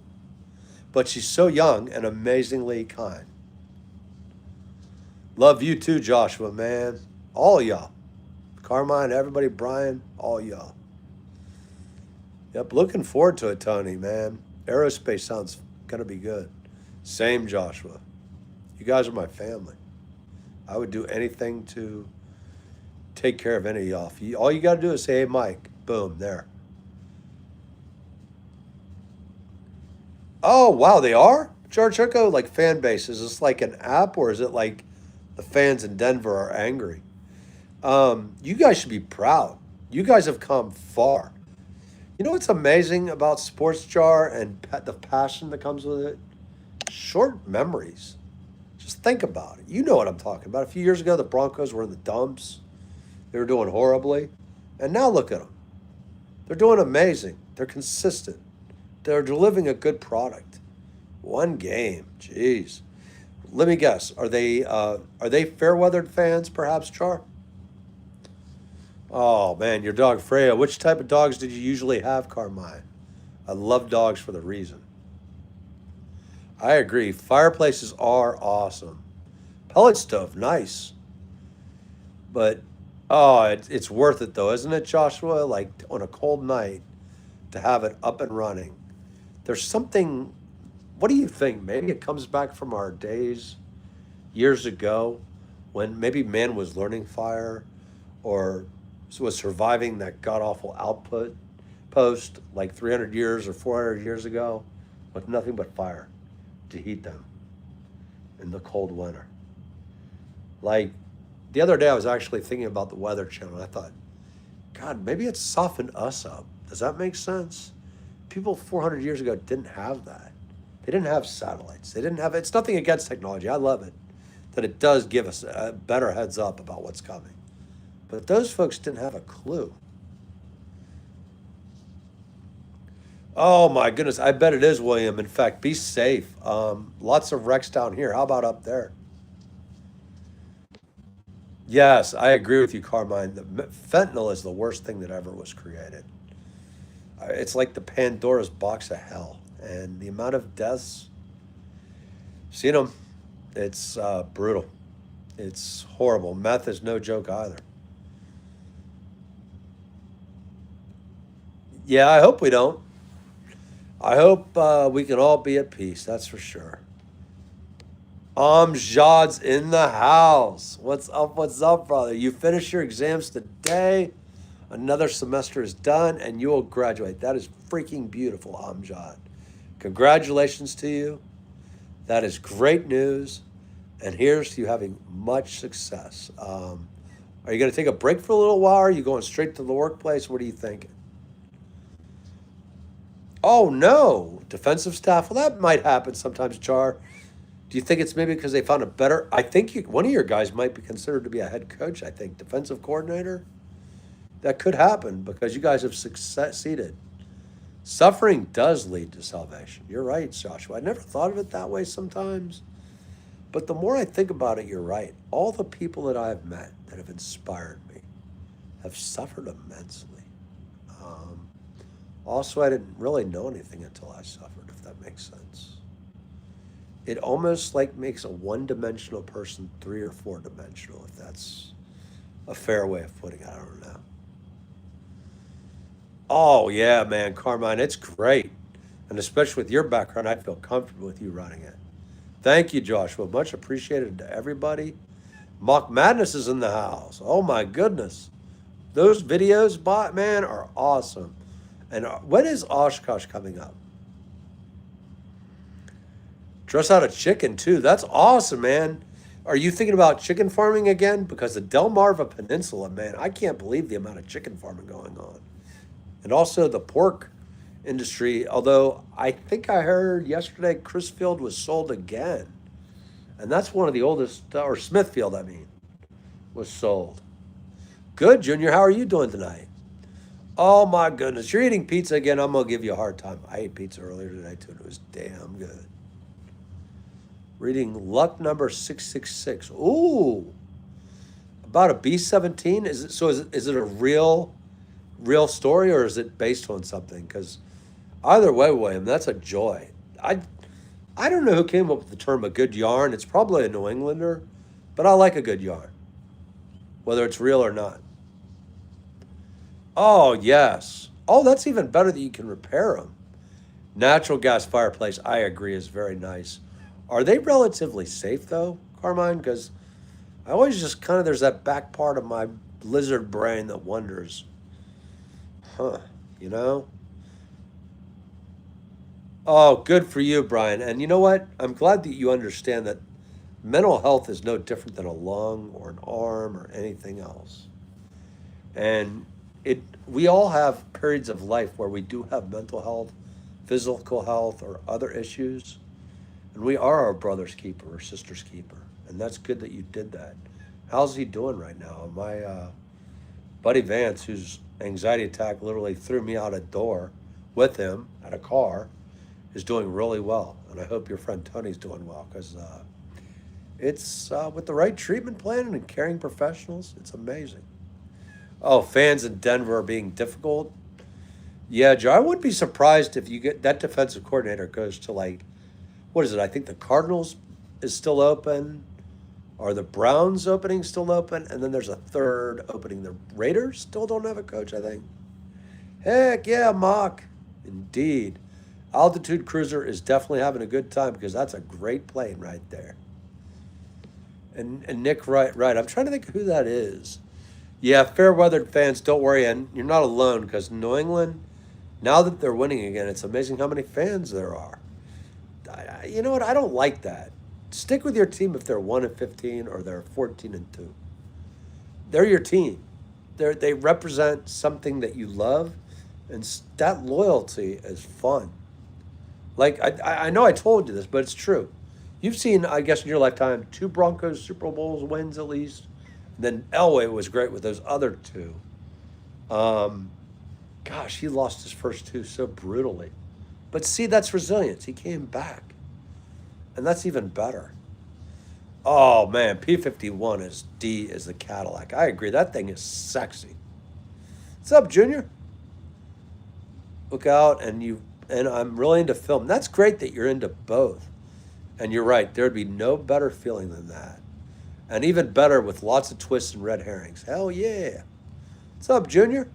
But she's so young and amazingly kind. Love you too, Joshua, man. All y'all. Carmine, everybody, Brian, all y'all. Yep, looking forward to it, Tony, man. Aerospace sounds going to be good. Same, Joshua. You guys are my family. I would do anything to take care of any of y'all. All you got to do is say, hey, Mike. Boom, there. Oh, wow, they are? George Hooko, like fan base. Is this like an app or is it like the fans in Denver are angry? You guys should be proud. You guys have come far. You know what's amazing about Sports Jar and the passion that comes with it? Short memories. Just think about it. You know what I'm talking about. A few years ago, the Broncos were in the dumps. They were doing horribly. And now look at them. They're doing amazing. They're consistent. They're delivering a good product. One game. Jeez. Let me guess. Are they fair-weathered fans, perhaps, Char? Oh, man, your dog Freya. Which type of dogs did you usually have, Carmine? I love dogs for the reason. I agree. Fireplaces are awesome. Pellet stove, nice. But, oh, it's worth it, though, isn't it, Joshua? Like, on a cold night, to have it up and running. There's something, what do you think? Maybe it comes back from our days years ago when maybe man was learning fire or was surviving that god-awful output post like 300 years or 400 years ago with nothing but fire to heat them in the cold winter. Like the other day I was actually thinking about the Weather Channel and I thought, God, maybe it's softened us up. Does that make sense? People 400 years ago didn't have that. They didn't have satellites. They didn't have, it's nothing against technology. I love it that it does give us a better heads up about what's coming. But those folks didn't have a clue. Oh my goodness, I bet it is, William. In fact, be safe. Lots of wrecks down here. How about up there? Yes, I agree with you, Carmine. Fentanyl is the worst thing that ever was created. It's like the Pandora's box of hell. And the amount of deaths, seen them, it's brutal. It's horrible. Meth is no joke either. Yeah, I hope we don't. I hope we can all be at peace. That's for sure. Amjad's in the house. What's up? What's up, brother? You finished your exams today. Another semester is done, and you will graduate. That is freaking beautiful, Amjad. Congratulations to you. That is great news. And here's to you having much success. Are you going to take a break for a little while? Are you going straight to the workplace? What are you thinking? Oh, no. Defensive staff. Well, that might happen sometimes, Char. Do you think it's maybe because they found a better? I think one of your guys might be considered to be a head coach, I think. Defensive coordinator? That could happen because you guys have succeeded. Suffering does lead to salvation. You're right, Joshua. I never thought of it that way sometimes. But the more I think about it, you're right. All the people that I've met that have inspired me have suffered immensely. Also, I didn't really know anything until I suffered, if that makes sense. It almost like makes a one-dimensional person 3 or 4-dimensional, if that's a fair way of putting it. I don't know. Oh, yeah, man, Carmine, it's great. And especially with your background, I feel comfortable with you running it. Thank you, Joshua. Much appreciated to everybody. Mock Madness is in the house. Oh, my goodness. Those videos, man, are awesome. And when is Oshkosh coming up? Dress out a chicken, too. That's awesome, man. Are you thinking about chicken farming again? Because the Delmarva Peninsula, man, I can't believe the amount of chicken farming going on. And also the pork industry, although I think I heard yesterday Crisfield was sold again. And that's one of the oldest, or Smithfield, I mean, was sold. Good, Junior. How are you doing tonight? Oh, my goodness. You're eating pizza again. I'm going to give you a hard time. I ate pizza earlier today, too, and it was damn good. Reading luck number 666. Ooh. About a B-17? Is it a real story, or is it based on something? Because either way, William, that's a joy. I don't know who came up with the term a good yarn. It's probably a New Englander, But I like a good yarn, whether it's real or not. Oh, yes. Oh, that's even better that you can repair them. Natural gas fireplace, I agree, is very nice. Are they relatively safe, though, Carmine? Because I always just kind of, there's that back part of my lizard brain that wonders, huh, you know? Oh, good for you, Brian. And you know what? I'm glad that you understand that mental health is no different than a lung or an arm or anything else. And we all have periods of life where we do have mental health, physical health, or other issues. And we are our brother's keeper or sister's keeper. And that's good that you did that. How's he doing right now? My buddy Vance, whose anxiety attack literally threw me out a door with him at a car, is doing really well. And I hope your friend Tony's doing well because it's with the right treatment plan and caring professionals, it's amazing. Oh, fans in Denver are being difficult. Yeah, Joe, I wouldn't be surprised if you get that defensive coordinator goes to like, what is it? I think the Cardinals is still open. Are the Browns opening still open? And then there's a third opening. The Raiders still don't have a coach, I think. Heck yeah, Mock. Indeed. Altitude Cruiser is definitely having a good time because that's a great plane right there. And Nick, right. I'm trying to think who that is. Yeah, fair weathered fans, don't worry. And you're not alone because New England, now that they're winning again, it's amazing how many fans there are. You know what? I don't like that. Stick with your team if they're 1-15 or they're 14-2. They're your team. They represent something that you love, and that loyalty is fun. Like I know I told you this, but it's true. You've seen, I guess, in your lifetime, 2 Broncos Super Bowls wins at least. And then Elway was great with those other 2. Gosh, he lost his first 2 so brutally. But see, that's resilience. He came back. And that's even better. Oh man, P51 is the Cadillac. I agree. That thing is sexy. What's up, Junior? Look out, and I'm really into film. That's great that you're into both. And you're right, there'd be no better feeling than that. And even better with lots of twists and red herrings. Hell yeah. What's up, Junior?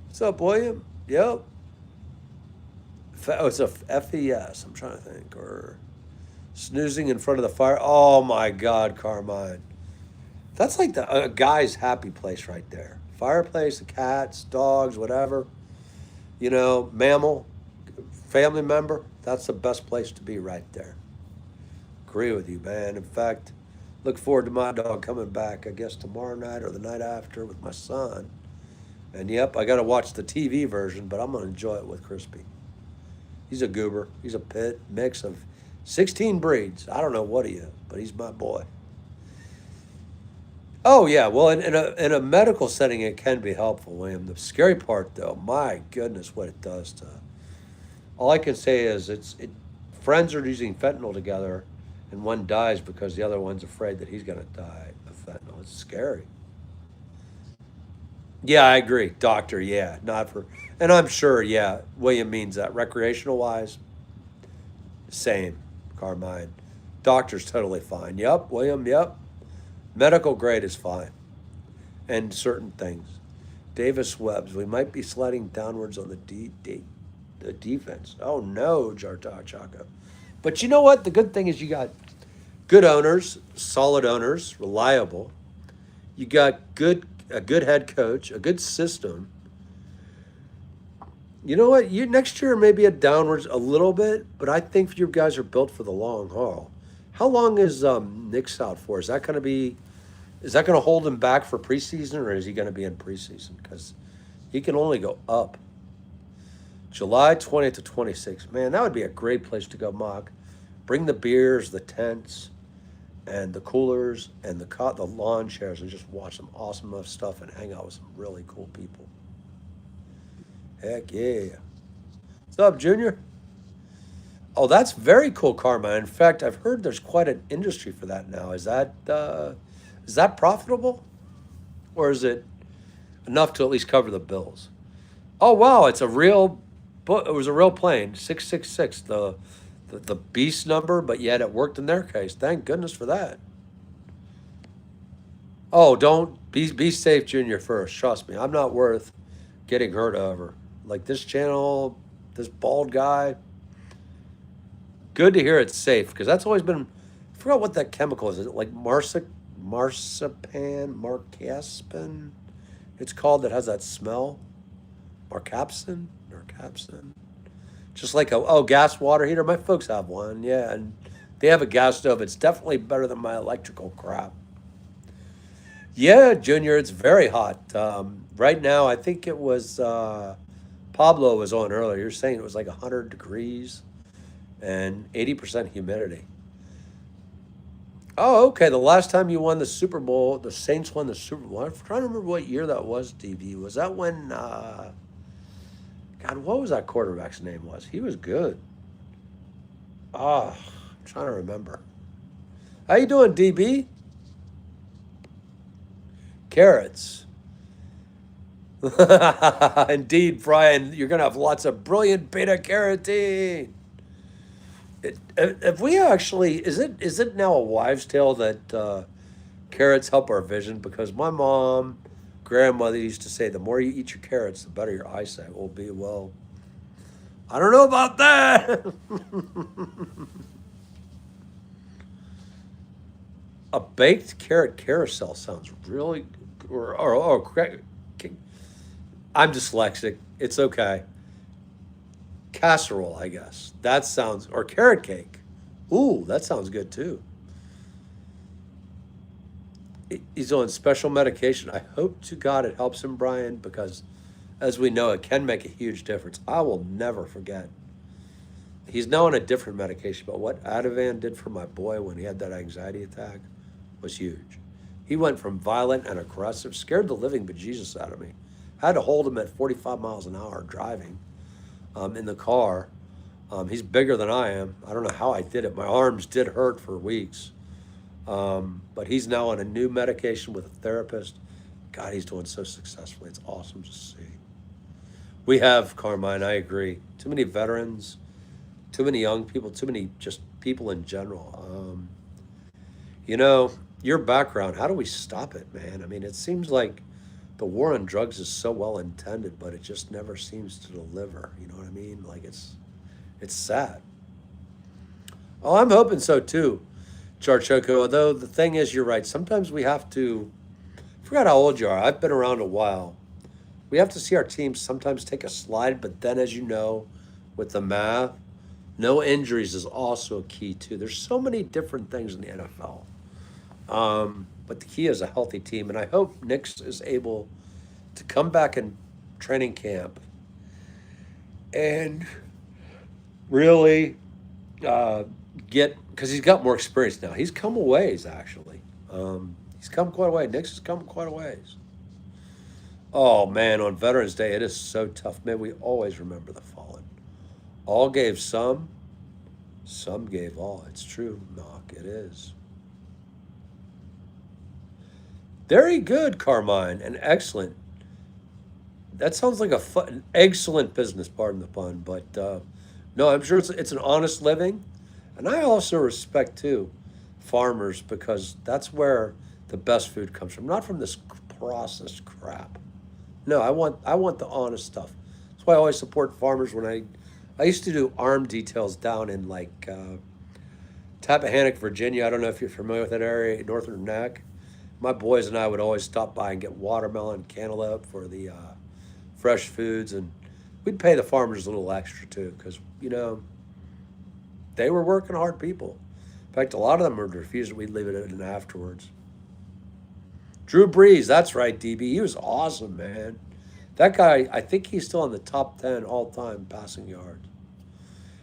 What's up, William? Yep. Oh, it's a FES, I'm trying to think. Or snoozing in front of the fire. Oh my God, Carmine. That's like a guy's happy place right there. Fireplace, cats, dogs, whatever. You know, mammal, family member. That's the best place to be right there. Agree with you, man. In fact, look forward to my dog coming back, I guess, tomorrow night or the night after with my son. And yep, I got to watch the TV version, but I'm going to enjoy it with Crispy. He's a goober. He's a pit mix of 16 breeds. I don't know what he is, but he's my boy. Oh, yeah. Well, in a medical setting, it can be helpful, William. The scary part, though, my goodness, what it does to. All I can say is friends are using fentanyl together, and one dies because the other one's afraid that he's going to die of fentanyl. It's scary. Yeah, I agree. Doctor, yeah. Not for. And I'm sure, yeah, William means that. Recreational wise, same, Carmine. Doctor's totally fine. Yep, William, yep. Medical grade is fine. And certain things. Davis Webbs, we might be sliding downwards on the defense. Oh no, Jarta Chaka. But you know what? The good thing is you got good owners, solid owners, reliable. You got a good head coach, a good system. You know what? Next year maybe a downwards a little bit, but I think you guys are built for the long haul. How long is Nick's out for? Is that going to hold him back for preseason, or is he going to be in preseason? Because he can only go up. July 20th to 26th. Man, that would be a great place to go, Mock. Bring the beers, the tents, and the coolers, and the lawn chairs, and just watch some awesome stuff and hang out with some really cool people. Heck yeah. What's up, Junior? Oh, that's very cool, Karma. In fact, I've heard there's quite an industry for that now. Is that profitable? Or is it enough to at least cover the bills? Oh, wow, it was a real plane, 666, the beast number, but yet it worked in their case. Thank goodness for that. Oh, don't be safe, Junior. First, trust me, I'm not worth getting hurt over. Like this channel, this bald guy. Good to hear it's safe because that's always been. I forgot what that chemical is. Is it like marcaspin? It's called that has that smell. Marcapsin. Just like a gas water heater. My folks have one, yeah, and they have a gas stove. It's definitely better than my electrical crap. Yeah, Junior, it's very hot. Right now, I think it was Pablo was on earlier. You're saying it was like 100 degrees and 80% humidity. Oh, okay. The last time you won the Super Bowl, the Saints won the Super Bowl. I'm trying to remember what year that was, DB. Was that when, God, what was that quarterback's name was? He was good. Ah, I'm trying to remember. How you doing, DB? Carrots. Indeed, Brian, you're gonna have lots of brilliant beta carotene. If we actually, is it now a wives' tale that carrots help our vision? Because my mom, grandmother used to say, the more you eat your carrots, the better your eyesight will be. Well, I don't know about that. A baked carrot carousel sounds really, I'm dyslexic. It's okay. Casserole, I guess. That sounds, or carrot cake. Ooh, that sounds good too. He's on special medication. I hope to God it helps him, Brian, because as we know, it can make a huge difference. I will never forget. He's now on a different medication, but what Ativan did for my boy when he had that anxiety attack was huge. He went from violent and aggressive, scared the living bejesus out of me. I had to hold him at 45 miles an hour driving in the car. He's bigger than I am. I don't know how I did it. My arms did hurt for weeks. But he's now on a new medication with a therapist. God, he's doing so successfully. It's awesome to see. We have, Carmine, I agree. Too many veterans, too many young people, too many just people in general. You know, your background, how do we stop it, man? I mean, it seems like the war on drugs is so well intended, but it just never seems to deliver. You know what I mean? Like it's sad. Oh, I'm hoping so too, Charchoco. Although the thing is, you're right. Sometimes we have to. I forgot how old you are. I've been around a while. We have to see our teams sometimes take a slide, but then, as you know, with the math, no injuries is also a key too. There's so many different things in the NFL. But the key is a healthy team, and I hope Nix is able to come back in training camp and really uh, get because he's got more experience now. He's come a ways actually. He's come quite a way. Nix has come quite a ways. Oh man, on Veterans Day it is so tough. Man, we always remember the fallen. All gave some gave all. It's true, Knock. It is. Very good, Carmine, and excellent. That sounds like an excellent business, pardon the pun. But no, I'm sure it's an honest living, and I also respect too farmers because that's where the best food comes from, not from this processed crap. No, I want the honest stuff. That's why I always support farmers. When I used to do arm details down in like Tappahannock, Virginia. I don't know if you're familiar with that area, Northern Neck. My boys and I would always stop by and get watermelon, cantaloupe for the fresh foods, and we'd pay the farmers a little extra too, because they were working hard people. In fact, a lot of them would refuse it. We'd leave it in afterwards. Drew Brees, that's right, DB. He was awesome, man. That guy, I think he's still in the top 10 all time passing yards.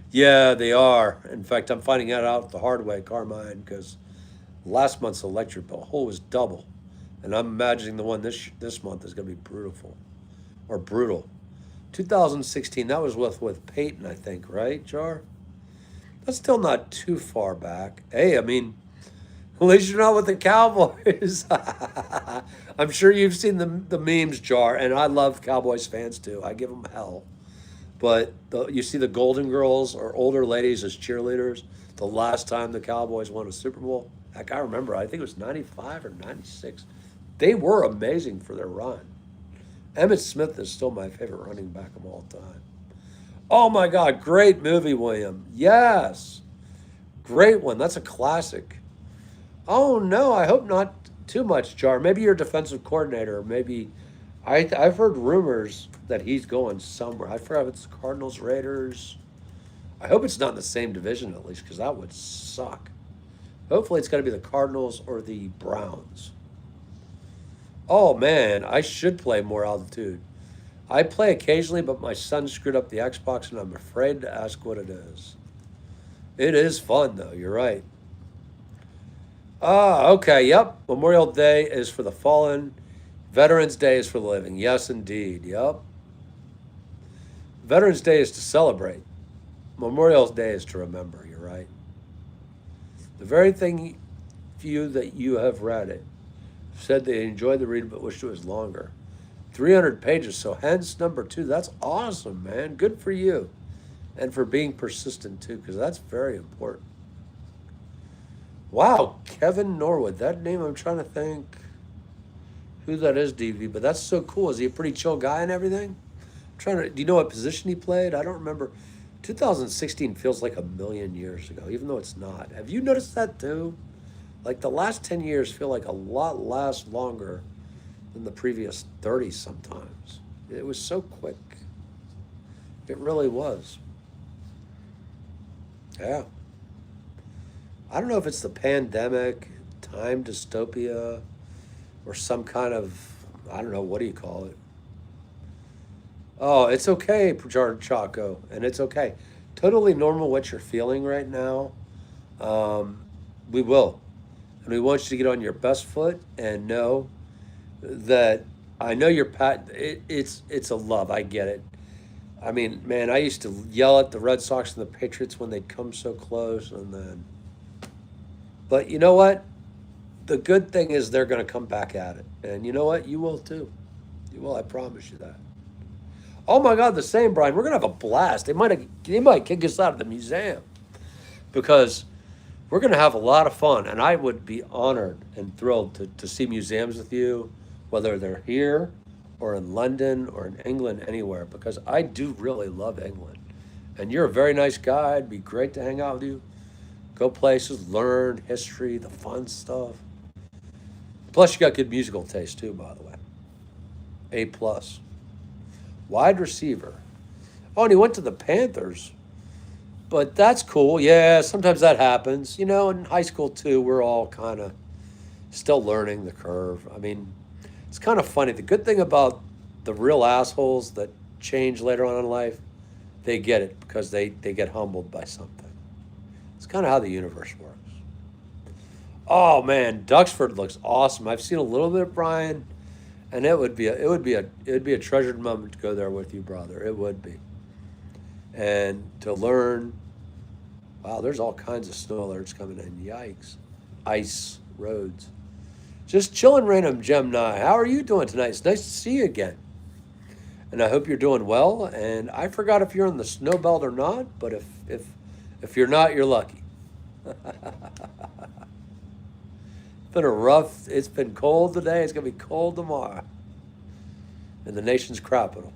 Yeah, they are. In fact, I'm finding that out the hard way, Carmine, because last month's electric bill was double, and I'm imagining the one this month is going to be brutal, or brutal. 2016, that was with Peyton, I think, right, Jar? That's still not too far back. Hey, I mean, at least you're not with the Cowboys. I'm sure you've seen the memes, Jar, and I love Cowboys fans too. I give them hell. But you see the Golden Girls or older ladies as cheerleaders. The last time the Cowboys won a Super Bowl, heck, I remember. I think it was '95 or '96. They were amazing for their run. Emmitt Smith is still my favorite running back of all time. Oh my God, great movie, William. Yes, great one. That's a classic. Oh no, I hope not too much, Jar. Maybe your defensive coordinator. Maybe I've heard rumors that he's going somewhere. I forgot if it's Cardinals, Raiders. I hope it's not in the same division at least, because that would suck. Hopefully, it's going to be the Cardinals or the Browns. Oh man, I should play more altitude. I play occasionally, but my son screwed up the Xbox, and I'm afraid to ask what it is. It is fun though. You're right. Ah, okay. Yep. Memorial Day is for the fallen. Veterans Day is for the living. Yes, indeed. Yep. Veterans Day is to celebrate. Memorial Day is to remember. You're right. The very thing few that you have read it said they enjoyed the read but wished it was longer. 300 pages, so hence number 2. That's awesome, man. Good for you. And for being persistent too, because that's very important. Wow, Kevin Norwood. That name, I'm trying to think who that is, DV, but that's so cool. Is he a pretty chill guy and everything? I'm trying to, do you know what position he played? I don't remember. 2016 feels like a million years ago, even though it's not. Have you noticed that too? Like the last 10 years feel like a lot less longer than the previous 30 sometimes. It was so quick. It really was. Yeah. I don't know if it's the pandemic, time dystopia, or some kind of, I don't know, what do you call it? Oh, it's okay, Prajar Chaco, and it's okay. Totally normal what you're feeling right now. Um, we will. And we want you to get on your best foot and know that I know you're it's a love. I get it. I mean, man, I used to yell at the Red Sox and the Patriots when they'd come so close, and then. But you know what? The good thing is they're going to come back at it, and you know what? You will too. You will. I promise you that. Oh my God, the same, Brian. We're gonna have a blast. They might kick us out of the museum because we're gonna have a lot of fun, and I would be honored and thrilled to see museums with you, whether they're here or in London or in England, anywhere, because I do really love England. And you're a very nice guy. It'd be great to hang out with you. Go places, learn history, the fun stuff. Plus, you got good musical taste too, by the way. A plus. Wide receiver. Oh, and he went to the Panthers. But that's cool. Yeah, sometimes that happens. You know, in high school too, we're all kind of still learning the curve. I mean, it's kind of funny. The good thing about the real assholes that change later on in life, they get it because they get humbled by something. It's kind of how the universe works. Oh man, Duxford looks awesome. I've seen a little bit of Brian, and it would be a treasured moment to go there with you, brother. It would be. And to learn, wow, there's all kinds of snow alerts coming in. Yikes. Ice roads. Just chilling, random Gemini. How are you doing tonight? It's nice to see you again. And I hope you're doing well. And I forgot if you're in the snow belt or not, but if you're not, you're lucky. It's been cold today. It's going to be cold tomorrow in the nation's capital.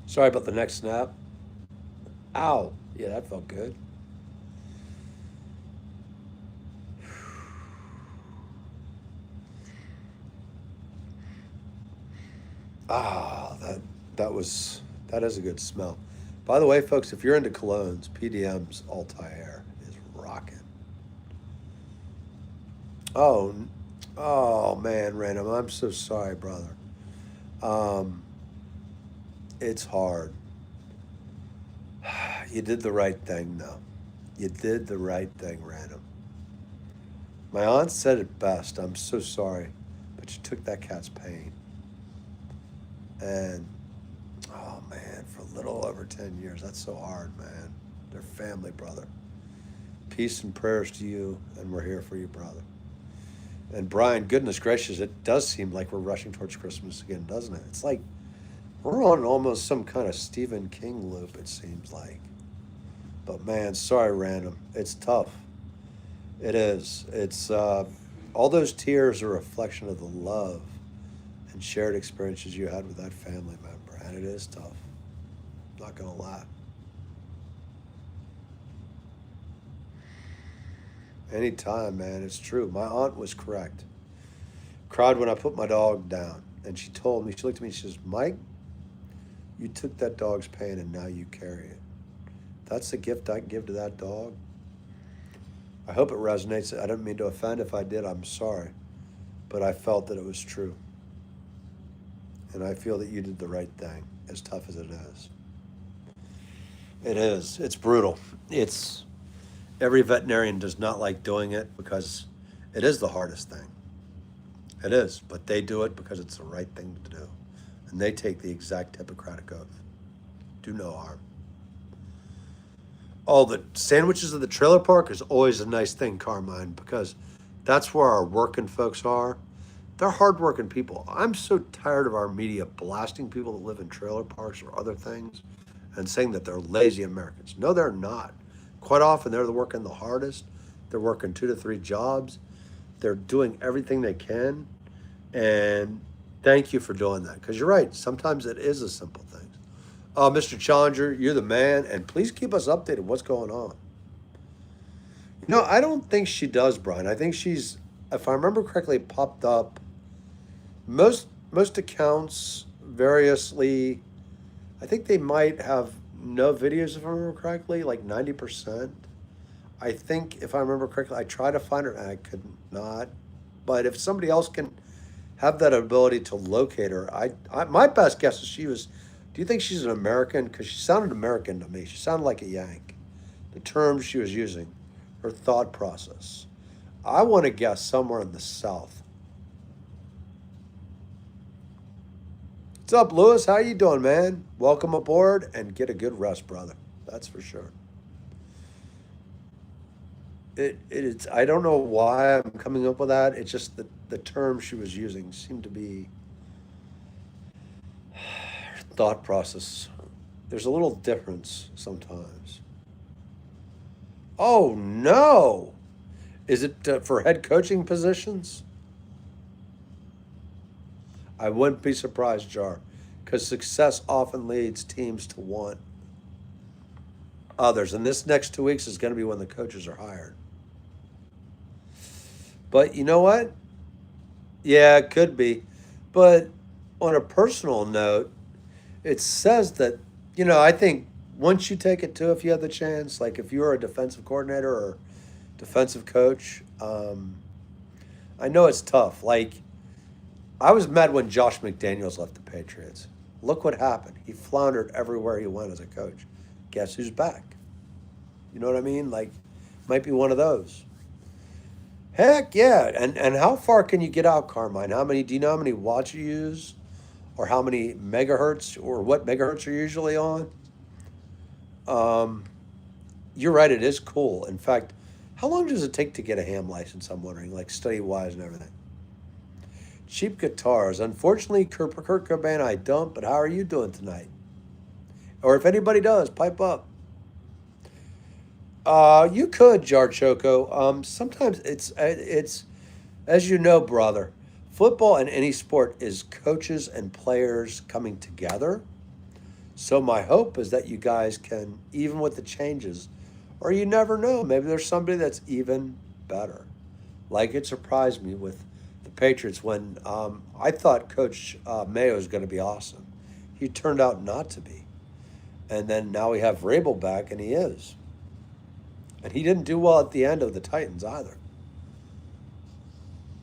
Sorry about the next snap. Ow. Yeah, that felt good. Ah, that is a good smell. By the way, folks, if you're into colognes, PDM's Altair is rocking. Oh, oh man, Random, I'm so sorry, brother. Um, it's hard. You did the right thing, though. You did the right thing, Random. My aunt said it best. I'm so sorry, but you took that cat's pain. And, oh man, for a little over 10 years, that's so hard, man. They're family, brother. Peace and prayers to you, and we're here for you, brother. And Brian, goodness gracious, it does seem like we're rushing towards Christmas again, doesn't it? It's like we're on almost some kind of Stephen King loop, it seems like. But man, sorry, random. It's tough. It is. It's all those tears are a reflection of the love and shared experiences you had with that family member, and it is tough. Not gonna lie. Anytime, man. It's true. My aunt was correct. Cried when I put my dog down, and she told me. She looked at me. She says, "Mike, you took that dog's pain, and now you carry it. That's the gift I can give to that dog. I hope it resonates. I don't mean to offend. If I did, I'm sorry. But I felt that it was true. And I feel that you did the right thing, as tough as it is. It is. It's brutal. It's every veterinarian does not like doing it because it is the hardest thing. It is. But they do it because it's the right thing to do. And they take the exact Hippocratic oath. Do no harm. Oh, the sandwiches at the trailer park is always a nice thing, Carmine, because that's where our working folks are. They're hardworking people. I'm so tired of our media blasting people that live in trailer parks or other things and saying that they're lazy Americans. No, they're not. Quite often, they're working the hardest. They're working 2 to 3 jobs. They're doing everything they can. And thank you for doing that, because you're right. Sometimes it is a simple thing. Mr. Challenger, you're the man, and please keep us updated what's going on. No, I don't think she does, Brian. I think she's, if I remember correctly, popped up most accounts variously. I think they might have no videos, if I remember correctly, like 90%. I think, if I remember correctly, I tried to find her and I could not. But if somebody else can have that ability to locate her, my best guess is she was. Do you think she's an American? Because she sounded American to me. She sounded like a Yank. The terms she was using, her thought process. I want to guess somewhere in the South. What's up, Lewis? How you doing, man? Welcome aboard and get a good rest, brother. That's for sure. It's. I don't know why I'm coming up with that. It's just that the terms she was using seemed to be thought process. There's a little difference sometimes. Oh no! Is it for head coaching positions? I wouldn't be surprised, Jar, because success often leads teams to want others. And this next 2 weeks is going to be when the coaches are hired. But you know what? Yeah, it could be. But on a personal note, it says that, I think once you take it too, if you have the chance, like if you're a defensive coordinator or defensive coach, I know it's tough. Like, I was mad when Josh McDaniels left the Patriots. Look what happened. He floundered everywhere he went as a coach. Guess who's back? You know what I mean? Like, might be one of those. Heck yeah. And how far can you get out, Carmine? Do you know how many watts you use? Or how many megahertz, or what megahertz you're usually on? You're right, it is cool. In fact, how long does it take to get a ham license, I'm wondering, like study-wise and everything? Cheap guitars. Unfortunately, Kurt Cobain, I don't, but how are you doing tonight? Or if anybody does, pipe up. You could, Jar Choco. Sometimes it's, as you know, brother, football and any sport is coaches and players coming together. So my hope is that you guys can, even with the changes, or you never know, maybe there's somebody that's even better. Like it surprised me with the Patriots when I thought Coach Mayo was going to be awesome. He turned out not to be. And then now we have Vrabel back, and he is. And he didn't do well at the end of the Titans either.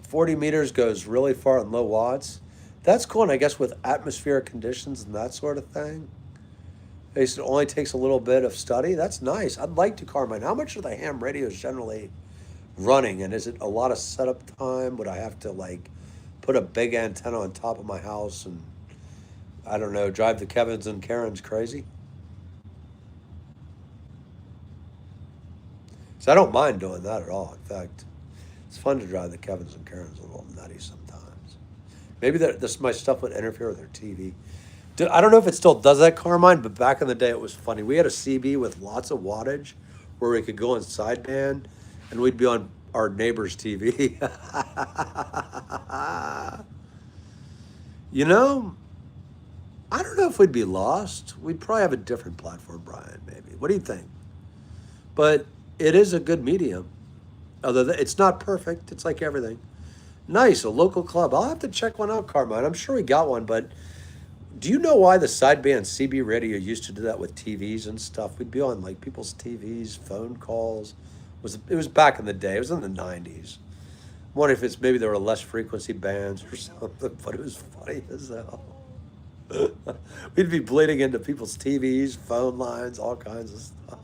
40 meters goes really far in low watts. That's cool, and I guess with atmospheric conditions and that sort of thing, it only takes a little bit of study. That's nice. I'd like to, Carmine. How much are the ham radios generally running? And is it a lot of setup time? Would I have to, like, put a big antenna on top of my house and, I don't know, drive the Kevins and Karens crazy? So I don't mind doing that at all. In fact, it's fun to drive the Kevins and Karens a little nutty sometimes. Maybe my stuff would interfere with their TV. I don't know if it still does that, Carmine, but back in the day it was funny. We had a CB with lots of wattage where we could go on sideband and we'd be on our neighbor's TV. You know, I don't know if we'd be lost. We'd probably have a different platform, Brian, maybe. What do you think? But it is a good medium. Although it's not perfect, it's like everything. Nice, a local club. I'll have to check one out, Carmine. I'm sure we got one, but do you know why the sideband CB radio used to do that with TVs and stuff? We'd be on like people's TVs, phone calls. It was back in the day. It was in the 90s. I wonder if it's maybe there were less frequency bands or something, but it was funny as hell. We'd be bleeding into people's TVs, phone lines, all kinds of stuff.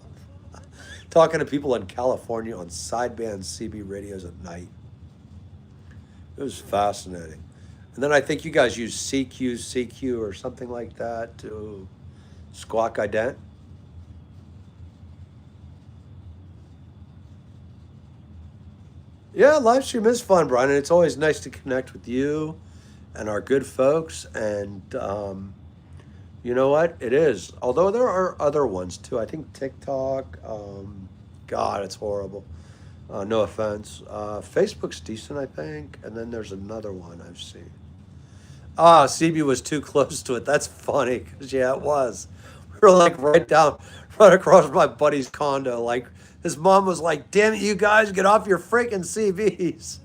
Talking to people in California on sideband CB radios at night. It was fascinating. And then I think you guys use CQ or something like that to squawk ident. Yeah, live stream is fun, Brian, and it's always nice to connect with you and our good folks. And you know what? It is. Although there are other ones too. I think TikTok. God, it's horrible. No offense. Facebook's decent, I think. And then there's another one I've seen. CB was too close to it. That's funny because yeah, it was. We were like right across my buddy's condo. Like his mom was like, "Damn it, you guys, get off your freaking CBs."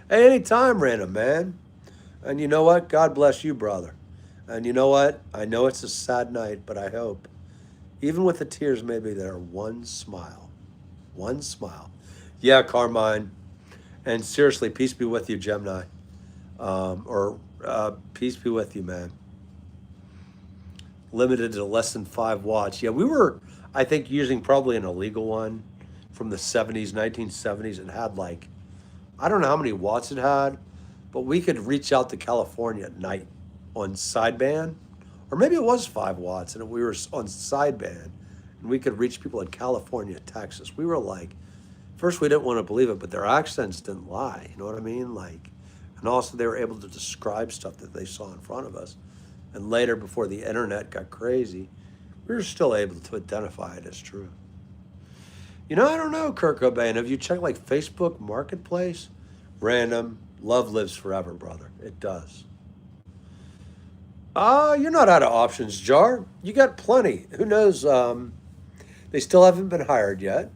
Hey, anytime, random man. And you know what? God bless you, brother. And you know what? I know it's a sad night, but I hope, even with the tears, maybe there, one smile. One smile. Yeah, Carmine. And seriously, peace be with you, Gemini. Peace be with you, man. Limited to less than 5 watts. Yeah, we were, I think, using probably an illegal one from the 70s, 1970s. It had like, I don't know how many watts it had, but we could reach out to California at night on sideband, or maybe it was 5 watts and we were on sideband and we could reach people in California, Texas. We were like, first we didn't want to believe it, but their accents didn't lie. You know what I mean? Like, and also they were able to describe stuff that they saw in front of us. And later, before the internet got crazy, we were still able to identify it as true. You know, I don't know, Kurt Cobain. Have you checked like Facebook Marketplace? Random. Love lives forever, brother. It does. You're not out of options, Jar. You got plenty. Who knows? They still haven't been hired yet.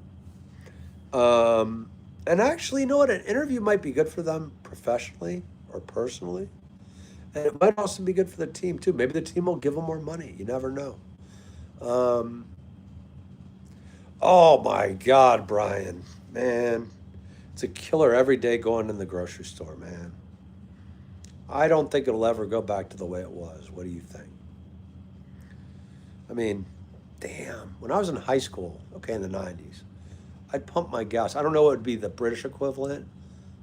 And actually, you know what? An interview might be good for them professionally or personally. And it might also be good for the team, too. Maybe the team will give them more money. You never know. Um, oh, my God, Brian. Man, it's a killer every day going in the grocery store, man. I don't think it'll ever go back to the way it was. What do you think? I mean, damn. When I was in high school, okay, in the 90s, I'd pump my gas. I don't know what would be the British equivalent,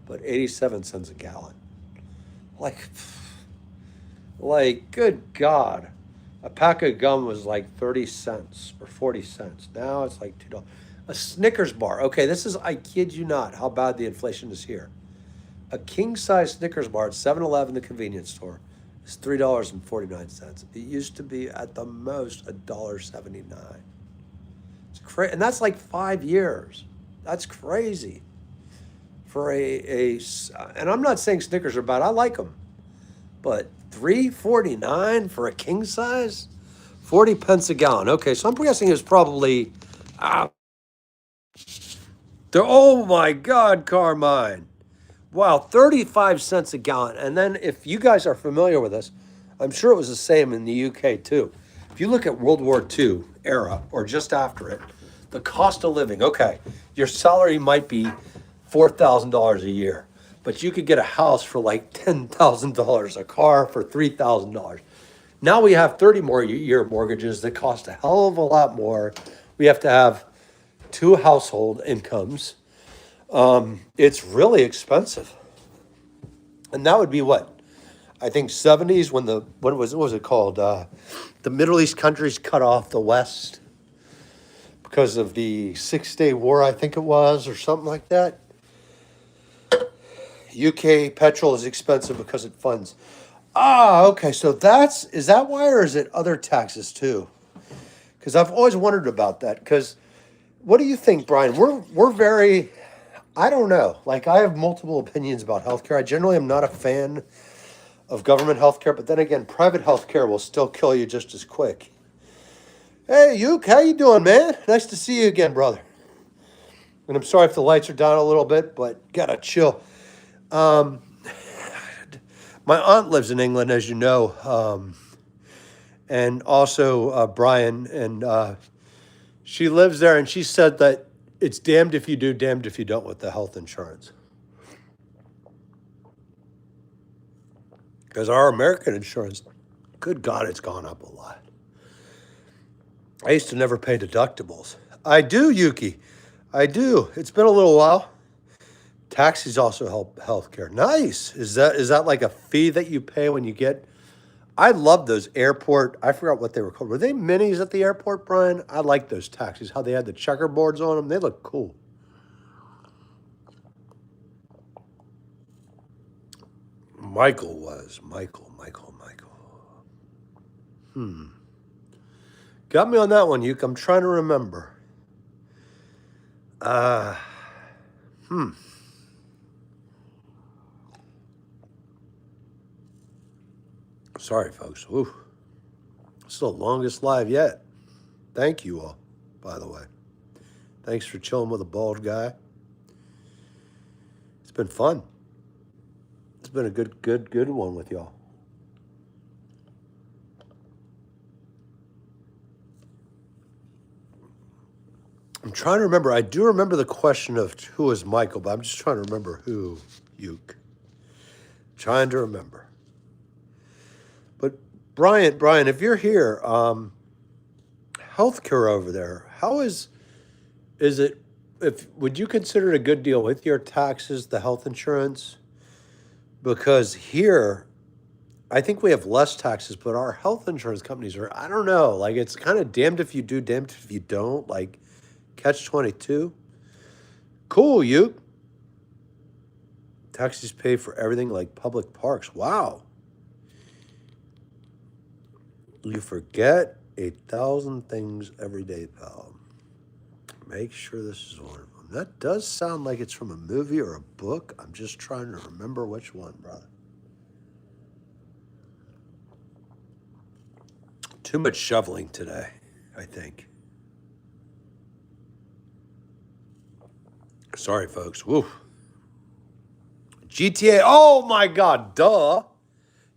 but 87 cents a gallon. Like, good God. A pack of gum was like 30 cents or 40 cents. Now it's like $2. A Snickers bar. Okay, this is, I kid you not, how bad the inflation is here. A king-size Snickers bar at 7-Eleven, the convenience store, is $3.49. It used to be at the most $1.79. It's crazy, and that's like 5 years. That's crazy. For and I'm not saying Snickers are bad. I like them, but $3.49 for a king size, 40 pence a gallon. Okay, so I'm guessing it's probably. Oh my God, Carmine. Wow, 35 cents a gallon. And then if you guys are familiar with this, I'm sure it was the same in the UK too. If you look at World War II era or just after it, the cost of living, okay, your salary might be $4,000 a year, but you could get a house for like $10,000, a car for $3,000. Now we have 30 more year mortgages that cost a hell of a lot more. We have to have 2 household incomes. It's really expensive. And that would be what? I think 70s when what was it called? The Middle East countries cut off the West because of the 6-Day War, I think it was, or something like that. UK petrol is expensive because it funds. Ah, okay. So is that why, or is it other taxes too? Because I've always wondered about that. Because what do you think, Brian? We're very, I don't know. Like I have multiple opinions about healthcare. I generally am not a fan of government healthcare, but then again, private healthcare will still kill you just as quick. Hey, Uke, how you doing, man? Nice to see you again, brother. And I'm sorry if the lights are down a little bit, but gotta chill. Um, my aunt lives in England, as you know, and also Brian, and she lives there, and she said that it's damned if you do, damned if you don't with the health insurance. Because our American insurance, good God, it's gone up a lot. I used to never pay deductibles. I do, Yuki. I do. It's been a little while. Taxis also help healthcare. Nice. Is that like a fee that you pay when you get? I love those airport. I forgot what they were called. Were they minis at the airport, Brian? I like those taxis. How they had the checkerboards on them. They look cool. Michael. Got me on that one, Yuke. I'm trying to remember. Uh, Sorry, folks. Ooh, it's the longest live yet. Thank you all, by the way. Thanks for chilling with a bald guy. It's been fun. It's been a good one with y'all. I'm trying to remember. I do remember the question of who is Michael, but I'm just trying to remember who, Uke. Trying to remember. But Brian, if you're here, healthcare over there, how is it? If would you consider it a good deal with your taxes, the health insurance? Because here, I think we have less taxes, but our health insurance companies are, I don't know, like it's kind of damned if you do, damned if you don't, like catch 22. Cool, you. Taxis pay for everything like public parks. Wow. You forget 1,000 things every day, pal. Make sure this is one of them. That does sound like it's from a movie or a book. I'm just trying to remember which one, brother. Too much shoveling today, I think. Sorry, folks. Woo. GTA. Oh my God. Duh.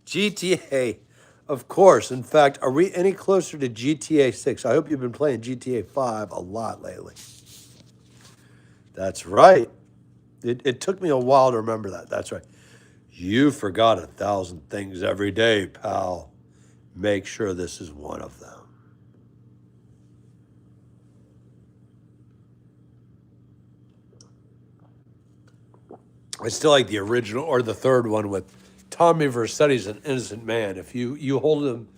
GTA. Of course. In fact, are we any closer to GTA 6? I hope you've been playing GTA 5 a lot lately. That's right. It took me a while to remember that. That's right. You forgot 1,000 things every day, pal. Make sure this is one of them. I still like the original or the third one with Tommy Vercetti's an innocent man. If you hold him,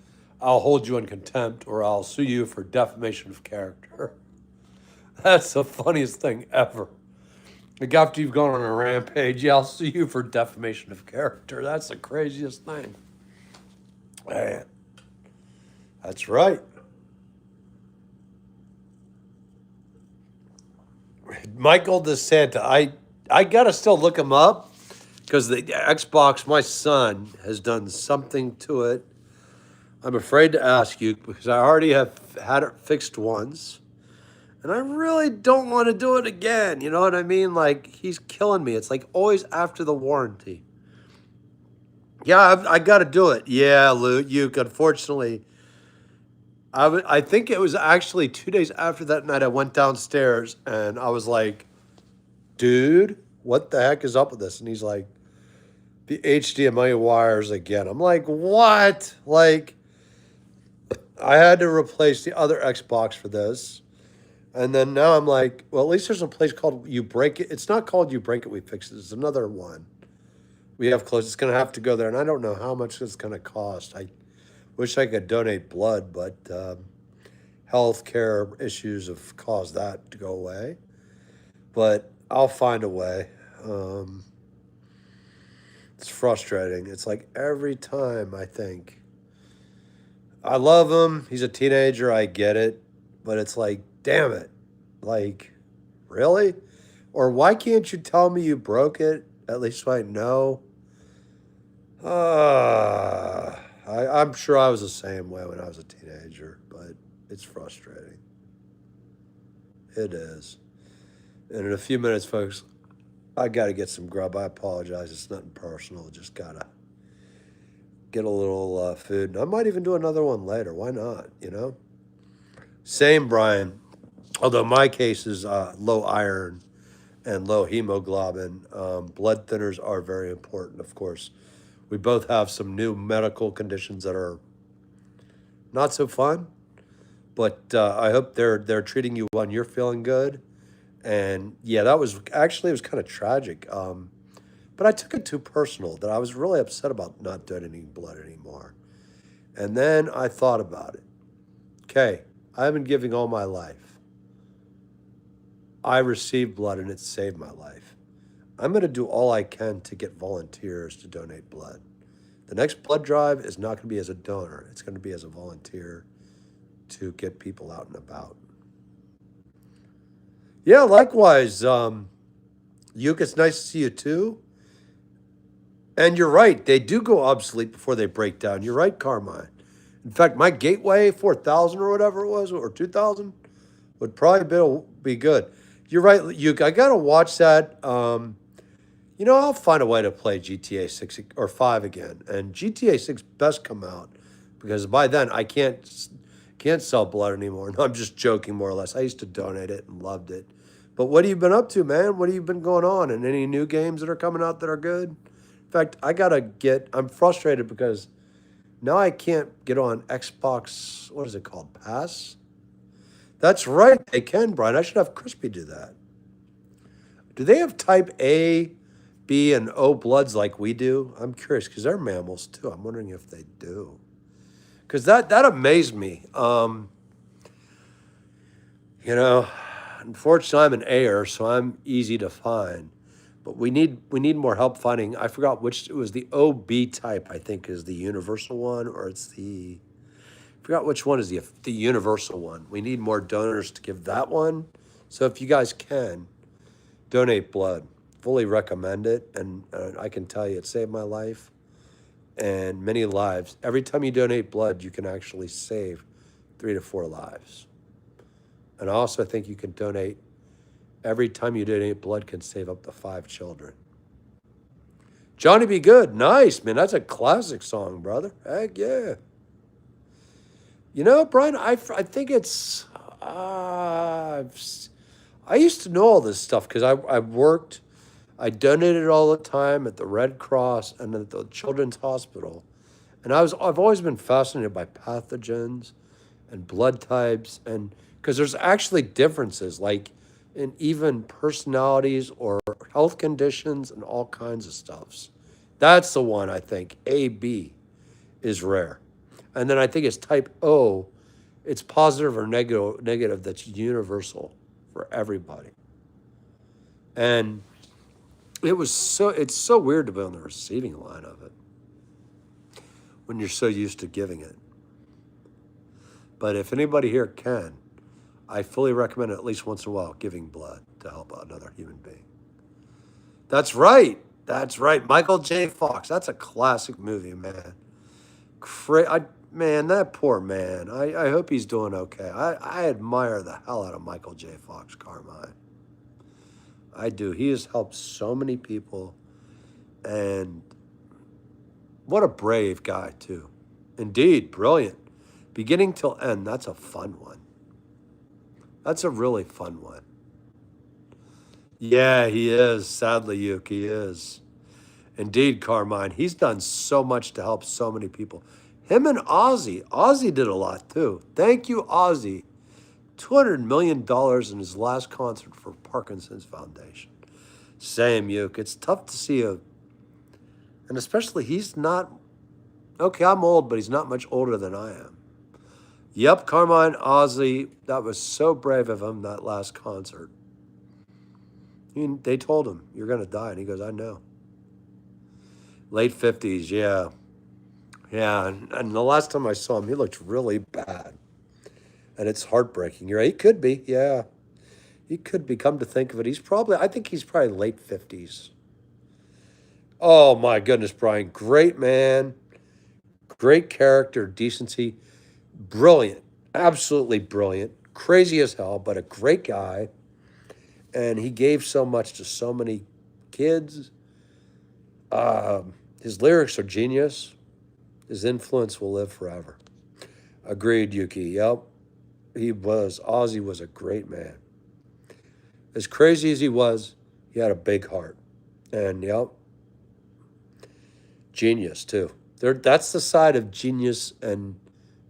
I'll hold you in contempt or I'll sue you for defamation of character. That's the funniest thing ever. Like after you've gone on a rampage, yeah, I'll sue you for defamation of character. That's the craziest thing. Man, that's right. Michael DeSanta. I gotta still look him up because the Xbox, my son, has done something to it. I'm afraid to ask you because I already have had it fixed once. And I really don't want to do it again. You know what I mean? Like, he's killing me. It's like always after the warranty. Yeah, I got to do it. Yeah, Luke, unfortunately. I think it was actually 2 days after that night I went downstairs and I was like, dude, what the heck is up with this? And he's like, the HDMI wires again. I'm like, what? Like, I had to replace the other Xbox for this. And then now I'm like, well, at least there's a place called You Break It. It's not called You Break It, We Fix It. It's another one. We have closed. It's going to have to go there. And I don't know how much it's going to cost. I wish I could donate blood, but healthcare issues have caused that to go away. But I'll find a way. It's frustrating. It's like every time I think, I love him. He's a teenager. I get it. But it's like, damn it. Like, really? Or why can't you tell me you broke it? At least so I know. I'm sure I was the same way when I was a teenager, but it's frustrating. It is. And in a few minutes, folks, I got to get some grub. I apologize. It's nothing personal. Just got to get a little food. And I might even do another one later. Why not? You know? Same, Brian. Although my case is low iron and low hemoglobin, blood thinners are very important, of course. We both have some new medical conditions that are not so fun, but I hope they're treating you well and you're feeling good. And yeah, that was actually it was kind of tragic. But I took it too personal that I was really upset about not donating blood anymore. And then I thought about it. Okay, I've been giving all my life. I received blood and it saved my life. I'm going to do all I can to get volunteers to donate blood. The next blood drive is not going to be as a donor. It's going to be as a volunteer to get people out and about. Yeah, likewise. Luke, it's nice to see you too. And you're right. They do go obsolete before they break down. You're right, Carmine. In fact, my Gateway 4000 or whatever it was, or 2000, would probably be good. You're right, Luke. I got to watch that. I'll find a way to play GTA 6 or 5 again. And GTA 6 best come out because by then I can't sell blood anymore. No, I'm just joking more or less. I used to donate it and loved it. But what have you been up to, man? What have you been going on? And any new games that are coming out that are good? In fact, I'm frustrated because now I can't get on Xbox, what is it called, Pass? That's right, they can, Brian. I should have Crispy do that. Do they have type A, B, and O bloods like we do? I'm curious because they're mammals too. I'm wondering if they do. Because that amazed me. Unfortunately, I'm an Ayer, so I'm easy to find. But we need more help finding. I forgot which it was. The OB type, I think, is the universal one, or it's the. I forgot which one is the universal one. We need more donors to give that one. So if you guys can donate blood, fully recommend it, and I can tell you it saved my life and many lives. Every time you donate blood, you can actually save 3 to 4 lives. And also, I think you can donate. Every time you donate blood can save up to 5 children. Johnny Be Good. Nice, man. That's a classic song, brother. Heck yeah. Brian, I think it's... I used to know all this stuff because I worked... I donated all the time at the Red Cross and at the Children's Hospital. And I've always been fascinated by pathogens and blood types. And because there's actually differences, like in even personalities or health conditions and all kinds of stuffs. That's the one I think. AB is rare. And then I think it's type O. It's positive or negative that's universal for everybody. And it's so weird to be on the receiving line of it when you're so used to giving it. But if anybody here can, I fully recommend at least once in a while giving blood to help out another human being. That's right. That's right. Michael J. Fox. That's a classic movie, man. Man, that poor man. I hope he's doing okay. I admire the hell out of Michael J. Fox, Carmine. I do. He has helped so many people. And what a brave guy, too. Indeed, brilliant. Beginning till end, that's a fun one. That's a really fun one. Yeah, he is. Sadly, Yuke, he is. Indeed, Carmine. He's done so much to help so many people. Him and Ozzy. Ozzy did a lot, too. Thank you, Ozzy. $200 million in his last concert for Parkinson's Foundation. Same, Yuke. It's tough to see and especially he's not, okay, I'm old, but he's not much older than I am. Yep, Carmine, Ozzy, that was so brave of him, that last concert. They told him, you're going to die. And he goes, I know. Late 50s, yeah. Yeah, and the last time I saw him, he looked really bad. And it's heartbreaking. You're right, he could be, yeah. He could be, come to think of it. I think he's probably late 50s. Oh my goodness, Brian. Great man. Great character, decency. Brilliant. Absolutely brilliant. Crazy as hell, but a great guy. And he gave so much to so many kids. His lyrics are genius. His influence will live forever. Agreed, Yuki. Yep. Ozzy was a great man. As crazy as he had a big heart. And, yep, genius, too. That's the side of genius and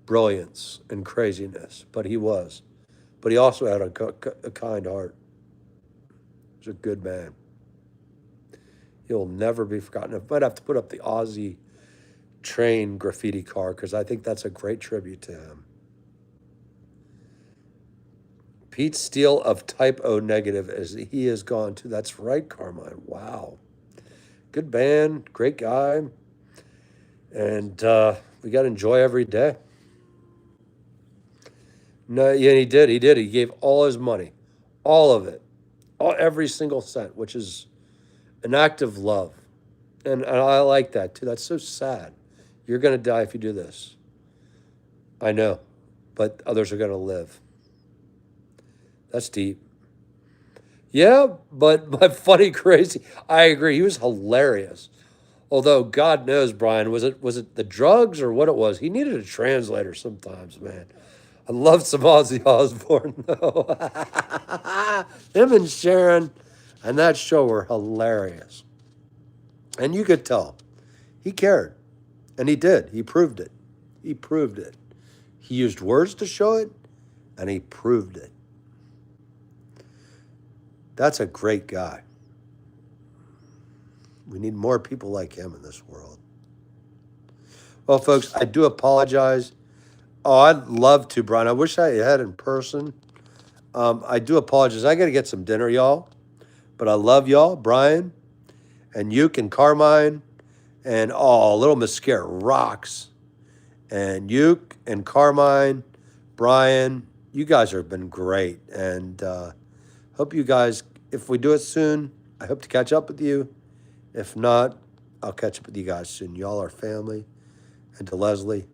brilliance and craziness. But he was. But he also had a kind heart. He was a good man. He'll never be forgotten. I might have to put up the Ozzy train graffiti car because I think that's a great tribute to him. Pete Steele of Type O Negative, as he is gone too. That's right, Carmine. Wow. Good band, great guy. And we got to enjoy every day. No, yeah, he did. He did. He gave all his money, all of it, every single cent, which is an act of love. And I like that too. That's so sad. You're going to die if you do this. I know, but others are going to live. That's deep. Yeah, but funny, crazy. I agree. He was hilarious. Although God knows, Brian, was it the drugs or what it was? He needed a translator sometimes, man. I love some Ozzy Osbourne though. Him and Sharon and that show were hilarious. And you could tell. He cared. And he did. He proved it. He proved it. He used words to show it, and he proved it. That's a great guy. We need more people like him in this world. Well, folks, I do apologize. Oh, I'd love to, Brian. I wish I had in person. I do apologize. I got to get some dinner, y'all. But I love y'all, Brian, and Uke and Carmine, and Little Mascara rocks. And Uke and Carmine, Brian, you guys have been great. And hope you guys, if we do it soon, I hope to catch up with you. If not, I'll catch up with you guys soon. Y'all are family. And to Leslie,